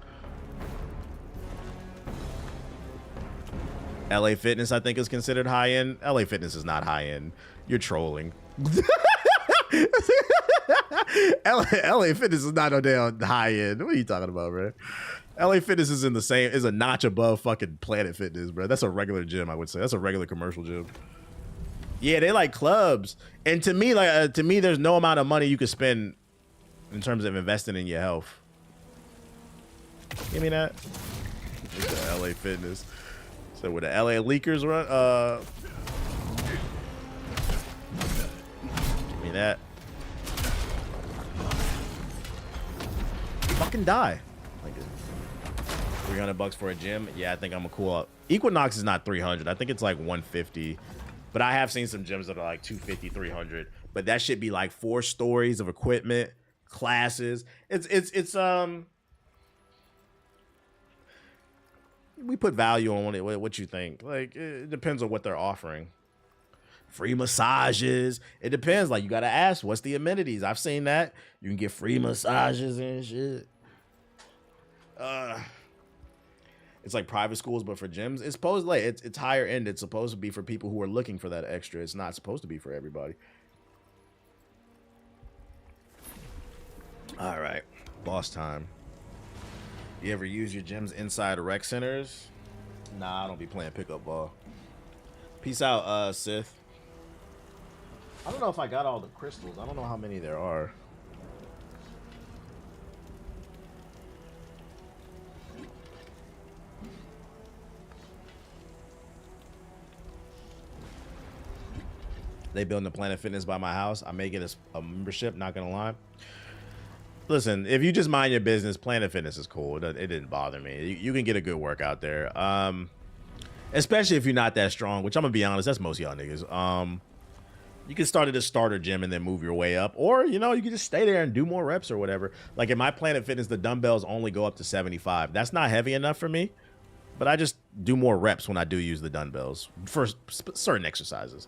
LA Fitness, I think, is considered high-end. LA Fitness is not high-end. You're trolling. LA Fitness is not no damn high-end. What are you talking about, bro? LA Fitness is is a notch above fucking Planet Fitness, bro. That's a regular gym, I would say. That's a regular commercial gym. Yeah, they like clubs. And to me, there's no amount of money you could spend in terms of investing in your health. Give me that. Look at LA Fitness. So with the LA Leakers run, give me that. Fucking die. Like $300 for a gym. Yeah, I think I'm a cool up. Equinox is not 300. I think it's like 150. But I have seen some gyms that are like 250, 300. But that should be like 4 stories of equipment, classes. It's we put value on it. What you think? Like, it depends on what they're offering. Free massages. It depends. Like, you gotta ask, what's the amenities? I've seen that. You can get free massages and shit. It's like private schools, but for gyms. It's supposed like it's higher end. It's supposed to be for people who are looking for that extra. It's not supposed to be for everybody. All right, boss time. You ever use your gyms inside rec centers? Nah, I don't be playing pickup ball. Peace out, Sith. I don't know if I got all the crystals. I don't know how many there are. They building a Planet Fitness by my house. I may get a membership, not gonna lie. Listen, if you just mind your business, Planet Fitness is cool. It didn't bother me. You can get a good workout there. Especially if you're not that strong, which I'm gonna be honest, that's most of y'all niggas. You can start at a starter gym and then move your way up. Or, you know, you can just stay there and do more reps or whatever. Like in my Planet Fitness, the dumbbells only go up to 75. That's not heavy enough for me. But I just do more reps when I do use the dumbbells for certain exercises.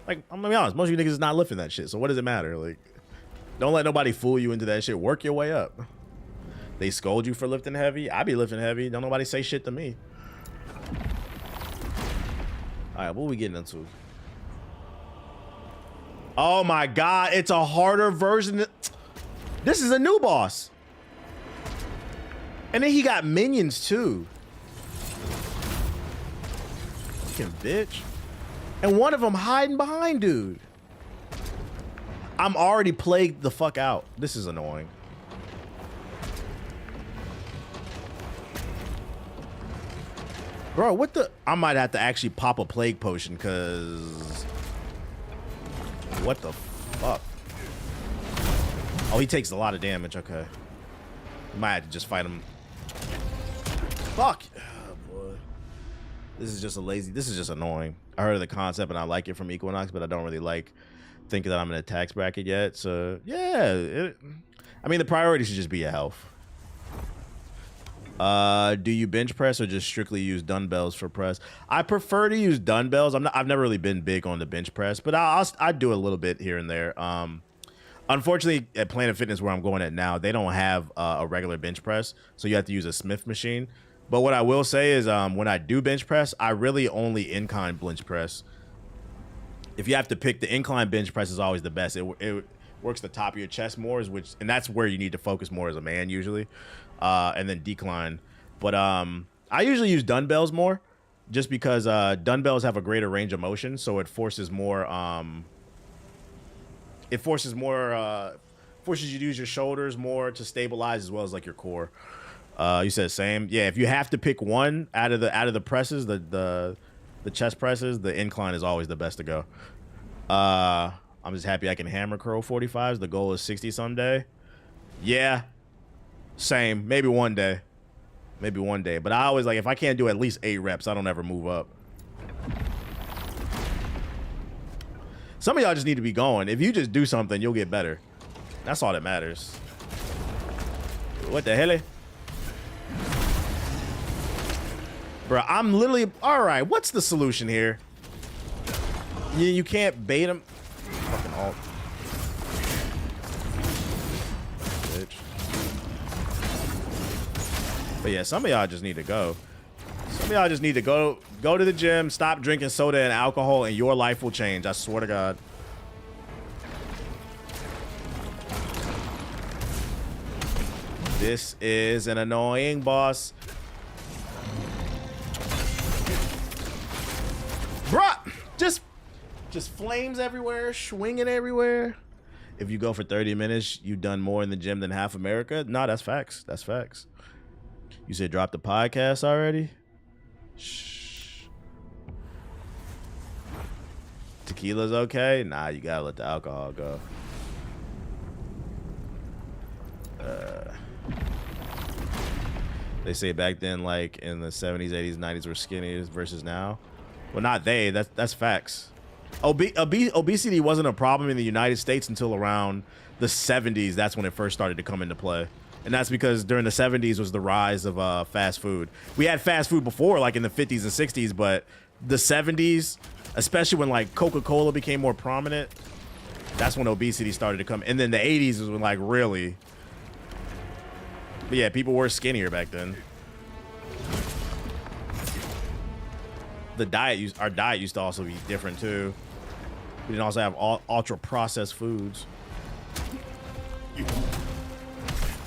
Like, I'm gonna be honest, most of you niggas is not lifting that shit. So what does it matter? Like, don't let nobody fool you into that shit. Work your way up. They scold you for lifting heavy. I be lifting heavy. Don't nobody say shit to me. All right, what we getting into? Oh my God, it's a harder version. This is a new boss. And then he got minions too. Fucking bitch. And one of them hiding behind dude. I'm already plagued the fuck out. This is annoying. Bro, what the? I might have to actually pop a plague potion because... What the fuck? Oh, he takes a lot of damage. Okay. Might have to just fight him. Fuck. Oh, boy. This is just a lazy... This is just annoying. I heard of the concept and I like it from Equinox, but I don't really like thinking that I'm in a tax bracket yet. So, yeah. I mean, the priority should just be your health. Do you bench press or just strictly use dumbbells for press? I prefer to use dumbbells. I've never really been big on the bench press, but I do a little bit here and there. Unfortunately, at Planet Fitness where I'm going at now, they don't have a regular bench press, so you have to use a Smith machine. But what I will say is when I do bench press, I really only incline bench press. If you have to pick, the incline bench press is always the best. It works the top of your chest more, and that's where you need to focus more as a man usually. And then decline. But I usually use dumbbells more just because dumbbells have a greater range of motion, so it forces more forces you to use your shoulders more to stabilize as well as like your core. You said same. Yeah, if you have to pick one out of the presses, the chest presses, the incline is always the best to go. I'm just happy I can hammer curl 45s. The goal is 60 someday. Yeah. Same. Maybe one day. Maybe one day. But I always like, if I can't do at least 8 reps, I don't ever move up. Some of y'all just need to be going. If you just do something, you'll get better. That's all that matters. What the hell? Bro, I'm literally... All right, what's the solution here? You can't bait him. Fucking alt. Bitch. But yeah, some of y'all just need to go. Some of y'all just need to go to the gym, stop drinking soda and alcohol, and your life will change. I swear to God. This is an annoying boss. Bruh, just flames everywhere, swinging everywhere. If you go for 30 minutes, you've done more in the gym than half America. No, that's facts. That's facts. You said drop the podcast already? Shh. Tequila's okay? Nah, you gotta let the alcohol go. They say back then, like in the 70s, 80s, 90s were skinny versus now. Well, not they. That's facts. Obesity wasn't a problem in the United States until around the 70s. That's when it first started to come into play. And that's because during the 70s was the rise of fast food. We had fast food before, like in the 50s and 60s, but the 70s, especially when like Coca-Cola became more prominent, that's when obesity started to come. And then the 80s was when like really... But yeah, people were skinnier back then. Our diet used to also be different too. We didn't also have ultra processed foods.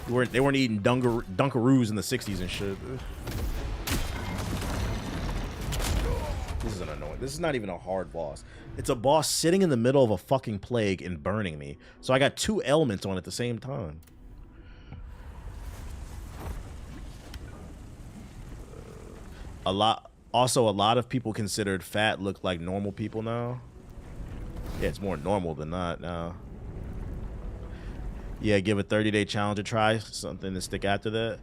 They weren't eating Dunkaroos in the 60s and shit. This is an annoying. This is not even a hard boss. It's a boss sitting in the middle of a fucking plague and burning me. So I got two elements on at the same time. A lot of people considered fat look like normal people now. Yeah, it's more normal than not now. Yeah, give a 30-day challenge a try, something to stick after that.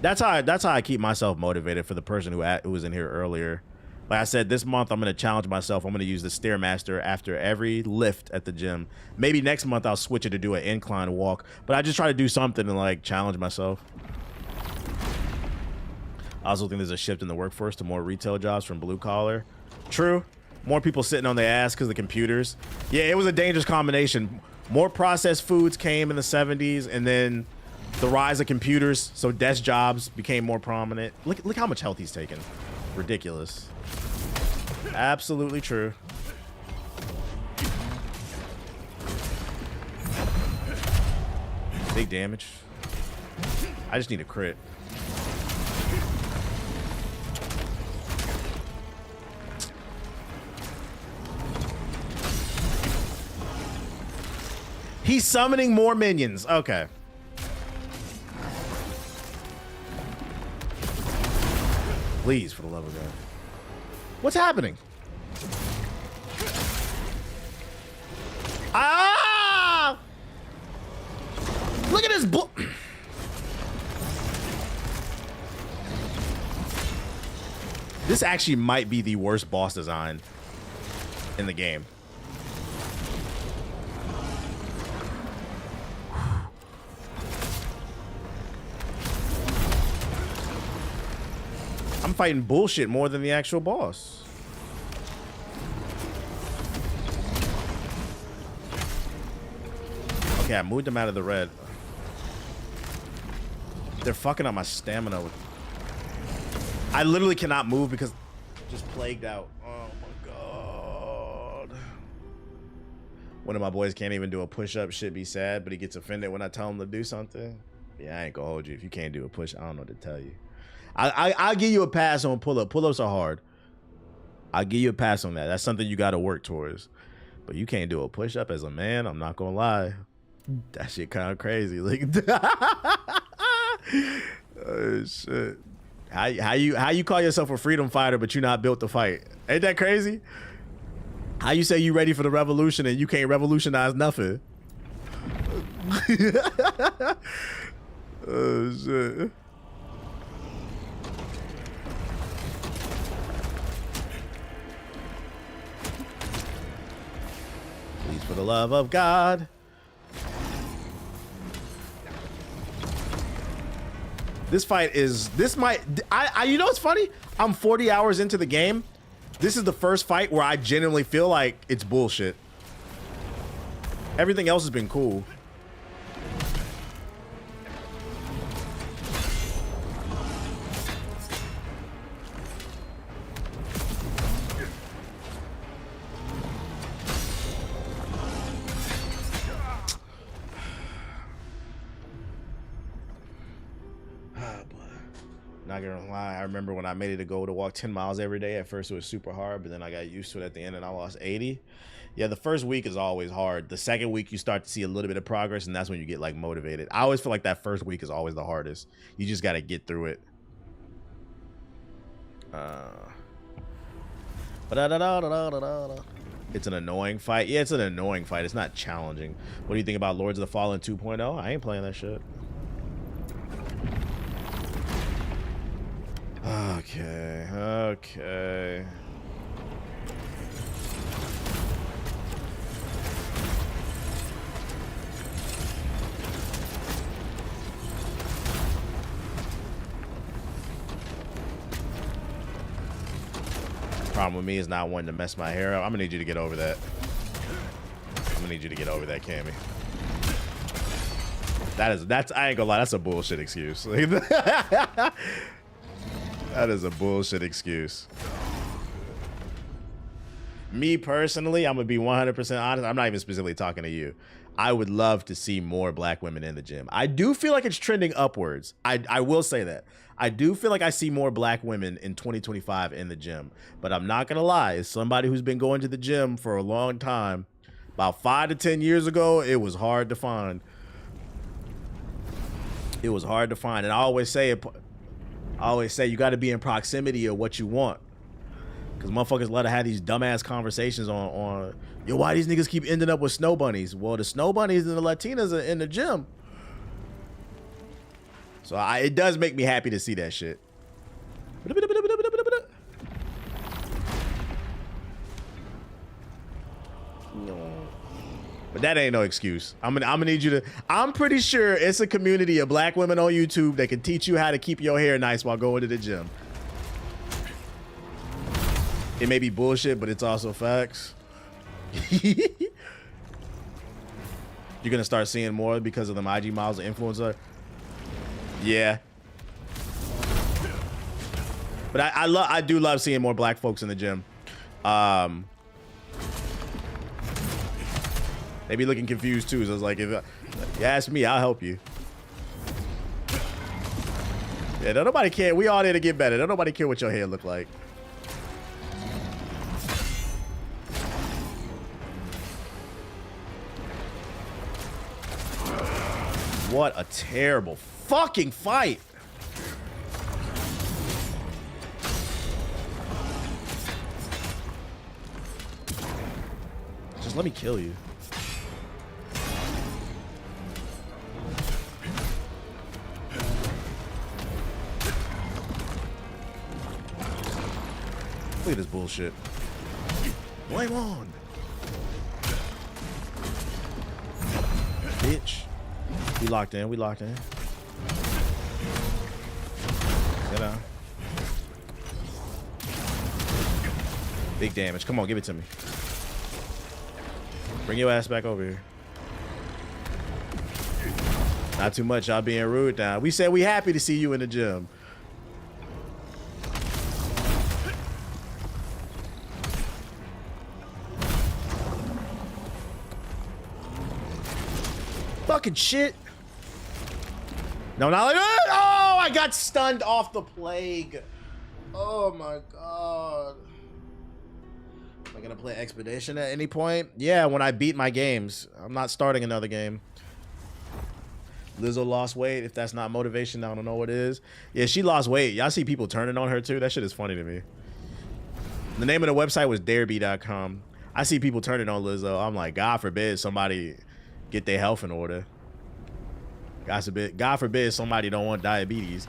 That's how I keep myself motivated. For the person who was in here earlier, like I said, this month I'm gonna challenge myself. I'm gonna use the Stairmaster after every lift at the gym. Maybe next month I'll switch it to do an incline walk, but I just try to do something to like challenge myself. I also think there's a shift in the workforce to more retail jobs from blue collar. True. More people sitting on their ass because of the computers. Yeah, it was a dangerous combination. More processed foods came in the 70s, and then the rise of computers, so desk jobs became more prominent. Look how much health he's taken. Ridiculous. Absolutely true. Big damage. I just need a crit. He's summoning more minions. Okay. Please, for the love of God. What's happening? Ah! Look at this This actually might be the worst boss design in the game. I'm fighting bullshit more than the actual boss. Okay, I moved them out of the red. They're fucking up my stamina. I literally cannot move because I'm just plagued out. Oh my god. One of my boys can't even do a push-up. Should be sad, but he gets offended when I tell him to do something. Yeah, I ain't gonna hold you. If you can't do a push, I don't know what to tell you. I'll give you a pass on pull-up. Pull-ups are hard. I'll give you a pass on that. That's something you got to work towards. But you can't do a push-up as a man. I'm not gonna lie. That shit kind of crazy. Like, oh shit. How you call yourself a freedom fighter but you're not built to fight? Ain't that crazy? How you say you ready for the revolution and you can't revolutionize nothing? Oh shit. Please, for the love of God. This fight is, you know what's funny? I'm 40 hours into the game. This is the first fight where I genuinely feel like it's bullshit. Everything else has been cool. Not gonna lie, I remember when I made it a goal to walk 10 miles every day. At first it was super hard, but then I got used to it at the end and I lost 80. Yeah, the first week is always hard. The second week you start to see a little bit of progress, and that's when you get like motivated. I always feel like that first week is always the hardest. You just got to get through it. It's an annoying fight. Yeah, it's an annoying fight. It's not challenging. What do you think about Lords of the Fallen 2.0? I ain't playing that shit. Okay, okay. Problem with me is not wanting to mess my hair up. I'm gonna need you to get over that. I'm gonna need you to get over that, Cammy. That's I ain't gonna lie, that's a bullshit excuse. That is a bullshit excuse. Me personally, I'm gonna be 100% honest. I'm not even specifically talking to you. I would love to see more black women in the gym. I do feel like it's trending upwards. I will say that. I do feel like I see more black women in 2025 in the gym. But I'm not gonna lie, as somebody who's been going to the gym for a long time, about 5 to 10 years ago, it was hard to find. It was hard to find. And I always say you gotta be in proximity of what you want. Cause motherfuckers love to have these dumbass conversations on yo, why these niggas keep ending up with snow bunnies? Well, the snow bunnies and the Latinas are in the gym. So it does make me happy to see that shit. But that ain't no excuse. I'm gonna need you to. I'm pretty sure it's a community of black women on YouTube that can teach you how to keep your hair nice while going to the gym. It may be bullshit, but it's also facts. You're gonna start seeing more because of them IG models and influencer. Yeah. But I do love seeing more black folks in the gym. They be looking confused too. So I was like, if you ask me, I'll help you. Yeah, don't nobody care. We all there to get better. Don't nobody care what your hair look like. What a terrible fucking fight. Just let me kill you. Look at this bullshit. Blame on. Bitch. We locked in. We locked in. Sit down. Big damage. Come on, give it to me. Bring your ass back over here. Not too much. Y'all being rude now. We said we happy to see you in the gym. Fucking shit. No, not like that. Oh, I got stunned off the plague. Oh my god. Am I gonna play Expedition at any point? Yeah, when I beat my games. I'm not starting another game. Lizzo lost weight. If that's not motivation, I don't know what is. Yeah, she lost weight. Y'all see people turning on her too? That shit is funny to me. The name of the website was dareby.com. I see people turning on Lizzo. I'm like, God forbid somebody get their health in order. God forbid somebody don't want diabetes.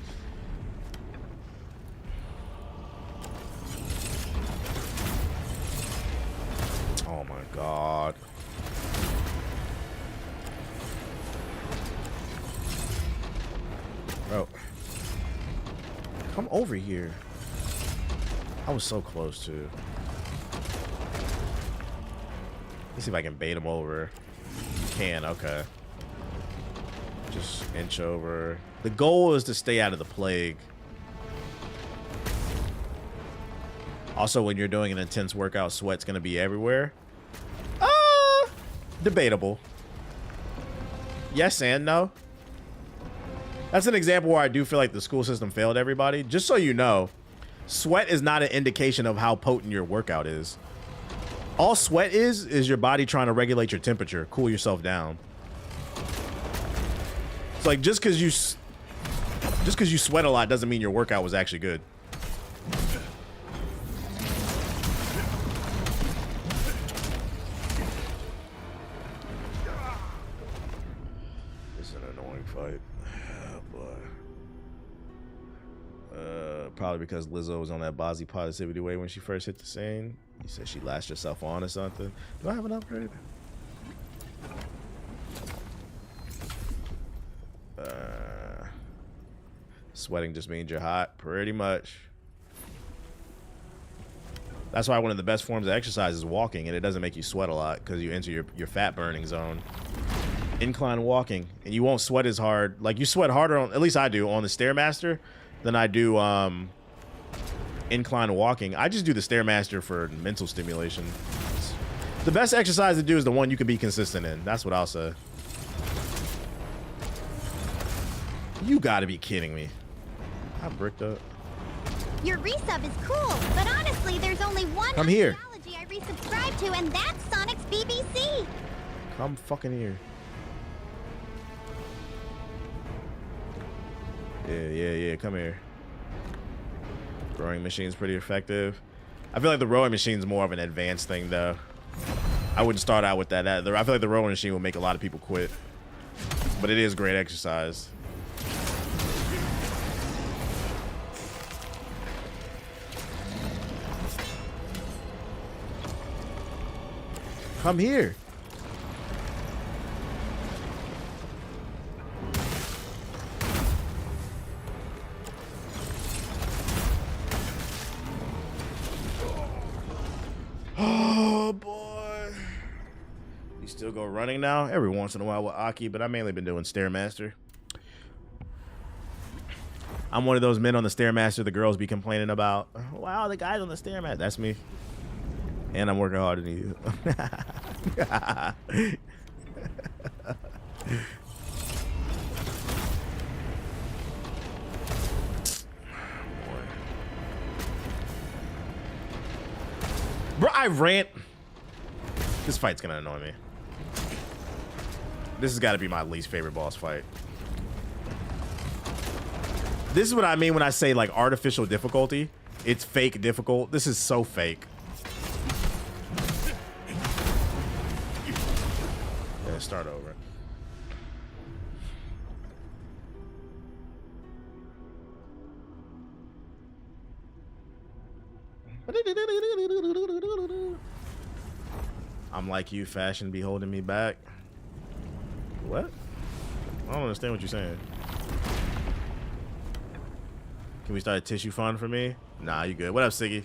Oh my god. Bro. Come over here. I was so close to. Let's see if I can bait him over. Can, okay. Just inch over. The goal is to stay out of the plague. Also, when you're doing an intense workout, sweat's gonna be everywhere. Debatable. Yes and no. That's an example where I do feel like the school system failed everybody. Just so you know, sweat is not an indication of how potent your workout is. All sweat is your body trying to regulate your temperature, cool yourself down. It's like just because you sweat a lot doesn't mean your workout was actually good. fight. Oh, boy. Probably because Lizzo was on that Bozzy positivity way when she first hit the scene. You said she latched herself on or something. Do I have an upgrade? Sweating just means you're hot, pretty much. That's why one of the best forms of exercise is walking, and it doesn't make you sweat a lot because you enter your fat burning zone. Incline walking, and you won't sweat as hard. Like, you sweat harder on, at least I do, on the Stairmaster than I do incline walking. I just do the Stairmaster for mental stimulation. The best exercise to do is the one you can be consistent in. That's what I'll say. You gotta be kidding me. I bricked up. Your resub is cool, but honestly, there's only one Come here. ideology I resubscribe to, and that's Sonic's BBC. Come fucking here. Yeah, come here. Rowing machine's pretty effective. I feel like the rowing machine's more of an advanced thing, though. I wouldn't start out with that. I feel like the rowing machine will make a lot of people quit. But it is great exercise. Come here. Oh boy. You still go running now? Every once in a while with Aki, but I've mainly been doing Stairmaster. I'm one of those men on the Stairmaster the girls be complaining about. Wow, the guys on the Stairmaster. That's me. And I'm working harder than you. Bro, I ran. This fight's gonna annoy me. This has got to be my least favorite boss fight. This is what I mean when I say like artificial difficulty. It's fake difficult. This is so fake. Yeah, start over. I'm like you, fashion be holding me back. What? I don't understand what you're saying. Can we start a tissue fund for me? Nah, you good. What up, Siggy?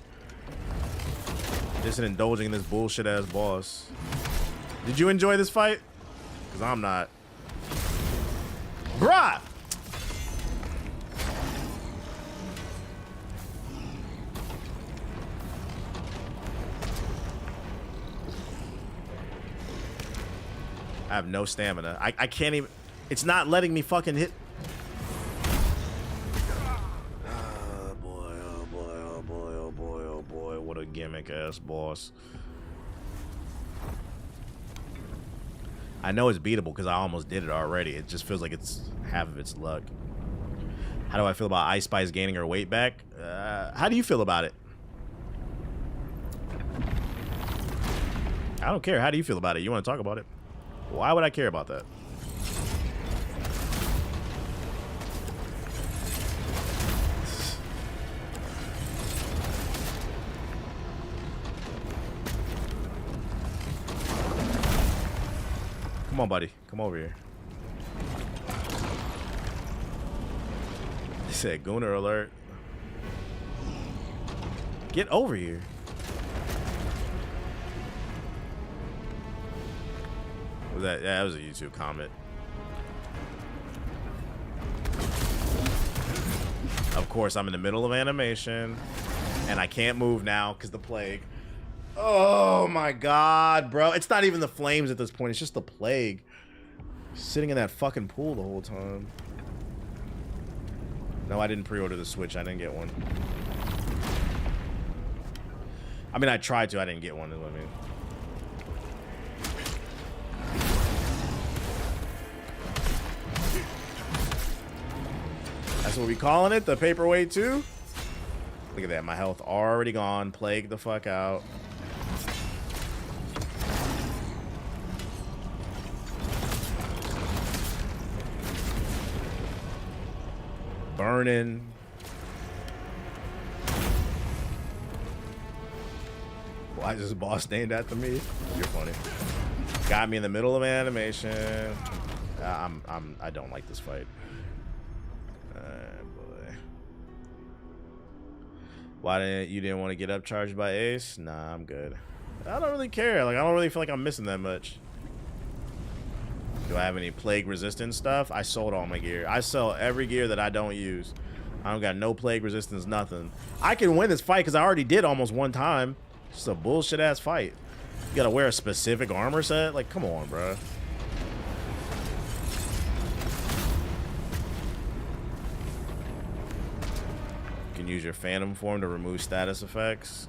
Just indulging in this bullshit ass boss. Did you enjoy this fight? Because I'm not. Bruh! I have no stamina. I can't even. It's not letting me fucking hit. Oh boy, oh boy, oh boy, oh boy, oh boy. What a gimmick ass boss. I know it's beatable because I almost did it already. It just feels like it's half of its luck. How do I feel about Ice Spice gaining her weight back? How do you feel about it? I don't care. How do you feel about it? You want to talk about it? Why would I care about that? Come on, buddy. Come over here. They said Gooner alert. Get over here. Was that? Yeah, that was a YouTube comment. Of course, I'm in the middle of animation, and I can't move now because the plague. Oh my god, bro. It's not even the flames at this point. It's just the plague. Sitting in that fucking pool the whole time. No, I didn't pre-order the Switch. I didn't get one. I mean, I tried to. I didn't get one, is what I mean. That's what we calling it, the paperweight too. Look at that, my health already gone. Plague the fuck out. burning. Why is this boss named after me? You're funny. Got me in the middle of animation. I don't like this fight. Boy. Why didn't you want to get upcharged by Ace? Nah, I'm good. I don't really care. Like, I don't really feel like I'm missing that much. Do I have any plague resistance stuff? I sold all my gear. I sell every gear that I don't use. I don't got no plague resistance, nothing. I can win this fight because I already did almost one time. It's just a bullshit ass fight. You gotta wear a specific armor set? Like, come on, bro. You can use your phantom form to remove status effects.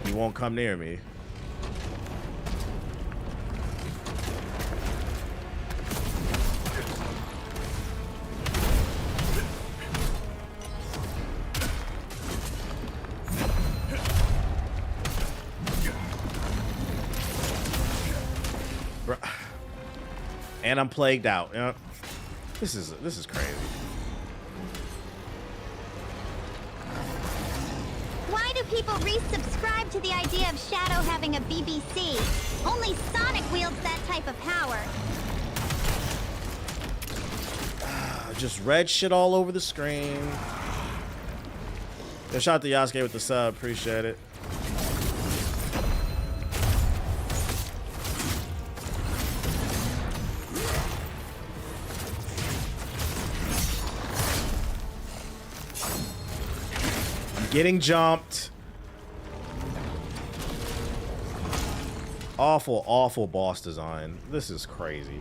He won't come near me. And I'm plagued out. You know? This is crazy. Why do people resubscribe to the idea of Shadow having a BBC? Only Sonic wields that type of power. Just red shit all over the screen. Yo, shout out to Yasuke with the sub. Appreciate it. Getting jumped. Awful, awful boss design. This is crazy.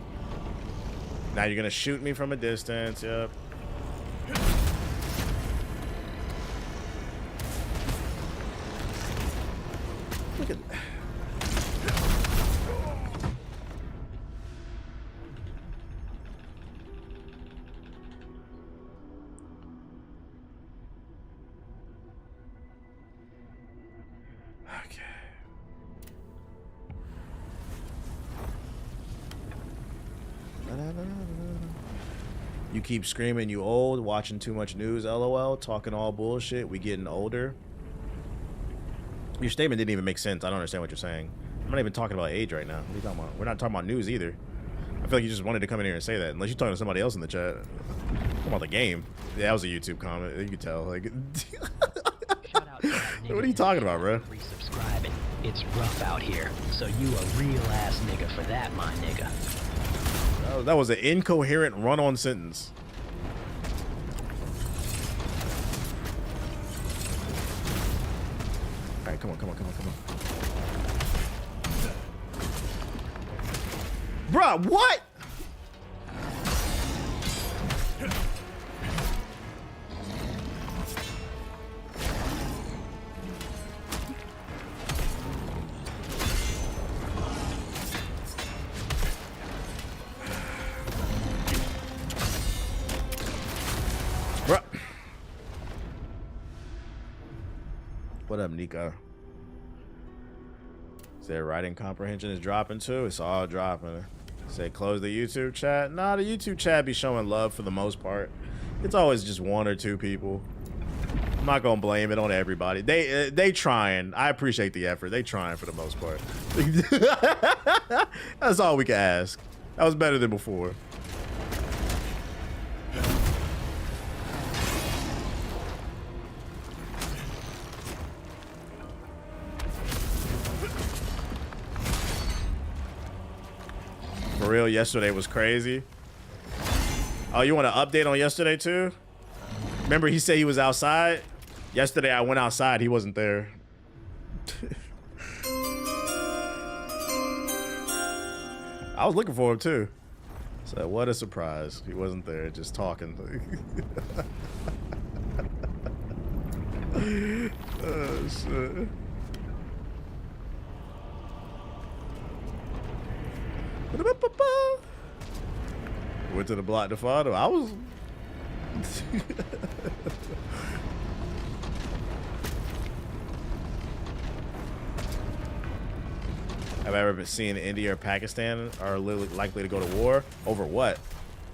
Now you're gonna shoot me from a distance. Yep. Look at that. You keep screaming you old, watching too much news, LOL, talking all bullshit, we getting older. Your statement didn't even make sense. I don't understand what you're saying. I'm not even talking about age right now. What are you talking about? We're not talking about news either. I feel like you just wanted to come in here and say that, unless you're talking to somebody else in the chat. Talking about the game. Yeah, that was a YouTube comment. You could tell. Like, what are you talking about, bro? Resubscribing. It's rough out here, so you a real ass nigga for that, my nigga. That was an incoherent run-on sentence. All right, come on. Bruh, what? What up, Nico? Say writing comprehension is dropping too? It's all dropping. Say close the YouTube chat? Nah, the YouTube chat be showing love for the most part. It's always just one or two people. I'm not gonna blame it on everybody. They trying. I appreciate the effort. They trying for the most part. That's all we can ask. That was better than before. For real, yesterday was crazy. Oh, you want an update on yesterday too? Remember he said he was outside? Yesterday I went outside, he wasn't there. I was looking for him too. So what a surprise. He wasn't there, just talking. Oh shit. Went to the block to follow. I was. Have I ever seen India or Pakistan are likely to go to war? Over what?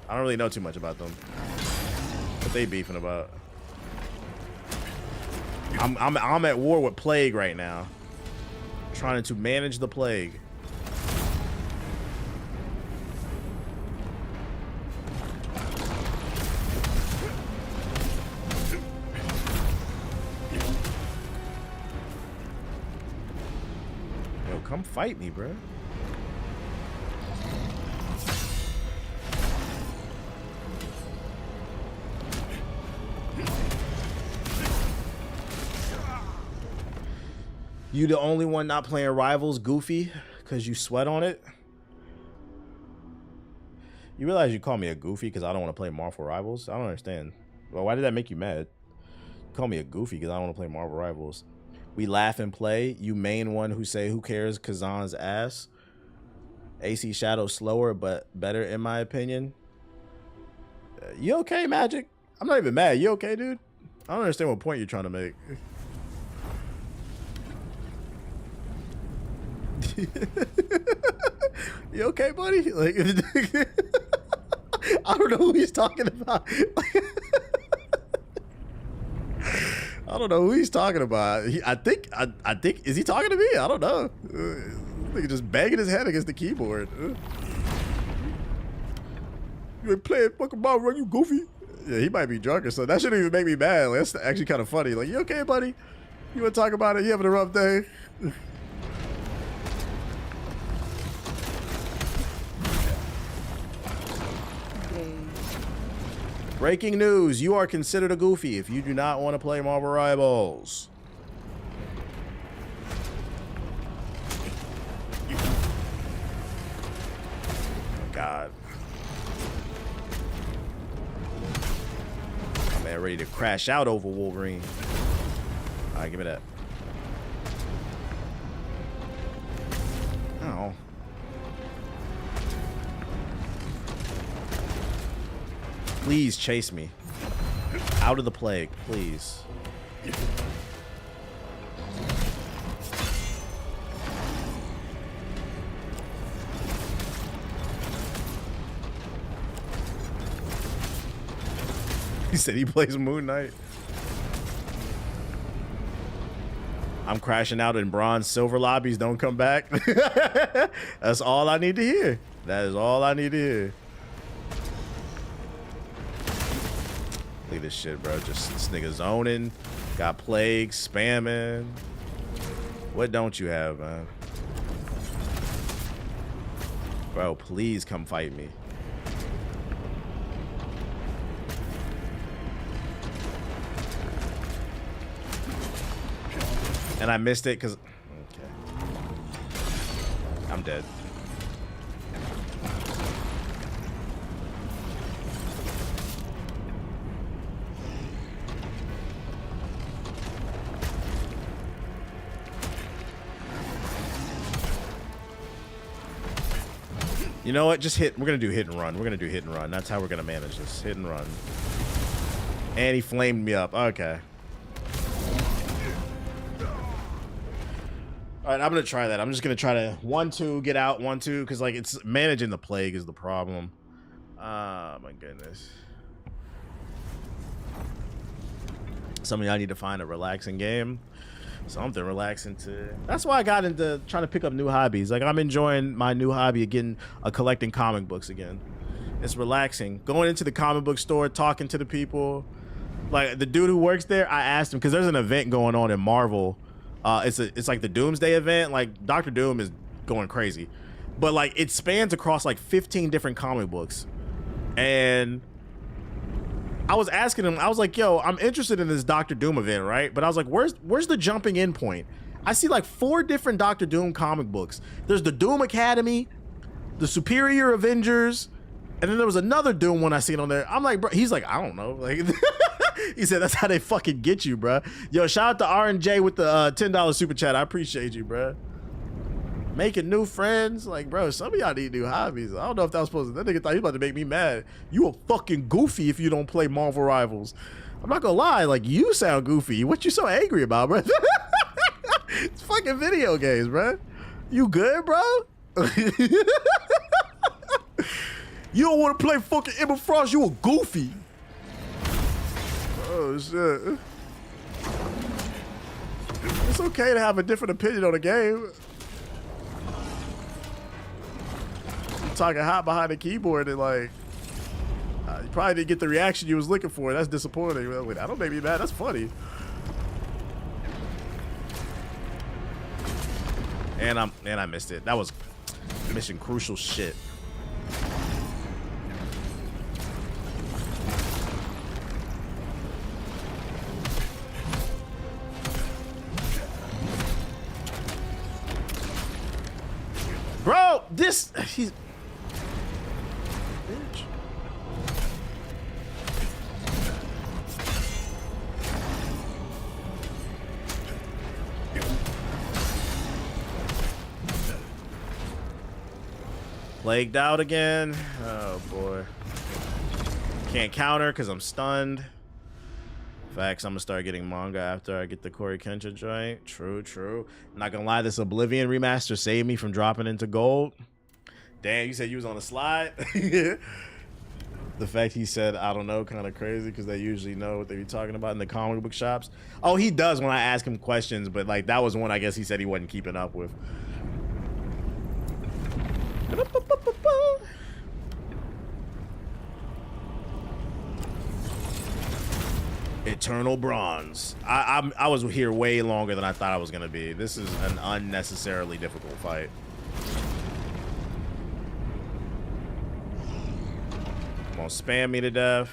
I don't really know too much about them. What they beefing about? I'm at war with Plague right now. Trying to manage the Plague. Yo, come fight me, bro. You the only one not playing Rivals, Goofy, because you sweat on it? You realize you call me a Goofy because I don't want to play Marvel Rivals? I don't understand. Well, why did that make you mad? You call me a Goofy because I don't want to play Marvel Rivals. We laugh and play. You main one who say, who cares, Kazan's ass. AC Shadow slower, but better in my opinion. You okay, Magic? I'm not even mad. You okay, dude? I don't understand what point you're trying to make. You okay, buddy? Like, I don't know who he's talking about. I don't know who he's talking about. I think, is he talking to me? I don't know. Nigga just banging his head against the keyboard. You ain't playing fucking Mario, you Goofy? Yeah, he might be drunk or something. That shouldn't even make me mad. Like, that's actually kind of funny. Like, you okay, buddy? You want to talk about it? You having a rough day? Breaking news, you are considered a Goofy if you do not want to play Marvel Rivals. Oh, God. I'm man ready to crash out over Wolverine. All right, give me that. Oh. Please chase me. Out of the Plague, please. He said he plays Moon Knight. I'm crashing out in bronze silver lobbies. Don't come back. That's all I need to hear. That is all I need to hear. Look at this shit, bro. Just this nigga zoning. Got Plague, spamming. What don't you have, man? Bro, please come fight me. And I missed it because... Okay. I'm dead. You know what? Just hit. We're going to do hit and run. We're going to do hit and run. That's how we're going to manage this. Hit and run. And he flamed me up. Okay. All right, I'm going to try that. I'm just going to try to 1-2, get out, 1-2, because, like, it's managing the Plague is the problem. Oh, my goodness. Some of y'all need to find a relaxing game. Something relaxing to... That's why I got into trying to pick up new hobbies. Like, I'm enjoying my new hobby again, collecting comic books again. It's relaxing. Going into the comic book store, talking to the people. Like, the dude who works there, I asked him, because there's an event going on in Marvel. It's like the Doomsday event. Like, Dr. Doom is going crazy. But, like, it spans across, like, 15 different comic books. And... I was asking him, I was like, yo, I'm interested in this Dr. Doom event, right? But I was like, where's the jumping in point? I see like 4 different Dr. Doom comic books. There's the Doom Academy, the Superior Avengers, and then there was another Doom one I seen on there. I'm like, bro, he's like, I don't know. Like, he said, that's how they fucking get you, bro. Yo, shout out to R&J with the $10 super chat. I appreciate you, bro. Making new friends, like, bro, some of y'all need new hobbies. I don't know if that was supposed to. That nigga thought he was about to make me mad. You a fucking Goofy if you don't play Marvel Rivals. I'm not gonna lie, like, you sound goofy. What you so angry about, bro? It's fucking video games, bro. You good, bro? You don't want to play fucking Emma Frost, you a goofy. Oh, shit. It's okay to have a different opinion on a game. You're talking hot behind the keyboard and like, you probably didn't get the reaction you was looking for. That's disappointing. That don't make me mad. That's funny. And I missed it. That was mission crucial shit. Bro, he's bitch. Plagued out again. Oh boy. Can't counter because I'm stunned. Facts, I'm gonna start getting manga after I get the Corey Kenshin joint. True, true. I'm not gonna lie, this Oblivion remaster saved me from dropping into gold. Damn, you said you was on a slide? The fact he said, I don't know, kind of crazy because they usually know what they be talking about in the comic book shops. Oh, he does when I ask him questions, but like that was one I guess he said he wasn't keeping up with. Eternal Bronze. I was here way longer than I thought I was gonna be. This is an unnecessarily difficult fight. Come on, spam me to death.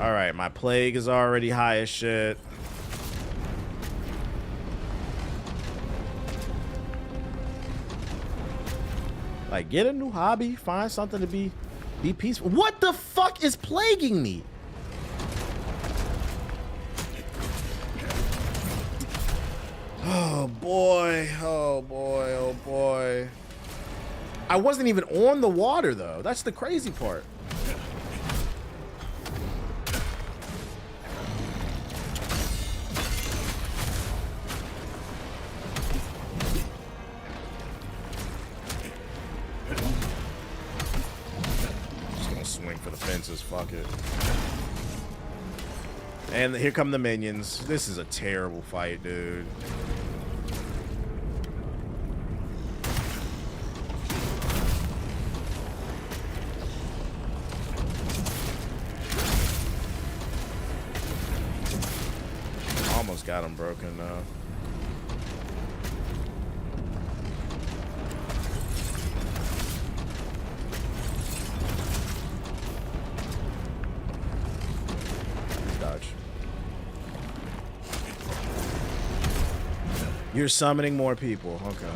All right, my plague is already high as shit. Like, get a new hobby, find something to be peaceful. What the fuck is plaguing me? Oh boy, oh boy, oh boy. I wasn't even on the water though. That's the crazy part. Fuck it. And here come the minions. This is a terrible fight, dude. Almost got him broken though. You're summoning more people. Okay.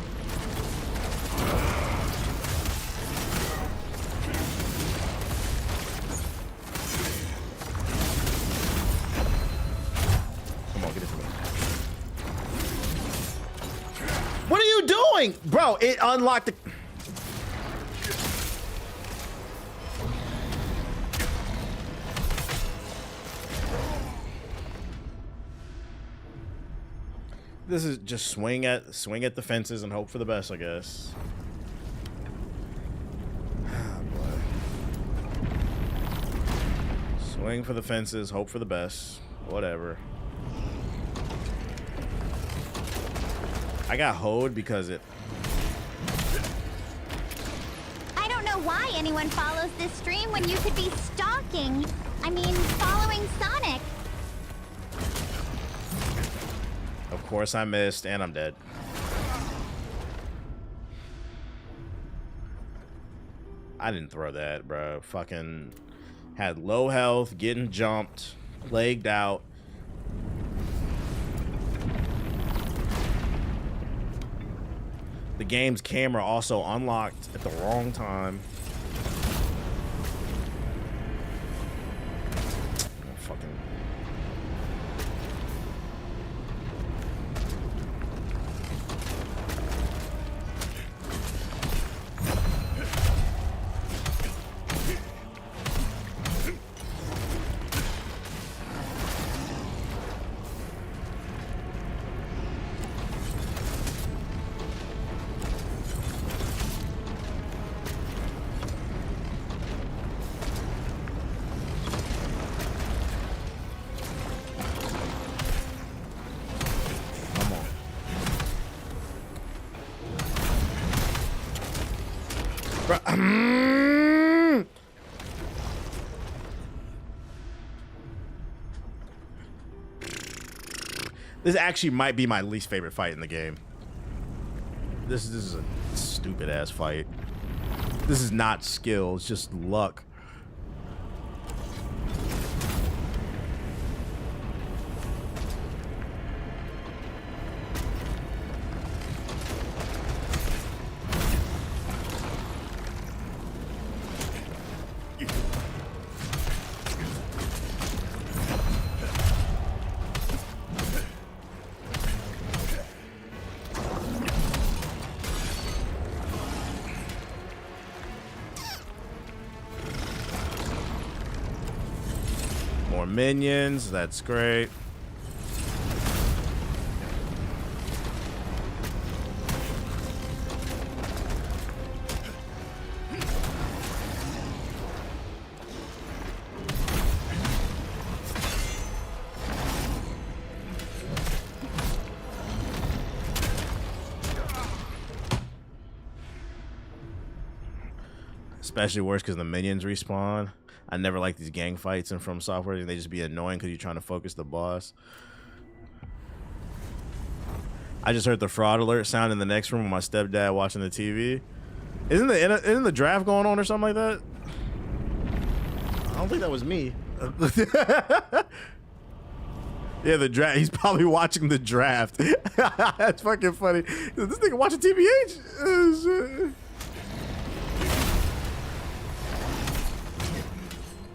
Come on, get it to me. What are you doing? Bro, it unlocked the... This is just swing at the fences and hope for the best, I guess. Oh, boy. Swing for the fences, hope for the best. Whatever. I got hoed because it... I don't know why anyone follows this stream when you could be stalking. I mean, following Sonic. Of course I missed, and I'm dead. I didn't throw that, bro. Fucking had low health, getting jumped, plagued out. The game's camera also unlocked at the wrong time. This actually might be my least favorite fight in the game. This is a stupid ass fight. This is not skill, it's just luck. More minions, that's great. Especially worse because the minions respawn. I never like these gang fights and From Software. They just be annoying because you're trying to focus the boss. I just heard the fraud alert sound in the next room with my stepdad watching the TV. Isn't the draft going on or something like that? I don't think that was me. Yeah, the draft. He's probably watching the draft. That's fucking funny. This nigga watching TBH?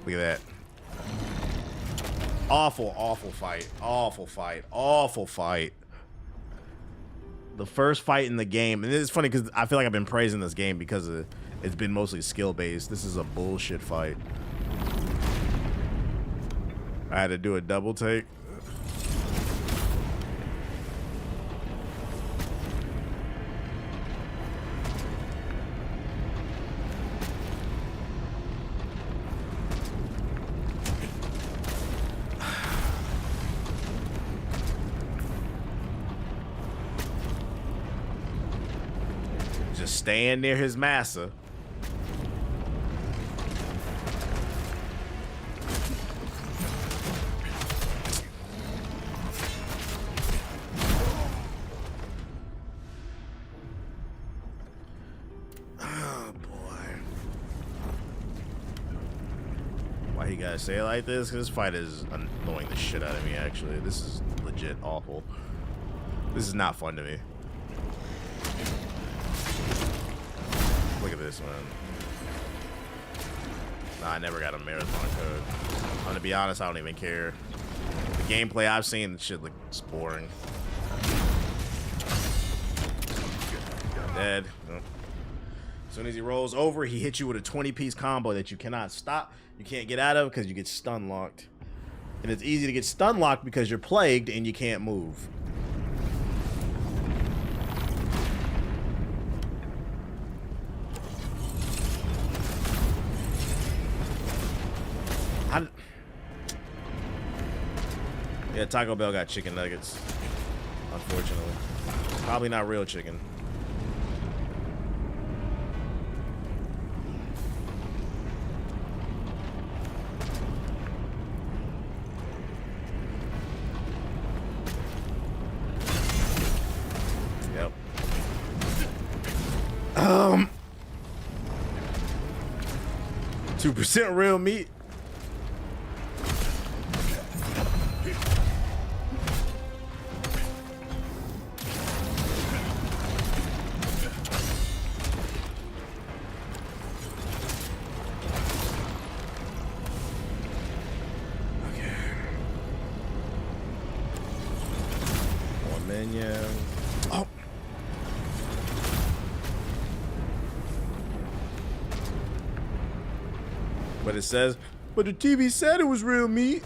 Look at that. Awful, awful fight. Awful fight. Awful fight. The first fight in the game, and it's funny because I feel like I've been praising this game because it's been mostly skill-based. This is a bullshit fight. I had to do a double take. Staying near his massa. Oh boy. Why you gotta say it like this? Because this fight is annoying the shit out of me, actually. This is legit awful. This is not fun to me. Look at this one. Nah, I never got a marathon code. I'm gonna be honest, I don't even care. The gameplay I've seen, the shit looks boring. Dead. Nope. As soon as he rolls over, he hits you with a 20-piece combo that you cannot stop. You can't get out of because you get stun locked. And it's easy to get stun locked because you're plagued and you can't move. Yeah, Taco Bell got chicken nuggets, unfortunately. Probably not real chicken. Yep. 2% real meat. Oh. But it says, but the TV said it was real meat.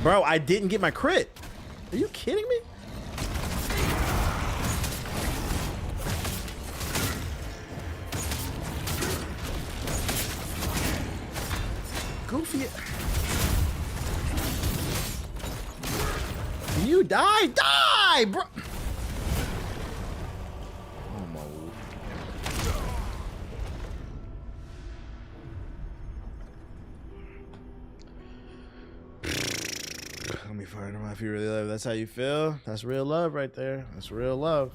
Bro, I didn't get my crit. Are you kidding me? Goofy. Can you die? Die, bro. Oh my. Let me find him if you really love. That's how you feel. That's real love right there. That's real love.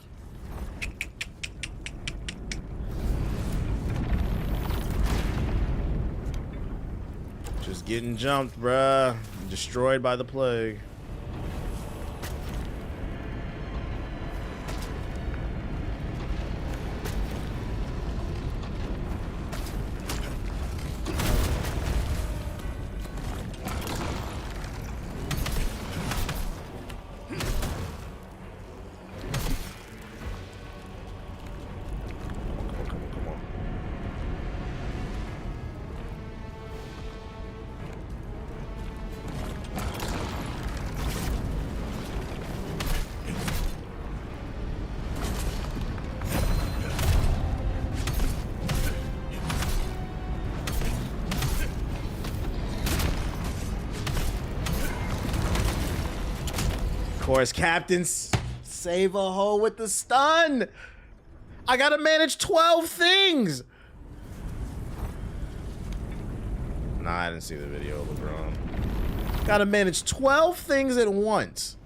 Just getting jumped, bruh. Destroyed by the plague. Course, captains, save a hole with the stun. I gotta manage 12 things. Nah, I didn't see the video, LeBron. Gotta manage 12 things at once.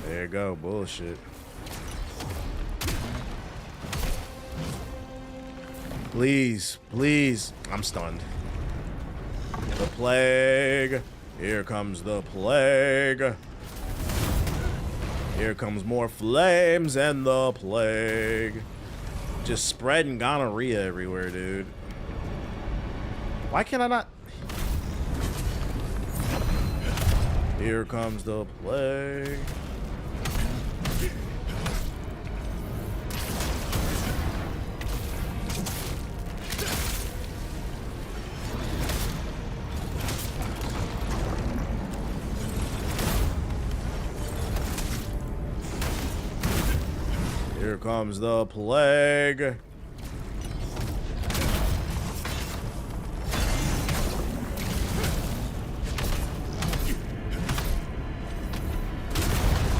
There you go, bullshit. Please, please. I'm stunned. The plague. Here comes the plague. Here comes more flames and the plague. Just spreading gonorrhea everywhere, dude. Why can't I not? Here comes the plague. Here comes the plague.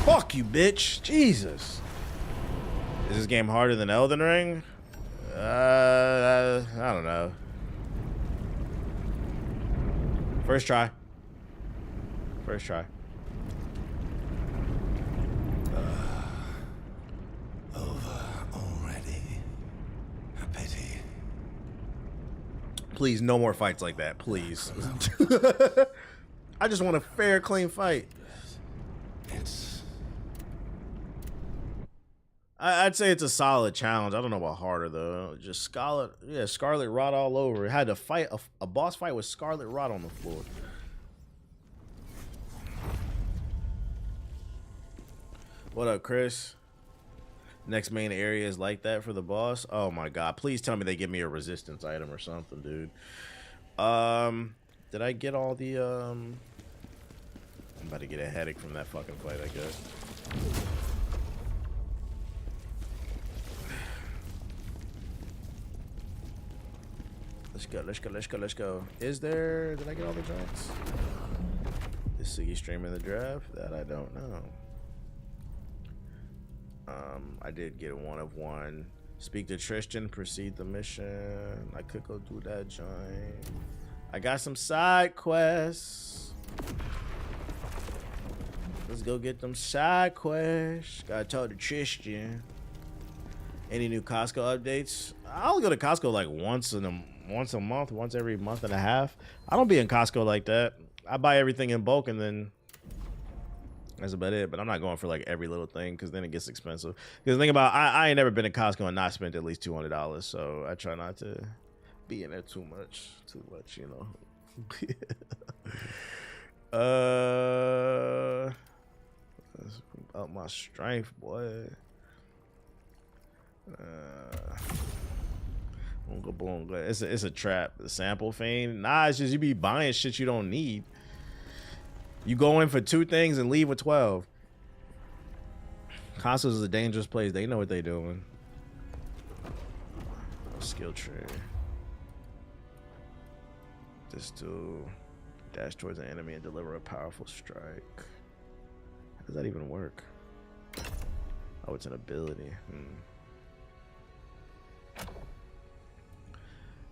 Fuck you, bitch. Jesus. Is this game harder than Elden Ring? I don't know. First try. First try. Please, no more fights like that, please. I just want a fair, clean fight. I'd say it's a solid challenge. I don't know about harder though. Just Scarlet Rot all over. It had to fight a boss fight with Scarlet Rot on the floor. What up, Chris? Next main area is like that for the boss. Oh my god, please tell me they give me a resistance item or something, dude. Did I get all the I'm about to get a headache from that fucking fight, I guess. Let's go. Is there, did I get all the giants? Is Siggy streaming the draft? That I don't know. I did get 1 of 1. Speak to Tristan, proceed the mission. I could go do that joint. I got some side quests. Let's go get them side quests. Gotta talk to Tristan. Any new Costco updates? I'll go to Costco like once a month, once every month and a half. I don't be in Costco like that. I buy everything in bulk and then That's about it. But I'm not going for like every little thing because then it gets expensive. Because the thing about I ain't never been to Costco and not spent at least $200. So I try not to be in there too much, you know. That's up my strength, boy. It's a trap. The sample fiend. Nah, it's just you be buying shit you don't need. You go in for 2 things and leave with 12. Costco is a dangerous place. They know what they're doing. Skill tree. This to dash towards an enemy and deliver a powerful strike. How does that even work? Oh, it's an ability.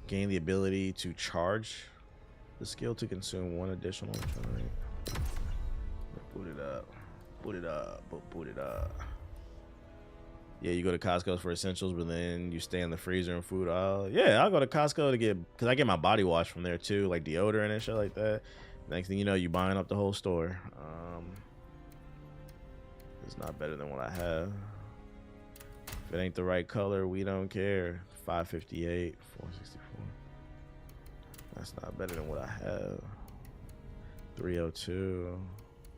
Gain the ability to charge the skill to consume 1 additional. Boot it up. Boot it up. Boot it up. Yeah, you go to Costco for essentials, but then you stay in the freezer and food aisle. Yeah, I'll go to Costco to get, because I get my body wash from there too, like deodorant and shit like that. Next thing you know, you buying up the whole store. It's not better than what I have. If it ain't the right color, we don't care. 558, 464. That's not better than what I have. 302.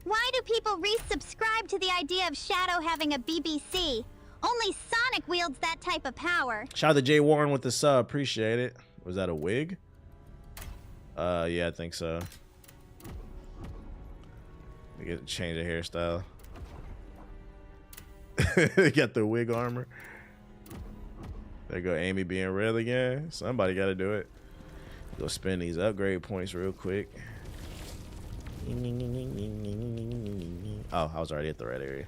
Why do people resubscribe to the idea of Shadow having a BBC? Only Sonic wields that type of power. Shout out to Jay Warren with the sub. Appreciate it. Was that a wig? Yeah, I think so. We get to change the hairstyle. They got the wig armor. There go Amy being real again. Somebody got to do it. Go spend these upgrade points real quick. Oh, I was already at the right area.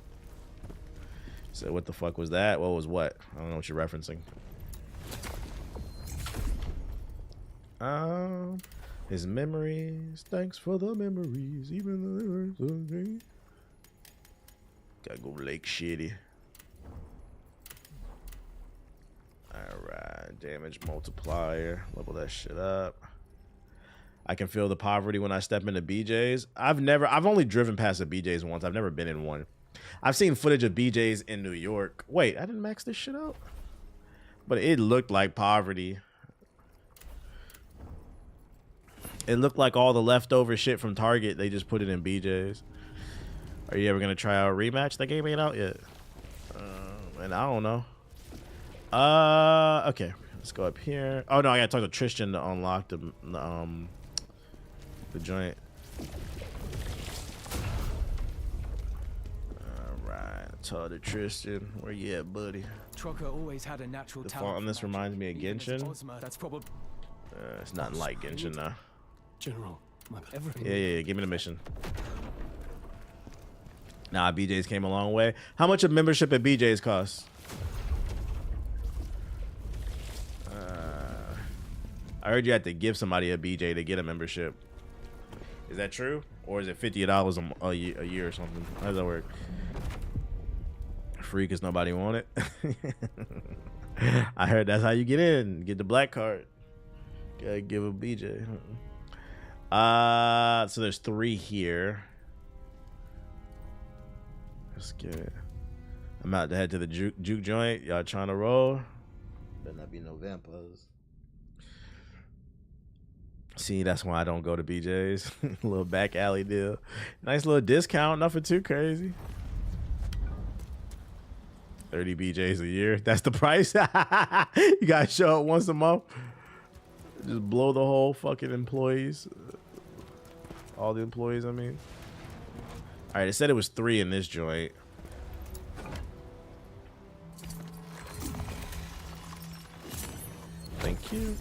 So what the fuck was that? What was what? I don't know what you're referencing. His memories. Thanks for the memories. Even though they were so great. Gotta go Lake Shitty. Alright. Damage multiplier. Level that shit up. I can feel the poverty when I step into BJ's. I've only driven past a BJ's once. I've never been in one. I've seen footage of BJ's in New York. Wait, I didn't max this shit out? But it looked like poverty. It looked like all the leftover shit from Target. They just put it in BJ's. Are you ever going to try out a rematch? That game ain't out yet. And I don't know. Okay. Let's go up here. Oh, no, I got to talk to Tristan to unlock the joint. Talk to Tristan. Where you at, buddy? Trucker always had a natural the font on this reminds me of Genshin. That's probably it's nothing like Genshin though. General, yeah, give me the mission. Nah, BJ's came a long way. How much a membership at BJ's costs? I heard you had to give somebody a BJ to get a membership. Is that true? Or is it $50 a year or something? How does that work? Free because nobody want it. I heard that's how you get in. Get the black card. Gotta give a BJ. So there's 3 here. Let's get it. I'm about to head to the juke joint. Y'all trying to roll? Better not be no vampires. See, that's why I don't go to BJ's. A little back alley deal. Nice little discount. Nothing too crazy. 30 BJs a year. That's the price. You gotta show up once a month. Just blow the whole fucking employees. All the employees, I mean. All right, it said it was 3 in this joint. Thank you.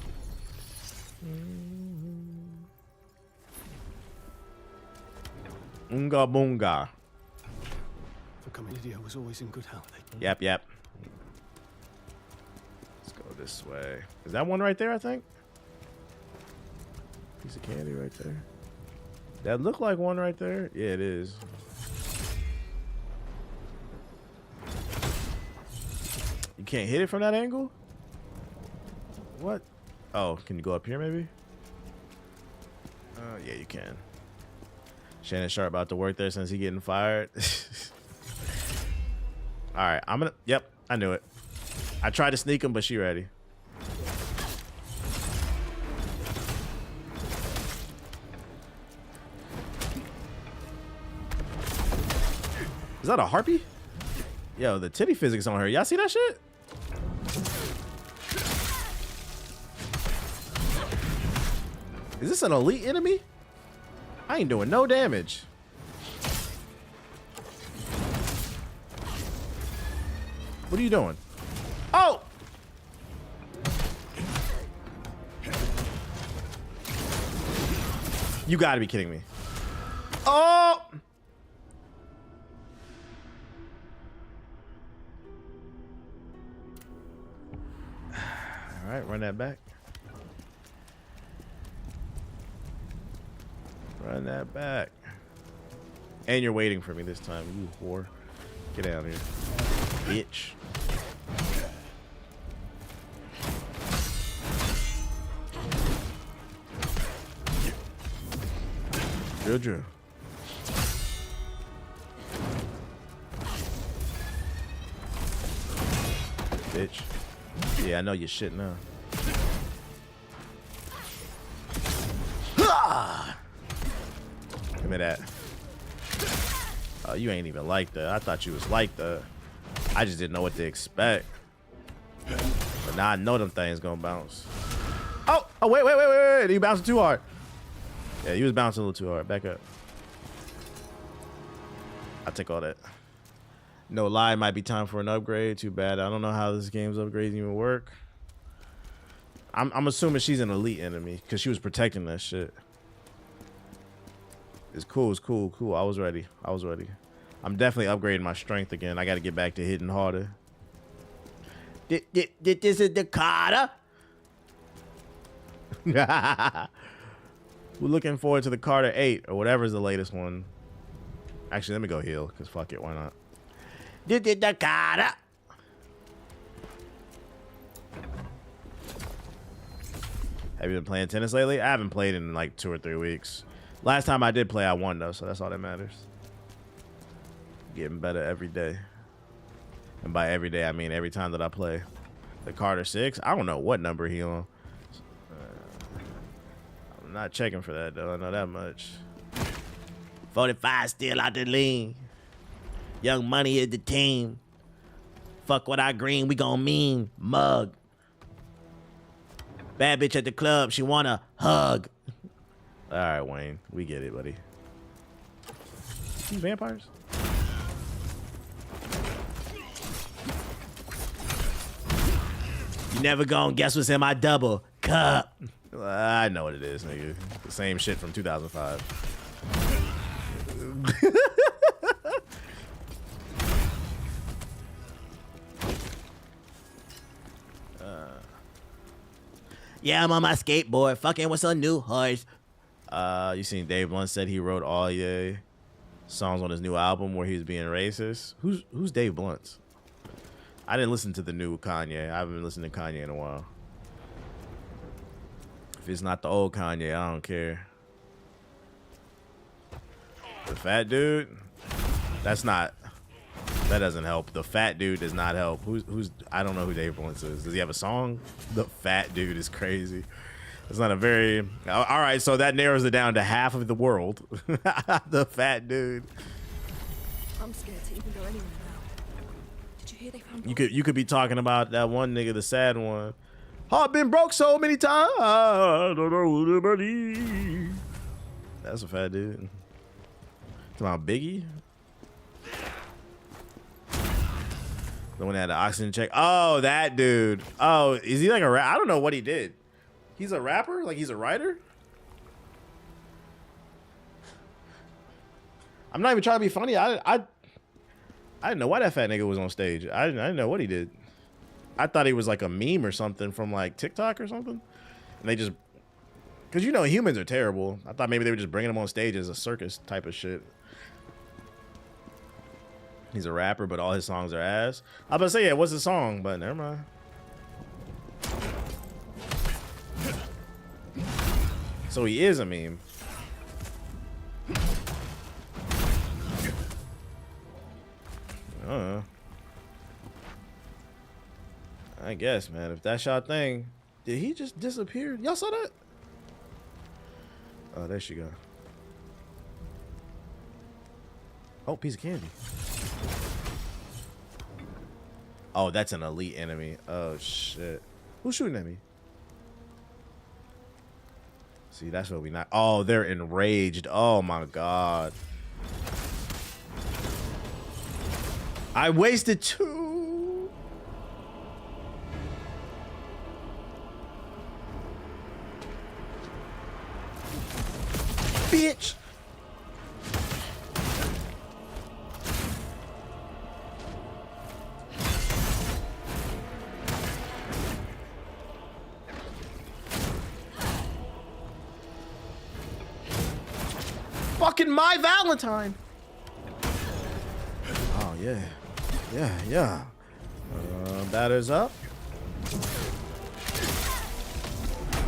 Unga bunga. The Commodidia was always in good health. Yep. Let's go this way. Is that one right there, I think? Piece of candy right there. That look like one right there? Yeah, it is. You can't hit it from that angle? What? Oh, can you go up here maybe? Yeah, you can. Shannon Sharp about to work there since he getting fired. All right, I'm gonna. Yep, I knew it. I tried to sneak him, but she ready. Is that a harpy? Yo, the titty physics on her. Y'all see that shit? Is this an elite enemy? I ain't doing no damage. What are you doing? Oh! You gotta be kidding me. Oh! All right, run that back. Run that back. And you're waiting for me this time, you whore. Get out of here, bitch. Drill. Bitch. Yeah, I know your shit now. Give me that. Oh, you ain't even like that. I thought you was like that. I just didn't know what to expect. But now I know them things gonna bounce. Oh, wait. You bouncing too hard. Yeah, you was bouncing a little too hard. Back up. I'll take all that. No lie, it might be time for an upgrade. Too bad. I don't know how this game's upgrades even work. I'm assuming she's an elite enemy because she was protecting that shit. It's cool. I was ready. I'm definitely upgrading my strength again. I got to get back to hitting harder. This is the Carter. We're looking forward to the Carter 8 or whatever's the latest one. Actually, let me go heal because fuck it, why not? This is the Carter. Have you been playing tennis lately? I haven't played in like 2 or 3 weeks. Last time I did play, I won though, so that's all that matters. Getting better every day. And by every day, I mean every time that I play. The Carter 6, I don't know what number he on. I'm not checking for that though, I know that much. 45 still out the lean. Young Money is the team. Fuck what I green, we gon' mean. Mug. Bad bitch at the club, she wanna hug. All right, Wayne, we get it, buddy. These vampires? You never gonna guess what's in my double cup. I know what it is, nigga. The same shit from 2005. Yeah, I'm on my skateboard, fucking with some new horse. You seen Dave Blunt said he wrote all the songs on his new album where he was being racist. Who's Dave Blunt? I didn't listen to the new Kanye. I haven't been listening to Kanye in a while. If it's not the old Kanye, I don't care. The fat dude? That doesn't help. The fat dude does not help. Who's I don't know who Dave Blunt is. Does he have a song? The fat dude is crazy. It's not a very... All right, so that narrows it down to half of the world. The fat dude. I'm scared to even go anywhere now. Did you hear they found... You could be talking about that one nigga, the sad one. Heart been broke so many times. I don't know anybody. That's a fat dude. Talking about Biggie. The one that had the oxygen check. Oh, that dude. Oh, is he like a I don't know what he did. He's a rapper? Like he's a writer? I'm not even trying to be funny. I didn't know why that fat nigga was on stage. I didn't know what he did. I thought he was like a meme or something from like TikTok or something. And they just... Because you know humans are terrible. I thought maybe they were just bringing him on stage as a circus type of shit. He's a rapper, but all his songs are ass. I was about to say, yeah, what's the song? But never mind. So he is a meme. I guess, man. If that's y'all thing, did he just disappear? Y'all saw that? Oh, there she go. Oh, piece of candy. Oh, that's an elite enemy. Oh shit. Who's shooting at me? See, that's what we not. Oh, they're enraged. Oh my god. I wasted 2. Bitch. Fucking my Valentine. Oh yeah. Yeah. Batters up.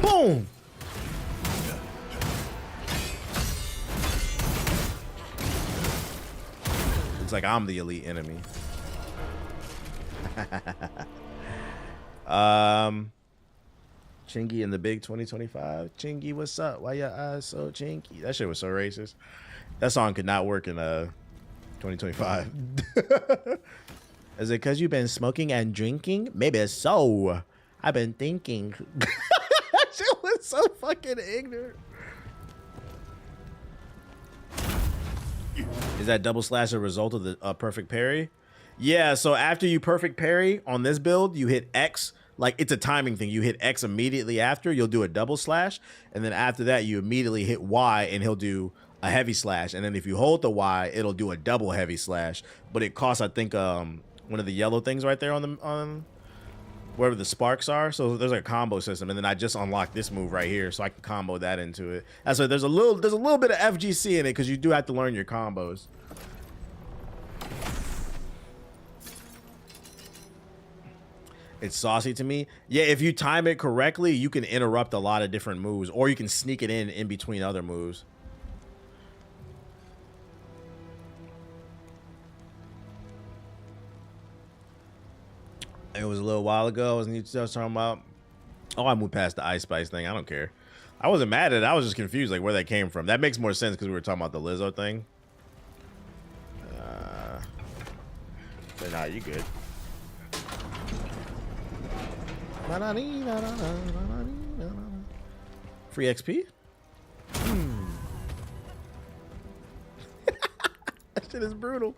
Boom. Looks like I'm the elite enemy. Chingy in the big 2025. Chingy, what's up? Why your eyes so chinky? That shit was so racist. That song could not work in 2025. Is it because you've been smoking and drinking? Maybe so. I've been thinking. That shit was so fucking ignorant. Is that double slash a result of the perfect parry? Yeah, so after you perfect parry on this build, you hit X. Like, it's a timing thing. You hit X immediately after, you'll do a double slash. And then after that, you immediately hit Y and he'll do a heavy slash. And then if you hold the Y, it'll do a double heavy slash. But it costs, I think, one of the yellow things right there on wherever the sparks are. So there's like a combo system. And then I just unlocked this move right here, so I can combo that into it. That's why there's a little bit of FGC in it, because you do have to learn your combos. It's saucy to me. Yeah, if you time it correctly, you can interrupt a lot of different moves, or you can sneak it in between other moves. It was a little while ago. I was talking about. Oh, I moved past the Ice Spice thing. I don't care. I wasn't mad at it. I was just confused, like, where that came from. That makes more sense because we were talking about the Lizzo thing. But nah, you good. Free XP? That shit is brutal.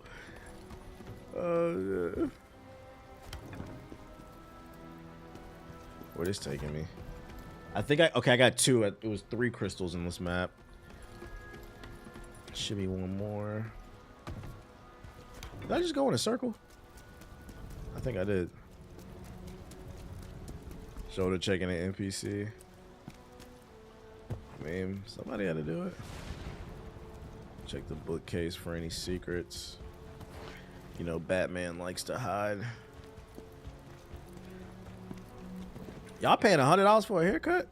Yeah. Where is taking me? I think I got 2. It was 3 crystals in this map. Should be 1 more. Did I just go in a circle? I think I did. Shoulder checking an NPC. I mean, somebody had to do it. Check the bookcase for any secrets. You know, Batman likes to hide. Y'all paying $100 for a haircut?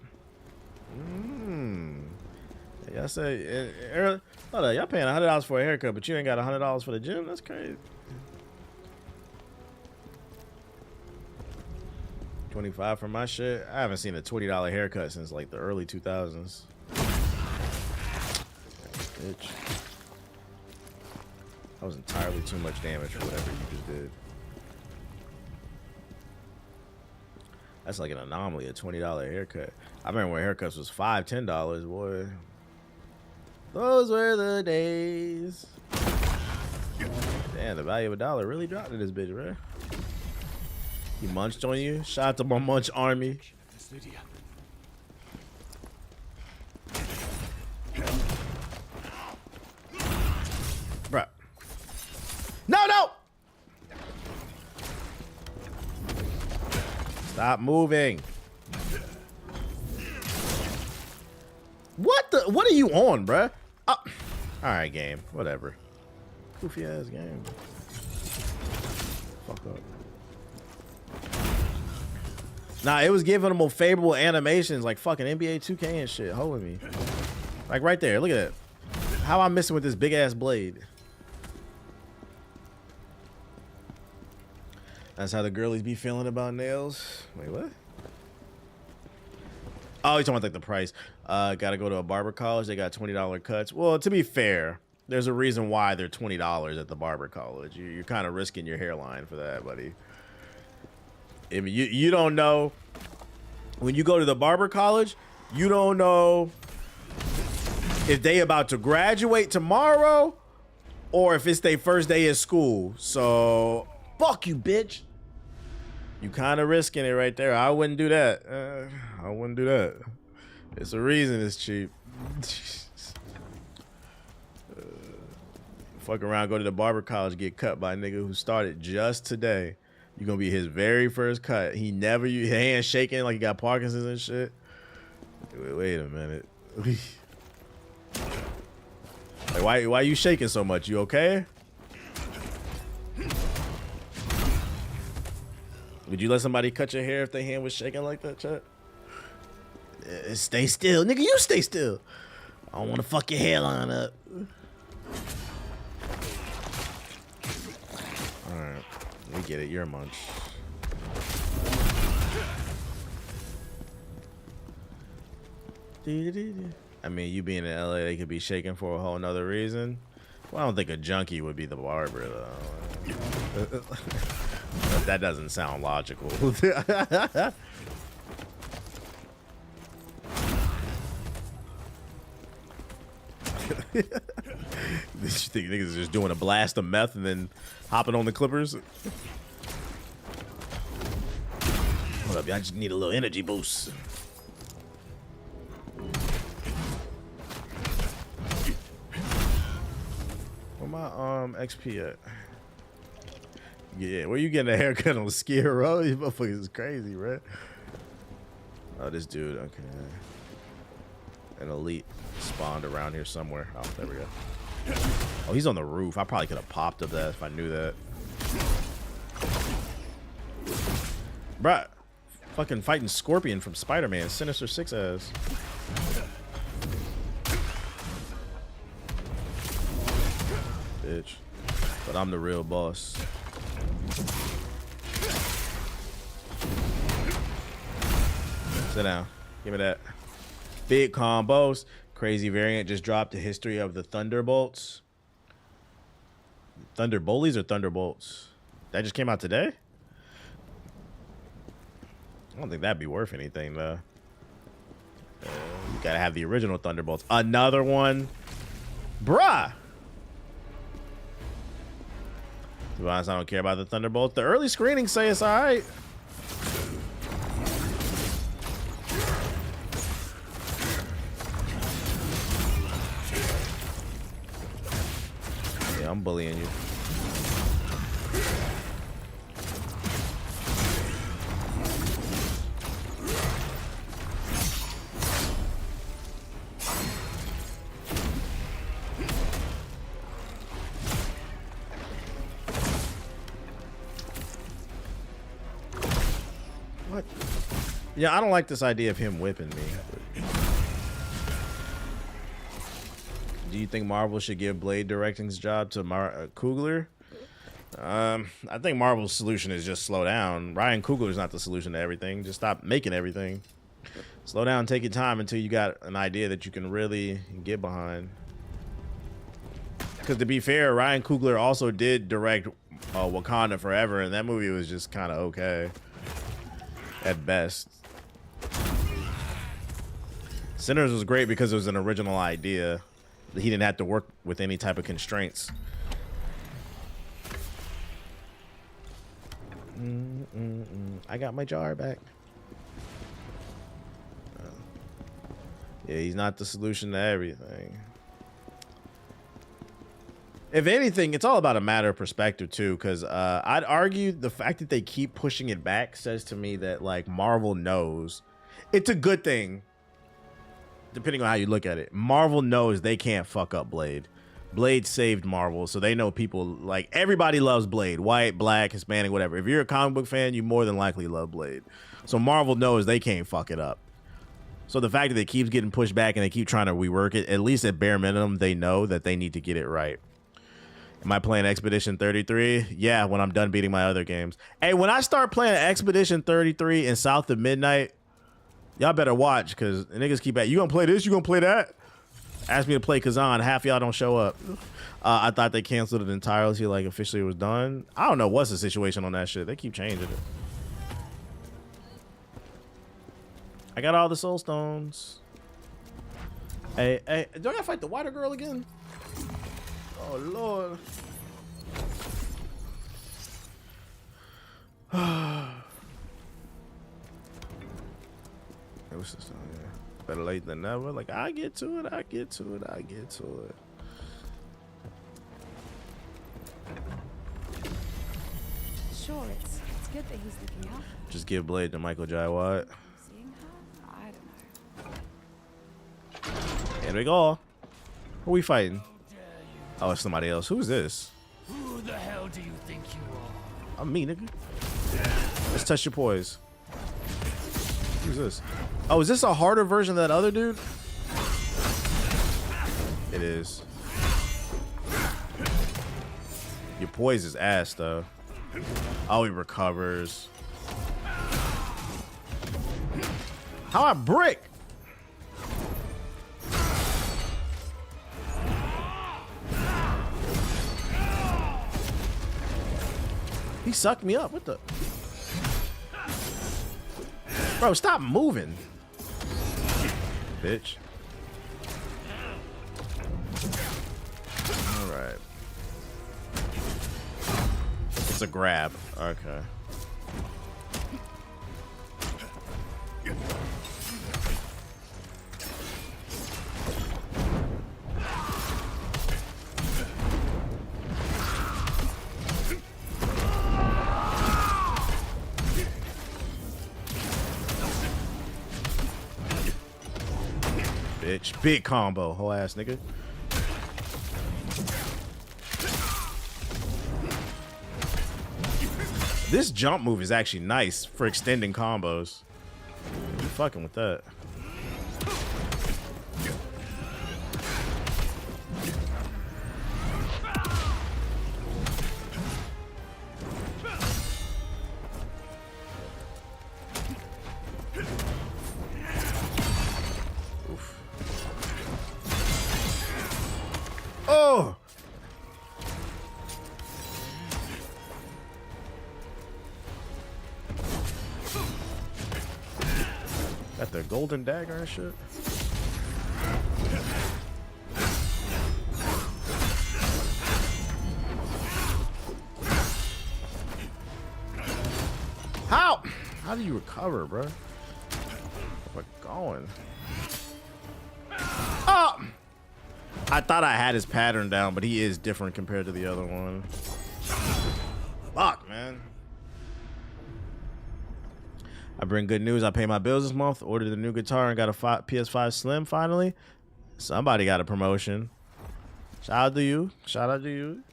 Y'all say, hold on, y'all paying $100 for a haircut, but you ain't got $100 for the gym? That's crazy. 25 for my shit. I haven't seen a $20 haircut since like the early 2000s. Bitch. That was entirely too much damage for whatever you just did. That's like an anomaly, a $20 haircut. I remember when haircuts was $5, $10, boy. Those were the days. Damn, the value of $1 really dropped in this bitch, right? He munched on you? Shout out to my munch army. Bruh. No! Stop moving. What are you on, bruh? All right, game. Whatever. Goofy ass game. Fuck up. Nah, it was giving them more favorable animations like fucking NBA 2K and shit. Holding me. Like right there. Look at that. How I'm missing with this big ass blade. That's how the girlies be feeling about nails. Wait, what? Oh, you're talking about like the price. Gotta go to a barber college. They got $20 cuts. Well, to be fair, there's a reason why they're $20 at the barber college. You're kind of risking your hairline for that, buddy. I mean, you don't know. When you go to the barber college, you don't know if they about to graduate tomorrow or if it's their first day of school. So, fuck you, bitch. You kind of risking it right there. I wouldn't do that. I wouldn't do that. It's a reason it's cheap. Fuck around, go to the barber college, get cut by a nigga who started just today. You're gonna be his very first cut. He never, his hand shaking like he got Parkinson's and shit. Wait a minute. Like, why you shaking so much? You okay? Would you let somebody cut your hair if their hand was shaking like that, Chet? Stay still. Nigga, you stay still. I don't want to fuck your hairline up. Alright. We get it. You're a munch. I mean, you being in LA, they could be shaking for a whole nother reason. Well, I don't think a junkie would be the barber, though. That doesn't sound logical. You think niggas are just doing a blast of meth and then hopping on the clippers? Hold up, I just need a little energy boost. Where my XP at? Yeah, where you getting a haircut on Skid Row? You motherfuckers is crazy, right? Oh, this dude, okay. An elite spawned around here somewhere. Oh, there we go. Oh, he's on the roof. I probably could have popped up that if I knew that. Bruh, fucking fighting Scorpion from Spider-Man. Sinister Six ass. Bitch. But I'm the real boss. Sit down. Give me that. Big combos. Crazy variant just dropped the history of the Thunderbolts. Thunderbolts or Thunderbolts? That just came out today? I don't think that'd be worth anything, though. You gotta have the original Thunderbolts. Another one? Bruh! To be honest, I don't care about the Thunderbolts. The early screenings say it's alright. Yeah, I'm bullying you. What? Yeah, I don't like this idea of him whipping me. Do you think Marvel should give Blade directing's job to Coogler? I think Marvel's solution is just slow down. Ryan Coogler's not the solution to everything. Just stop making everything. Slow down, take your time until you got an idea that you can really get behind. Because to be fair, Ryan Coogler also did direct Wakanda Forever, and that movie was just kind of okay. At best. Sinners was great because it was an original idea. He didn't have to work with any type of constraints. I got my jar back. Yeah, he's not the solution to everything. If anything, it's all about a matter of perspective too, because I'd argue the fact that they keep pushing it back says to me that like Marvel knows it's a good thing. Depending on how you look at it, Marvel knows they can't fuck up Blade. Blade saved Marvel, so they know people like everybody loves Blade, white, black, Hispanic, whatever. If you're a comic book fan, you more than likely love Blade. So Marvel knows they can't fuck it up. So the fact that it keeps getting pushed back and they keep trying to rework it, at least at bare minimum, they know that they need to get it right. Am I playing Expedition 33? Yeah, when I'm done beating my other games. Hey, when I start playing Expedition 33 in South of Midnight, y'all better watch, because niggas keep at, you gonna play this, you gonna play that? Ask me to play Kazan, half y'all don't show up. I thought they canceled it entirely, like officially it was done. I don't know what's the situation on that shit. They keep changing it. I got all the soul stones. Hey, do I gotta fight the water girl again? Oh Lord. What's this down here? Better late than never. Like, I get to it, I get to it, I get to it. Sure, it's good that he's looking out. Just give Blade to Michael Jai Watt. Seeing her? I don't know. Here we go. Who are we fighting? Oh, it's somebody else. Who's this? Who the hell do you think you are? I'm me, nigga. Let's touch your poise. Who's this? Oh, is this a harder version of that other dude? It is. Your poise is ass, though. Oh, he recovers. How I brick? He sucked me up. What the? Bro, stop moving. Bitch. All right. It's a grab. Okay. Bitch. Big combo, whole ass nigga. This jump move is actually nice for extending combos. You fucking with that. Oh! Got the golden dagger and shit. How? How do you recover, bro? Where going? Oh! I thought I had his pattern down, but he is different compared to the other one. Fuck, man. I bring good news. I pay my bills this month, ordered a new guitar, and got a PS5 Slim finally. Somebody got a promotion. Shout out to you. Shout out to you.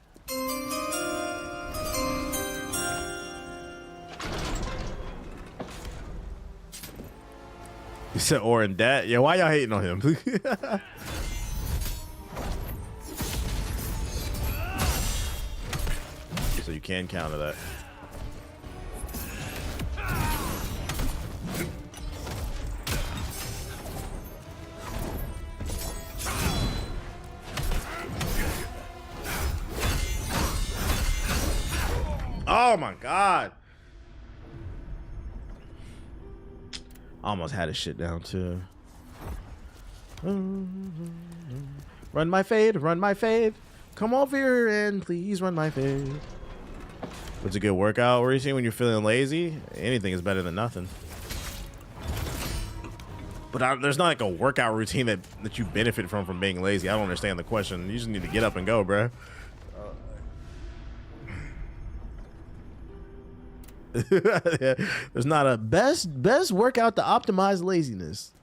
You said or in debt? Yeah, why y'all hating on him? So you can counter that. Oh my God. Almost had his shit down too. Run my fade, run my fade. Come over here and please run my fade. What's a good workout routine when you're feeling lazy? Anything is better than nothing. But there's not like a workout routine that you benefit from being lazy. I don't understand the question. You just need to get up and go, bro. Yeah, there's not a best workout to optimize laziness.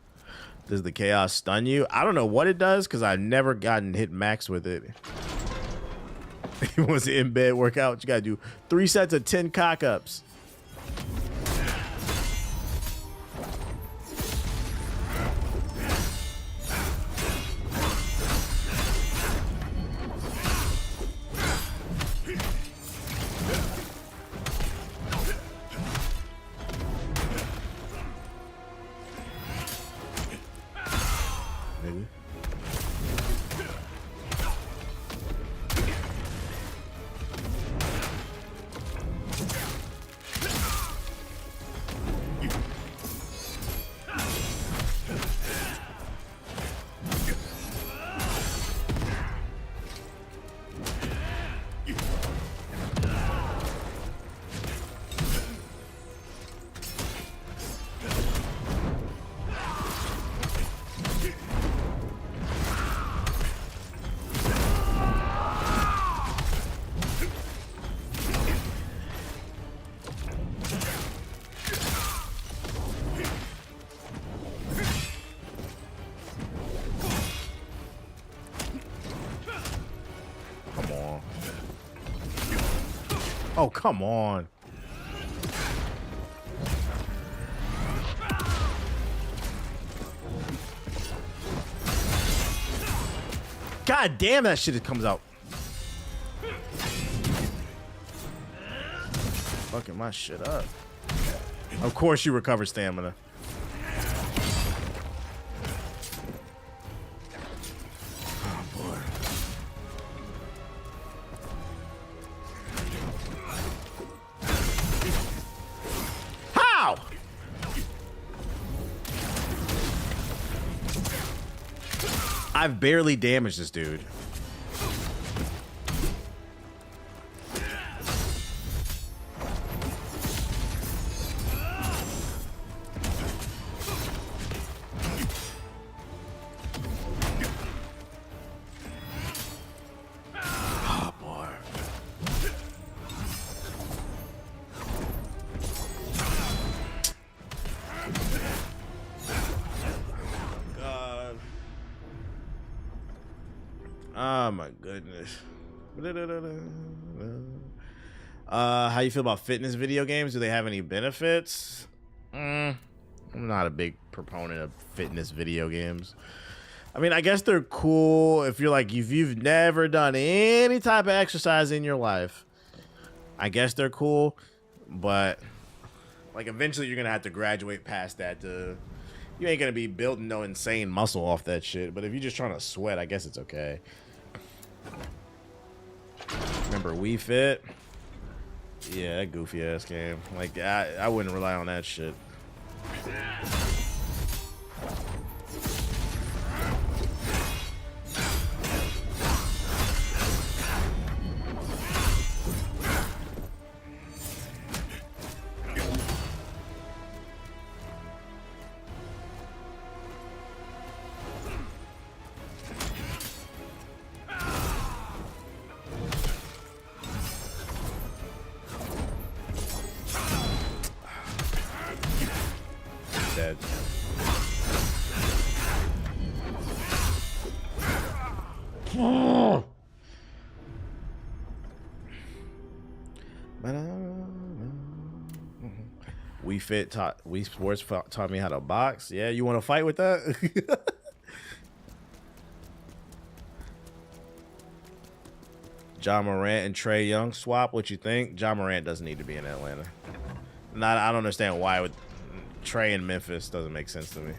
Does the chaos stun you? I don't know what it does because I've never gotten hit max with it. He wants to in bed workout. You gotta do 3 sets of 10 cock ups. Oh, come on. God damn, that shit comes out. Fucking my shit up. Of course you recover stamina. Oh boy. How? I've barely damaged this dude. Oh boy. God. Oh my goodness. How you feel about fitness video games? Do they have any benefits? I'm not a big proponent of fitness video games. I mean, I guess they're cool if you're like, if you've never done any type of exercise in your life. I guess they're cool, but like eventually you're gonna have to graduate past that. You ain't gonna be building no insane muscle off that shit. But if you're just trying to sweat, I guess it's okay. Remember Wii Fit? Yeah, that goofy ass game. Like I wouldn't rely on that shit. Dead. Wii Sports taught me how to box. Yeah, you want to fight with that? John Morant and Trae Young swap. What you think? John Morant doesn't need to be in Atlanta. I don't understand why with Trae in Memphis doesn't make sense to me.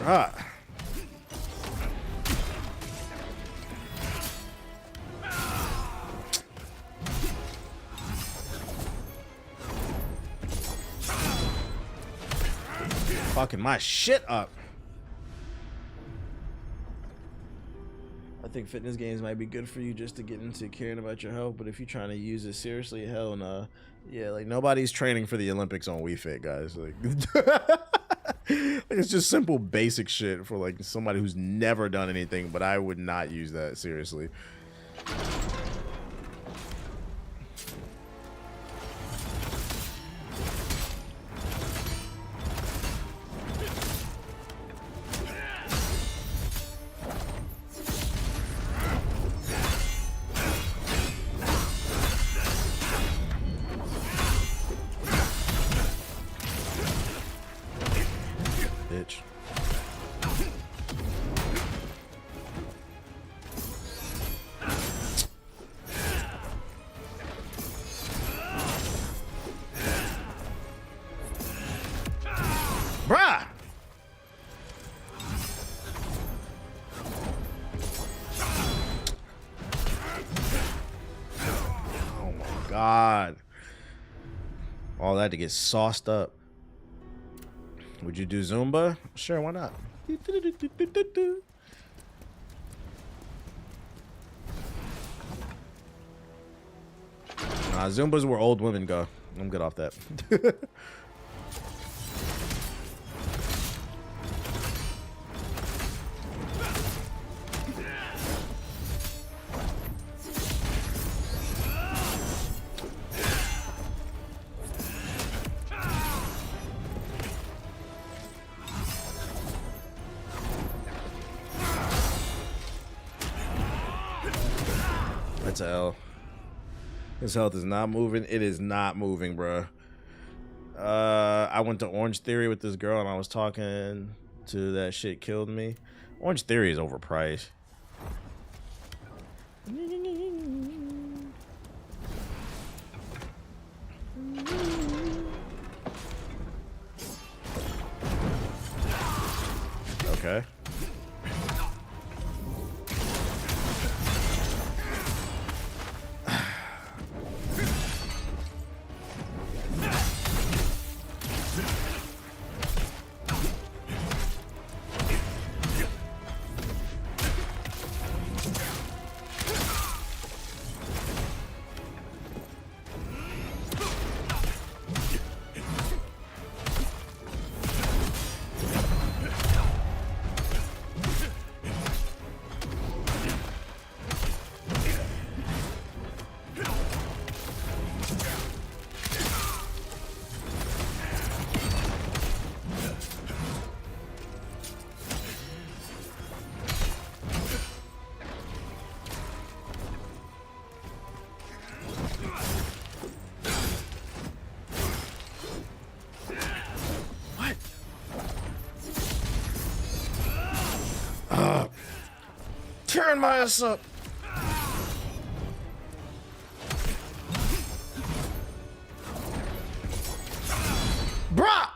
Bruh. Fucking my shit up. I think fitness games might be good for you just to get into caring about your health, but if you're trying to use it seriously, hell no. Yeah, like nobody's training for the Olympics on Wii Fit, guys. Like, it's just simple basic shit for like somebody who's never done anything, but I would not use that seriously. Bitch. Bruh. Oh my God. All that to get sauced up. Would you do Zumba? Sure, why not? Nah, Zumbas where old women go. I'm good off that. That's a L. His health is not moving. It is not moving, bro. I went to Orange Theory with this girl and I was talking to that shit killed me. Orange Theory is overpriced. Okay. Turn my ass up. Bruh!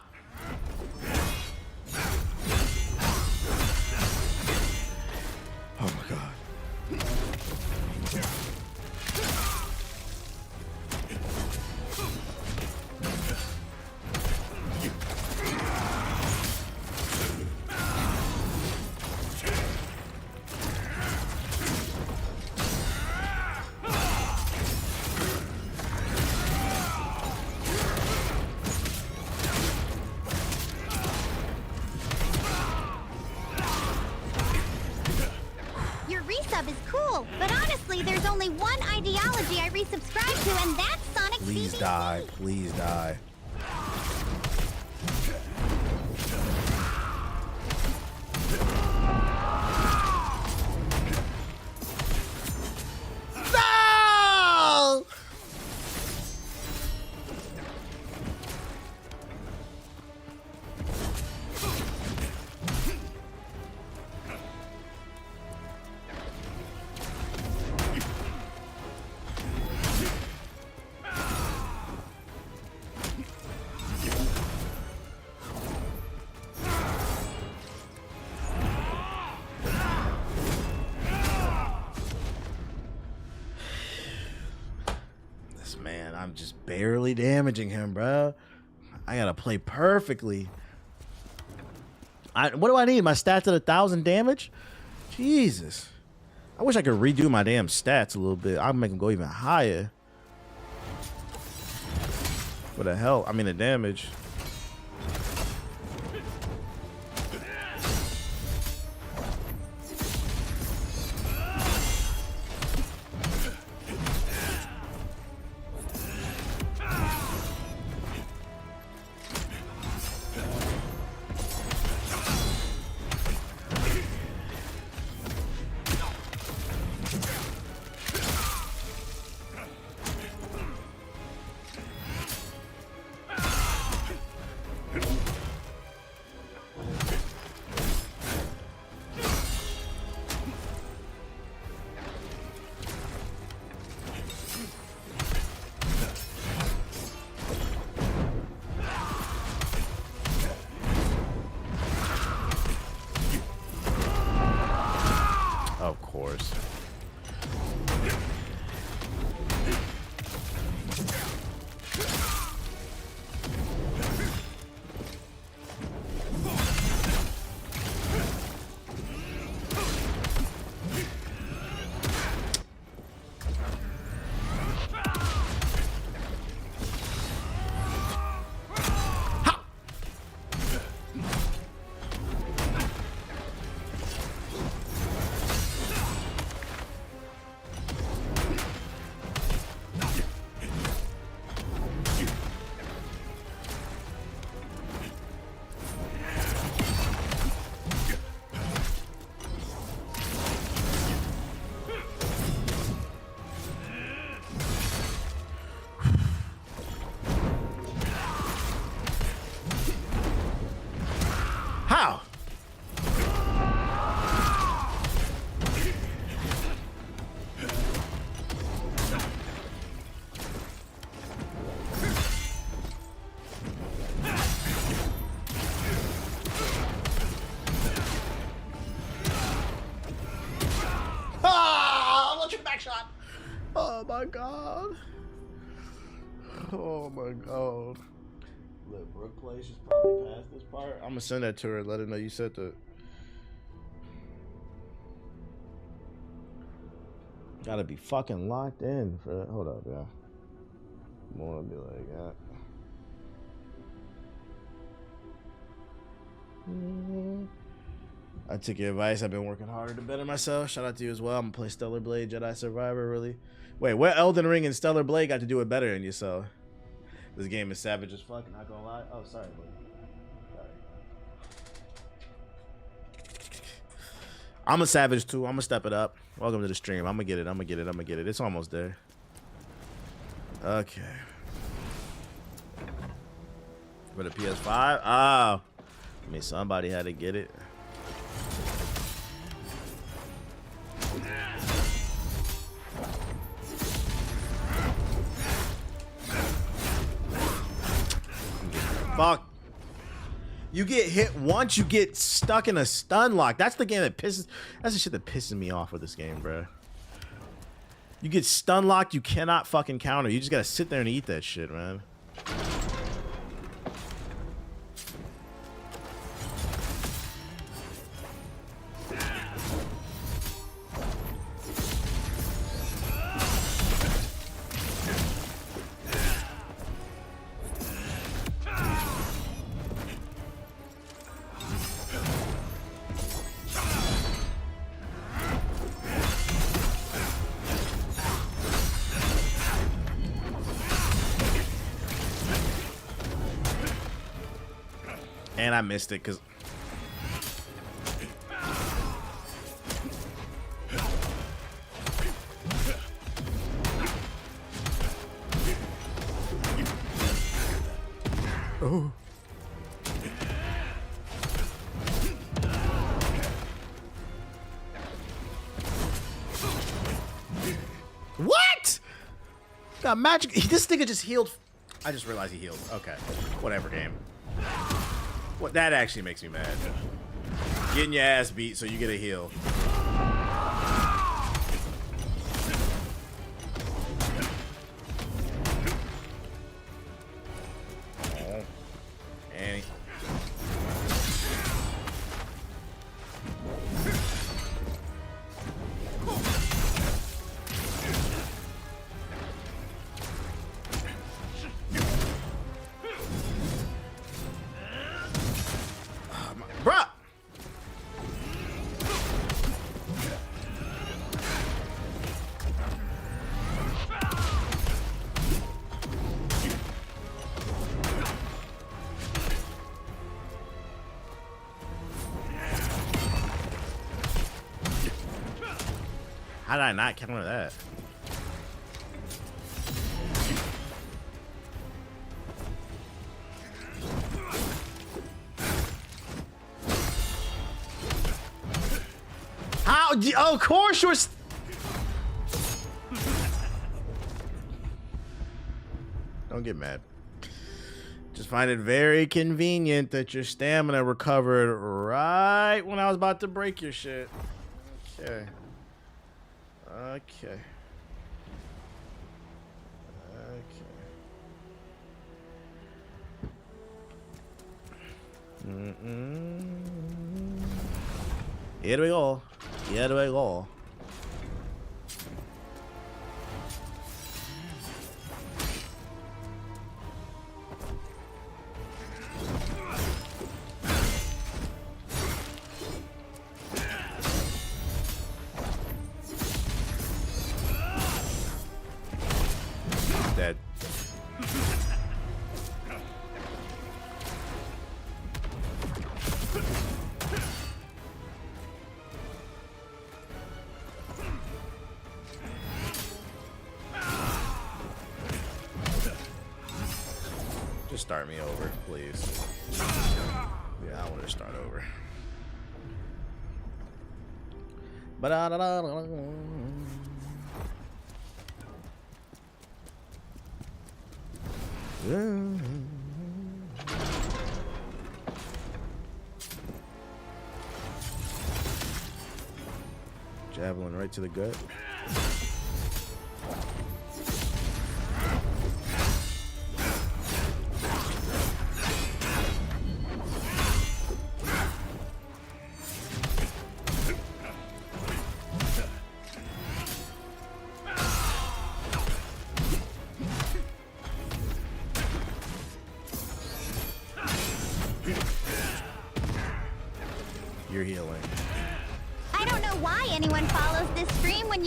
Oh my god. Is cool, but honestly, there's only one ideology I resubscribe to, and that's Sonic Please BBC. die. Please die. No! Man, I'm just barely damaging him, bro. I gotta play perfectly. What do I need? My stats at 1,000 damage? Jesus. I wish I could redo my damn stats a little bit. I'll make them go even higher. For the hell, I mean the damage. Oh my god. Oh my god. Look, Brooke Place is probably past this part. I'm gonna send that to her and let her know you said that. Gotta be fucking locked in for that. Hold up, yeah. I wanna be like that. I took your advice. I've been working harder to better myself. Shout out to you as well. I'm gonna play Stellar Blade Jedi Survivor. Really? Wait, what Elden Ring and Stellar Blade got to do it better than yourself? This game is savage as fuck. Not gonna lie. Oh, sorry, buddy. Sorry. I'm a savage too. I'm gonna step it up. Welcome to the stream. I'm gonna get it. I'm gonna get it. I'm gonna get it. It's almost there. Okay. For the PS5. Oh, I mean, somebody had to get it. Fuck. You get hit once, you get stuck in a stun lock. That's the game that pisses. That's the shit that pisses me off with this game, bro. You get stun locked, you cannot fucking counter. You just gotta sit there and eat that shit, man. And I missed it because oh. What? Got magic. This nigga just healed. I just realized he healed. Okay. Whatever, game. What, that actually makes me mad. Getting your ass beat so you get a heal. Oh. Annie. Bruh! How did I not counter that? How? Oh, of course you're. Don't get mad. Just find it very convenient that your stamina recovered right when I was about to break your shit. Okay. Okay. Here we go. Here we go. Dead. Just start me over, please. Yeah, I want to start over. Javelin right to the gut.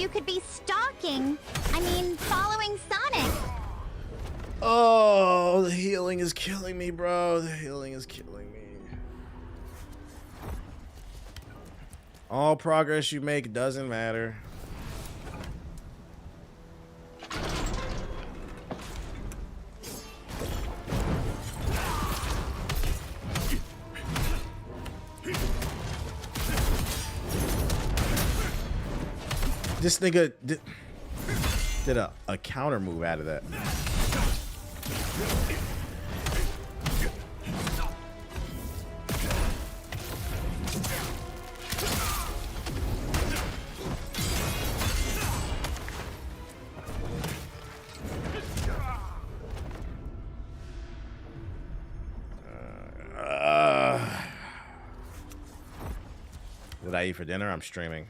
you could be stalking. I mean, following Sonic. Oh, the healing is killing me, bro. The healing is killing me. All progress you make doesn't matter. This nigga did a counter move out of that. What did I eat for dinner? I'm streaming.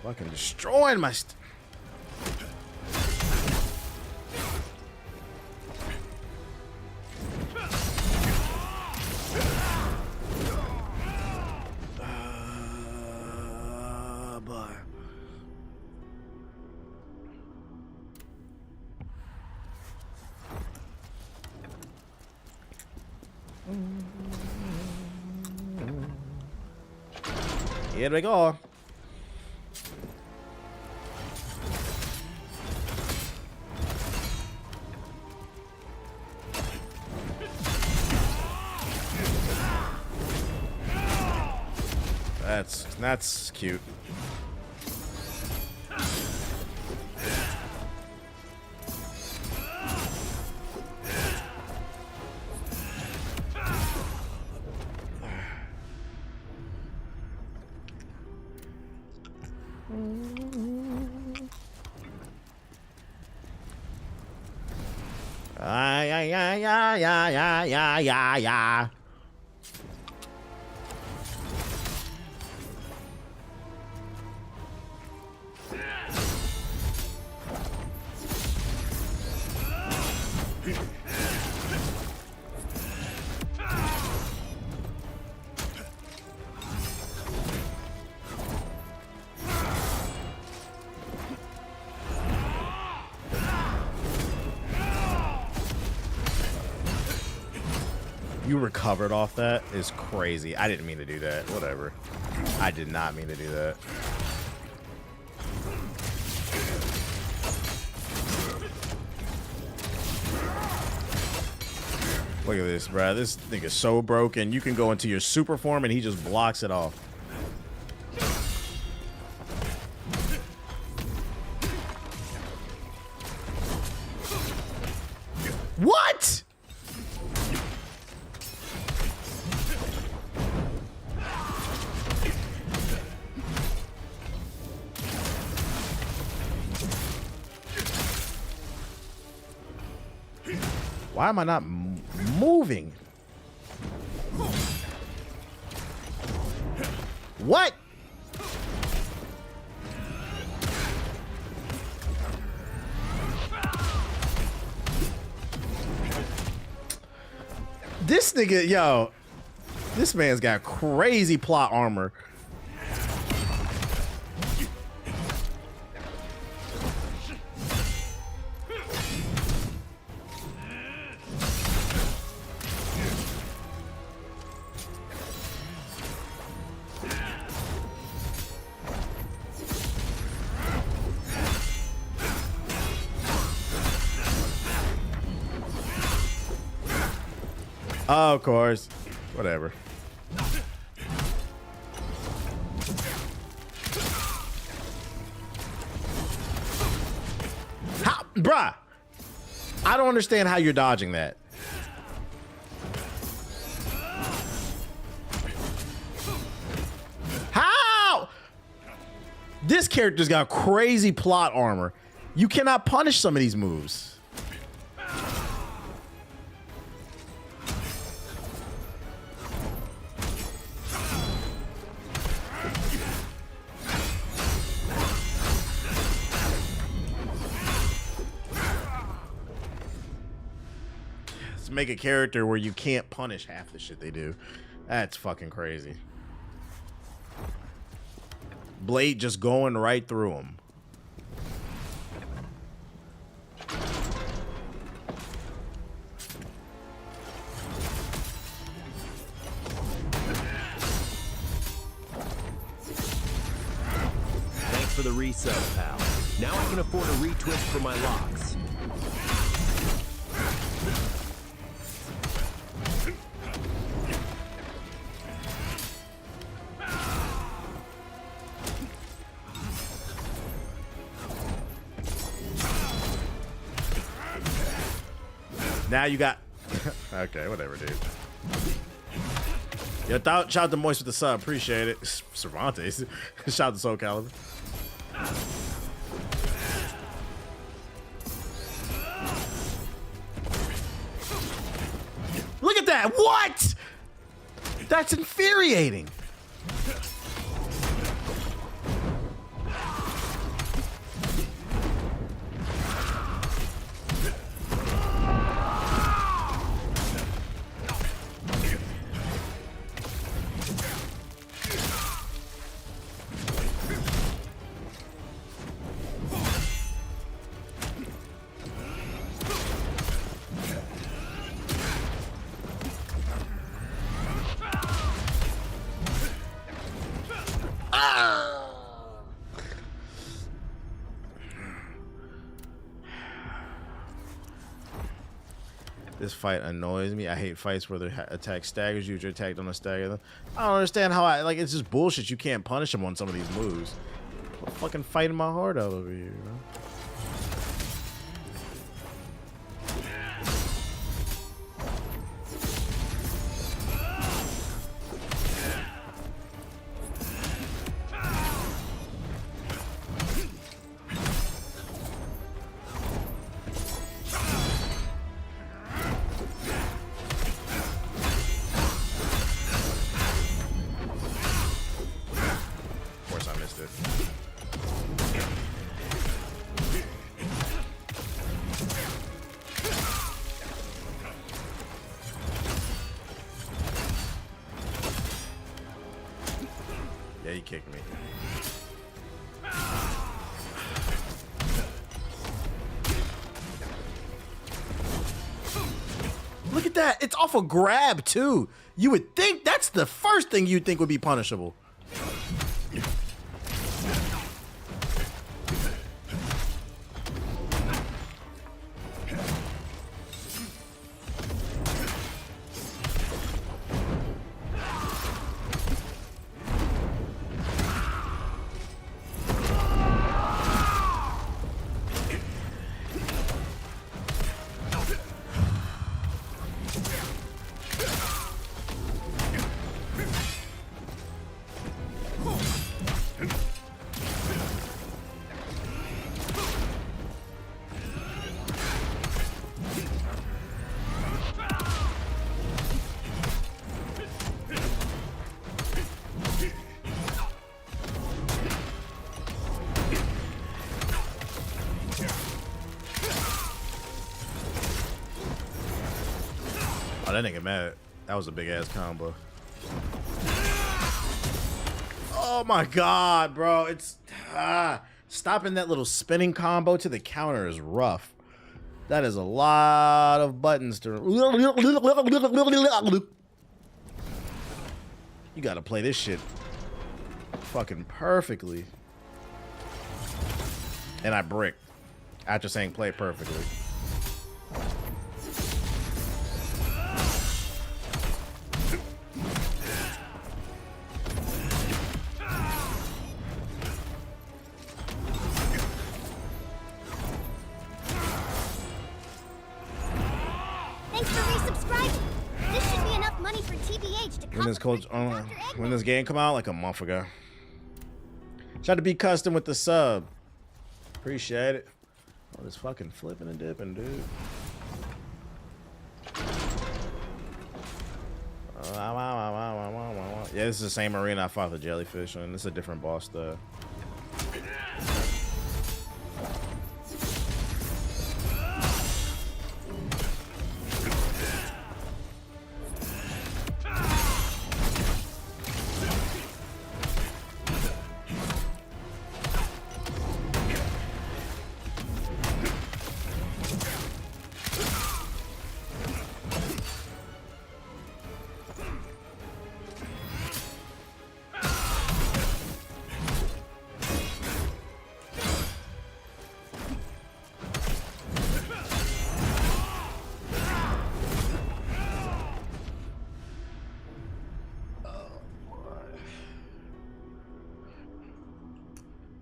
Fucking destroying my boy. Here we go. That's cute. Yeah. You recovered off that is crazy. I didn't mean to do that. Whatever. I did not mean to do that. Look at this, bro. This nigga's so broken. You can go into your super form and he just blocks it off. What? Why am I not moving? What? This nigga, yo, this man's got crazy plot armor. Oh, of course. Whatever. How? Bruh, I don't understand how you're dodging that. How? This character's got crazy plot armor. You cannot punish some of these moves. Let's make a character where you can't punish half the shit they do. That's fucking crazy. Blade just going right through him. Thanks for the resub, pal. Now I can afford a retwist for my locks. Now you got... Okay, whatever, dude. Yo, shout out to Moist with the sub. Appreciate it. Cervantes. Shout out to Soul Calibur. Look at that. What? That's infuriating. This fight annoys me. I hate fights where the attack staggers you. You're attacked on a stagger. I don't understand how like it's just bullshit. You can't punish him on some of these moves. I'm fucking fighting my heart out over here, bro. Yeah, he kicked me. Look at that. It's off a grab, too. You would think that's the first thing you'd think would be punishable. Oh, that nigga mad. That was a big ass combo. Oh my god, bro. It's stopping that little spinning combo to the counter is rough. That is a lot of buttons to... You gotta play this shit fucking perfectly. And I brick after saying play perfectly. subscribing. This should be enough money for TBH to When this coach, when this game come out, like a month ago. Tried to be custom with the sub. Appreciate it. Oh, this fucking flipping and dipping, dude. Yeah, this is the same arena I fought the jellyfish in. This is a different boss though.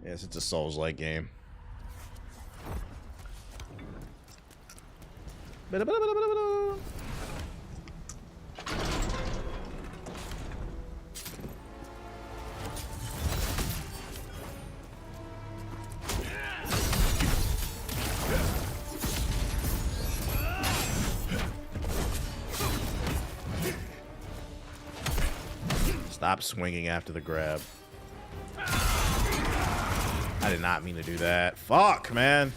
Yes, it's a Souls-like game. Stop swinging after the grab. I did not mean to do that. Fuck, man.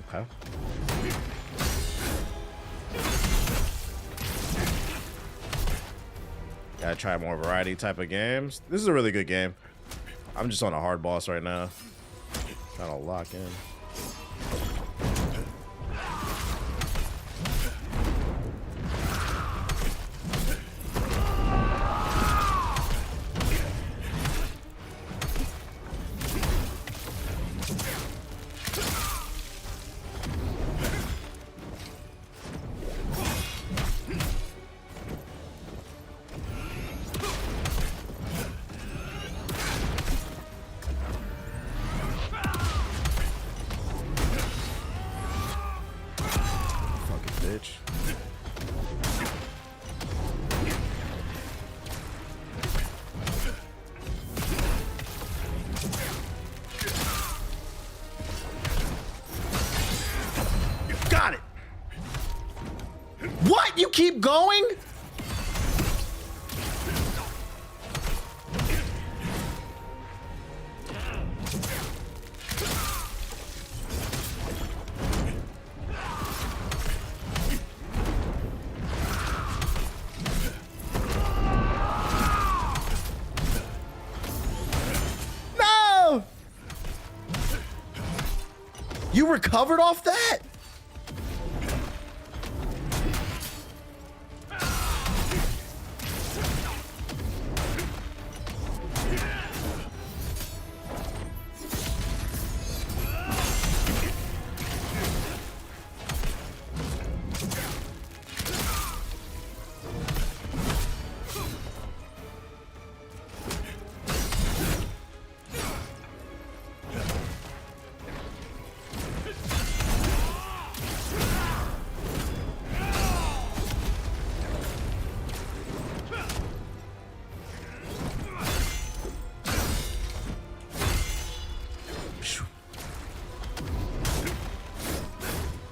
Okay. Gotta try more variety type of games. This is a really good game. I'm just on a hard boss right now. Trying to lock in. Got it. What? You keep going? No! You recovered off that?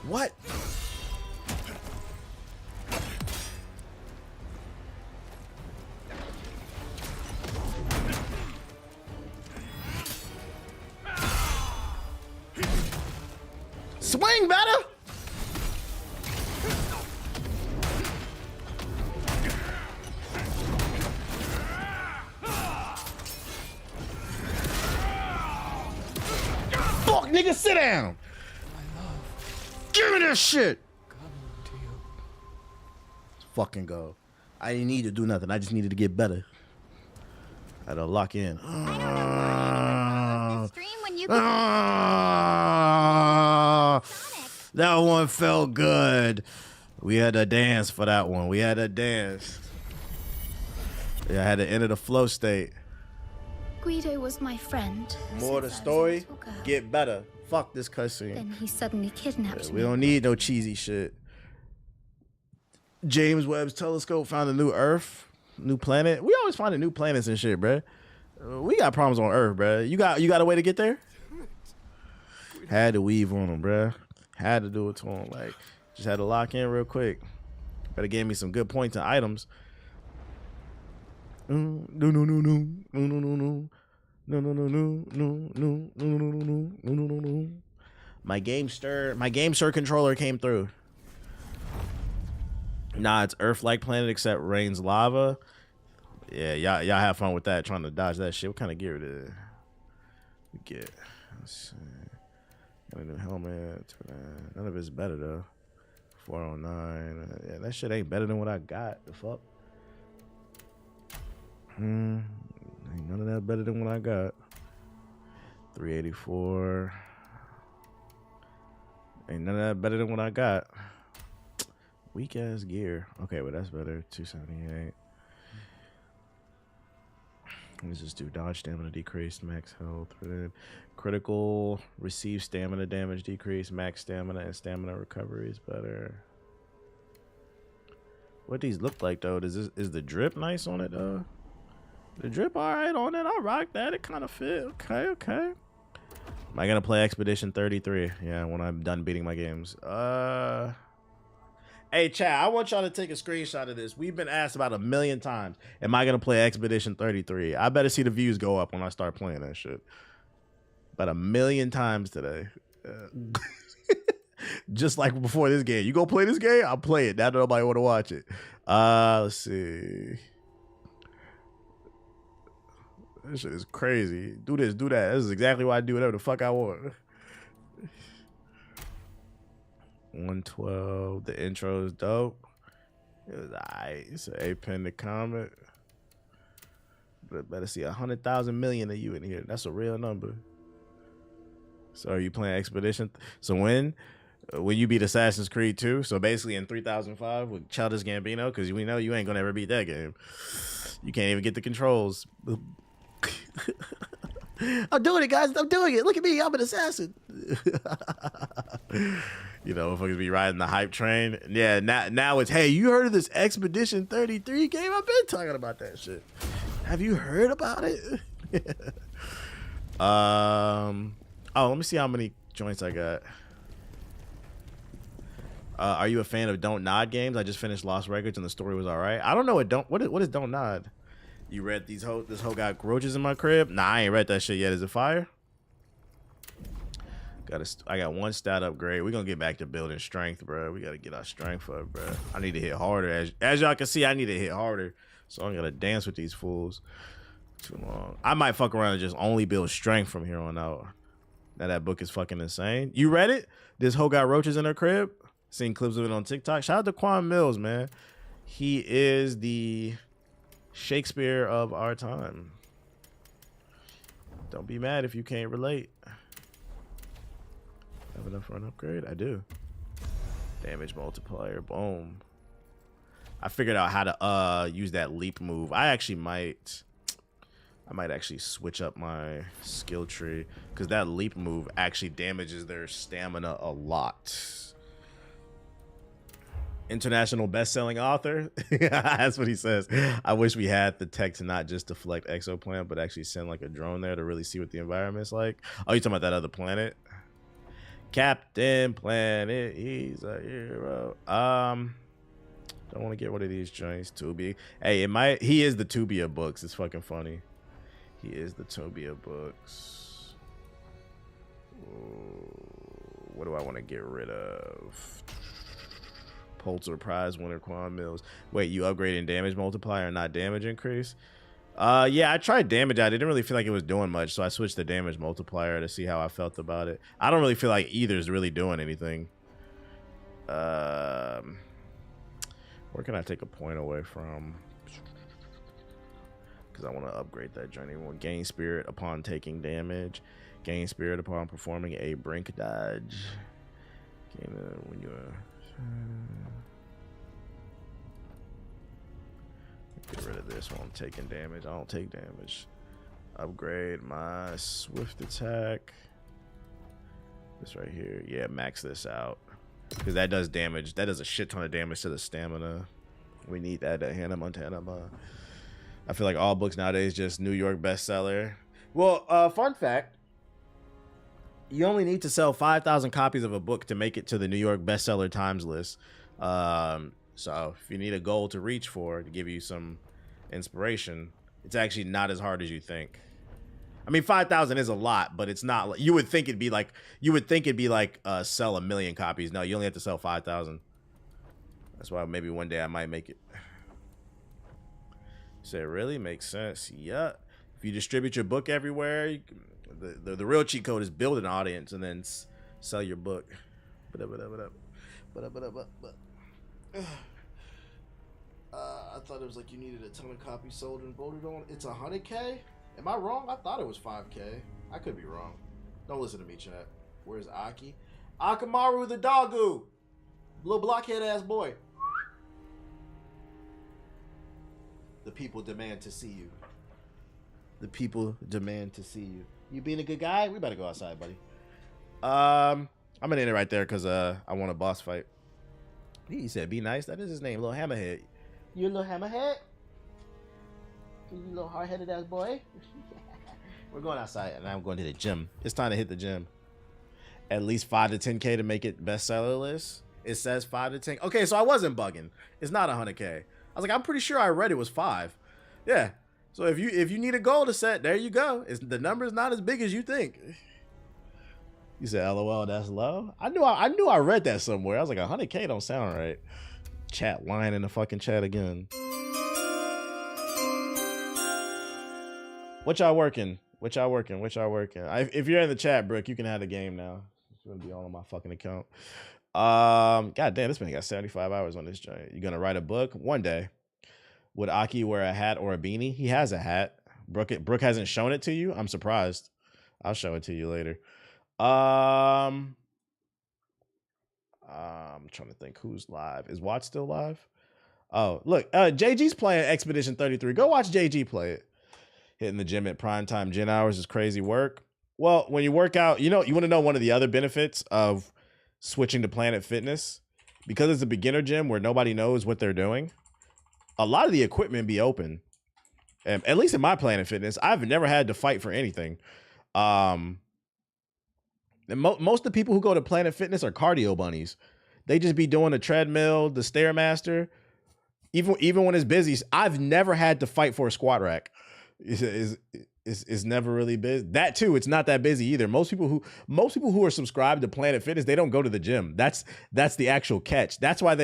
What? Swing better. Fuck, nigga, sit down. Give me this shit. Let's fucking go. I didn't need to do nothing. I just needed to get better. I had to lock in. That one felt good. We had a dance for that one. We had a dance. Yeah, I had to enter the flow state. Guido was my friend. More the story, get better. Fuck this cutscene. Then he suddenly kidnapped We me. don't need no cheesy shit. James Webb's telescope found a new Earth, new planet. We always find new planets and shit, bruh. We got problems on Earth, bruh. You got a way to get there? Had to weave on them, bruh. Had to do it to him. Like, just had to lock in real quick. Better give me some good points and items. No. My game stir controller came through. Nah, it's Earth-like planet except rains lava. Yeah, y'all have fun with that, trying to dodge that shit. What kind of gear it is? We get. Let's see. Got a new helmet. None of it's better though. 409. Yeah, that shit ain't better than what I got. The fuck. Ain't none of that better than what I got. 384. Ain't none of that better than what I got. Weak ass gear. Okay, but that's better. 278. Let's just do dodge stamina decreased, max health, critical, receive stamina damage decrease, max stamina, and stamina recovery is better. What these look like though? Is the drip nice on it though? The drip alright on it. I rock that. It kind of fit. Okay. Am I gonna play Expedition 33? Yeah, when I'm done beating my games. Hey, chat, I want y'all to take a screenshot of this. We've been asked about 1 million times. Am I going to play Expedition 33? I better see the views go up when I start playing that shit. About 1 million times today. Just like before this game. You go play this game? I'll play it. Now nobody want to watch it. Let's see. This shit is crazy. Do this, do that. This is exactly why I do whatever the fuck I want. 112. The intro is dope. It was alright. It's an 8-pin to comment. But better see 100,000 million of you in here. That's a real number. So are you playing Expedition? So when you beat Assassin's Creed 2, so basically in 3005 with Childish Gambino, because we know you ain't gonna ever beat that game. You can't even get the controls. I'm doing it, guys. I'm doing it. Look at me. I'm an assassin. You know, motherfuckers be riding the hype train. Yeah, now it's, hey, you heard of this Expedition 33 game? I've been talking about that shit. Have you heard about it? Oh, let me see how many joints I got. Are you a fan of Don't Nod games? I just finished Lost Records and the story was all right. I don't know what is Don't Nod? You read this hoe got roaches in my crib? Nah, I ain't read that shit yet. Is it fire? I got 1 stat upgrade. We're gonna get back to building strength, bro. We gotta get our strength up, bro. I need to hit harder. As y'all can see, I need to hit harder. So I'm gonna dance with these fools. Too long. I might fuck around and just only build strength from here on out. Now that book is fucking insane. You read it? This hoe got roaches in her crib? Seen clips of it on TikTok. Shout out to Quan Mills, man. He is the Shakespeare of our time. Don't be mad if you can't relate. Have enough for an upgrade? I do. Damage multiplier. Boom. I figured out how to use that leap move. I might actually switch up my skill tree because that leap move actually damages their stamina a lot. International best-selling author. That's what he says. I wish we had the tech to not just deflect exoplanet, but actually send like a drone there to really see what the environment's like. Oh, you talking about that other planet? Captain Planet, he's a hero. Don't want to get rid of these joints. Tubi. Hey, he is the Tubia books. It's fucking funny. He is the Tubia books. What do I want to get rid of? Pulitzer Prize winner Quan Mills. Wait, you upgrading damage multiplier and not damage increase? Yeah, I tried damage. I didn't really feel like it was doing much, so I switched to damage multiplier to see how I felt about it. I don't really feel like either is really doing anything. Where can I take a point away from? Because I want to upgrade that journey. Gain spirit upon taking damage. Gain spirit upon performing a brink dodge. When you this while I'm taking damage. I don't take damage. Upgrade my swift attack. This right here. Yeah, max this out. Because that does damage. That does a shit ton of damage to the stamina. We need that at Hannah Montana. I feel like all books nowadays just New York bestseller. Well, fun fact. You only need to sell 5,000 copies of a book to make it to the New York bestseller times list. So if you need a goal to reach for to give you some inspiration, it's actually not as hard as you think. I mean, 5,000 is a lot, but it's not. You would think it'd be like sell 1 million copies. No, you only have to sell 5,000. That's why maybe one day I might make it. So it really makes sense. Yeah. If you distribute your book everywhere, you can, the real cheat code is build an audience and then sell your book. I thought it was like you needed a ton of copies sold and voted on. It's 100K? Am I wrong? I thought it was 5K. I could be wrong. Don't listen to me, chat. Where's Aki? Akamaru the doggo. Little blockhead ass boy. The people demand to see you. The people demand to see you. You being a good guy? We better go outside, buddy. I'm gonna end it right there because I want a boss fight. He said, "Be nice." That is his name, little hammerhead. You a little hammerhead? You little hard-headed ass boy. We're going outside, and I'm going to the gym. It's time to hit the gym. At least 5 to 10K to make it bestseller list. It says 5 to 10. Okay, so I wasn't bugging. It's not 100K. I was like, I'm pretty sure I read it was 5. Yeah. So if you need a goal to set, there you go. The number's not as big as you think. You said, "LOL, that's low." I knew I read that somewhere. I was like, 100K don't sound right. Chat lying in the fucking chat again. What y'all working? If you're in the chat, Brooke, you can have the game now. It's gonna be all on my fucking account. God damn, this man got 75 hours on this joint. You gonna write a book one day? Would Aki wear a hat or a beanie? He has a hat. Brooke hasn't shown it to you. I'm surprised. I'll show it to you later. I'm trying to think who's live. Is Watch still live? Oh, look, JG's playing Expedition 33. Go watch JG play it. Hitting the gym at primetime gym hours is crazy work. Well, when you work out, you want to know one of the other benefits of switching to Planet Fitness? Because it's a beginner gym where nobody knows what they're doing, a lot of the equipment be open. At least in my Planet Fitness, I've never had to fight for anything. And most of the people who go to Planet Fitness are cardio bunnies. They just be doing the treadmill, the Stairmaster. Even when it's busy, I've never had to fight for a squat rack. It's never really busy. That too, it's not that busy either. Most people who are subscribed to Planet Fitness, they don't go to the gym. That's the actual catch. That's why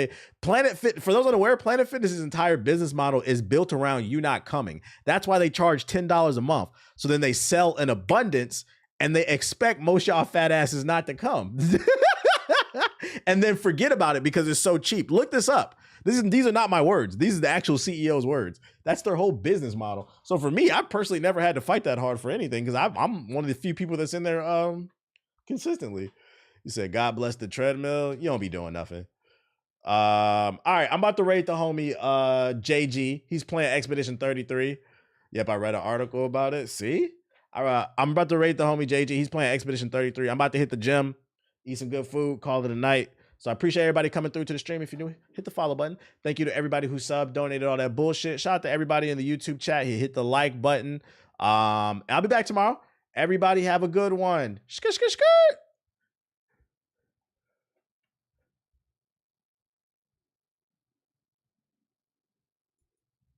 for those unaware, Planet Fitness's entire business model is built around you not coming. That's why they charge $10 a month. So then they sell in abundance and they expect most y'all fat asses not to come. And then forget about it because it's so cheap. Look this up. These are not my words. These are the actual CEO's words. That's their whole business model. So for me, I personally never had to fight that hard for anything because I'm one of the few people that's in there consistently. You said, "God bless the treadmill." You don't be doing nothing. All right, I'm about to rate the homie JG. He's playing Expedition 33. Yep, I read an article about it. See? All right, I'm about to rate the homie JG. He's playing Expedition 33. I'm about to hit the gym, eat some good food, call it a night. So I appreciate everybody coming through to the stream. If you're new, hit the follow button. Thank you to everybody who subbed, donated, all that bullshit. Shout out to everybody in the YouTube chat. Hit the like button. I'll be back tomorrow. Everybody have a good one. Skirt.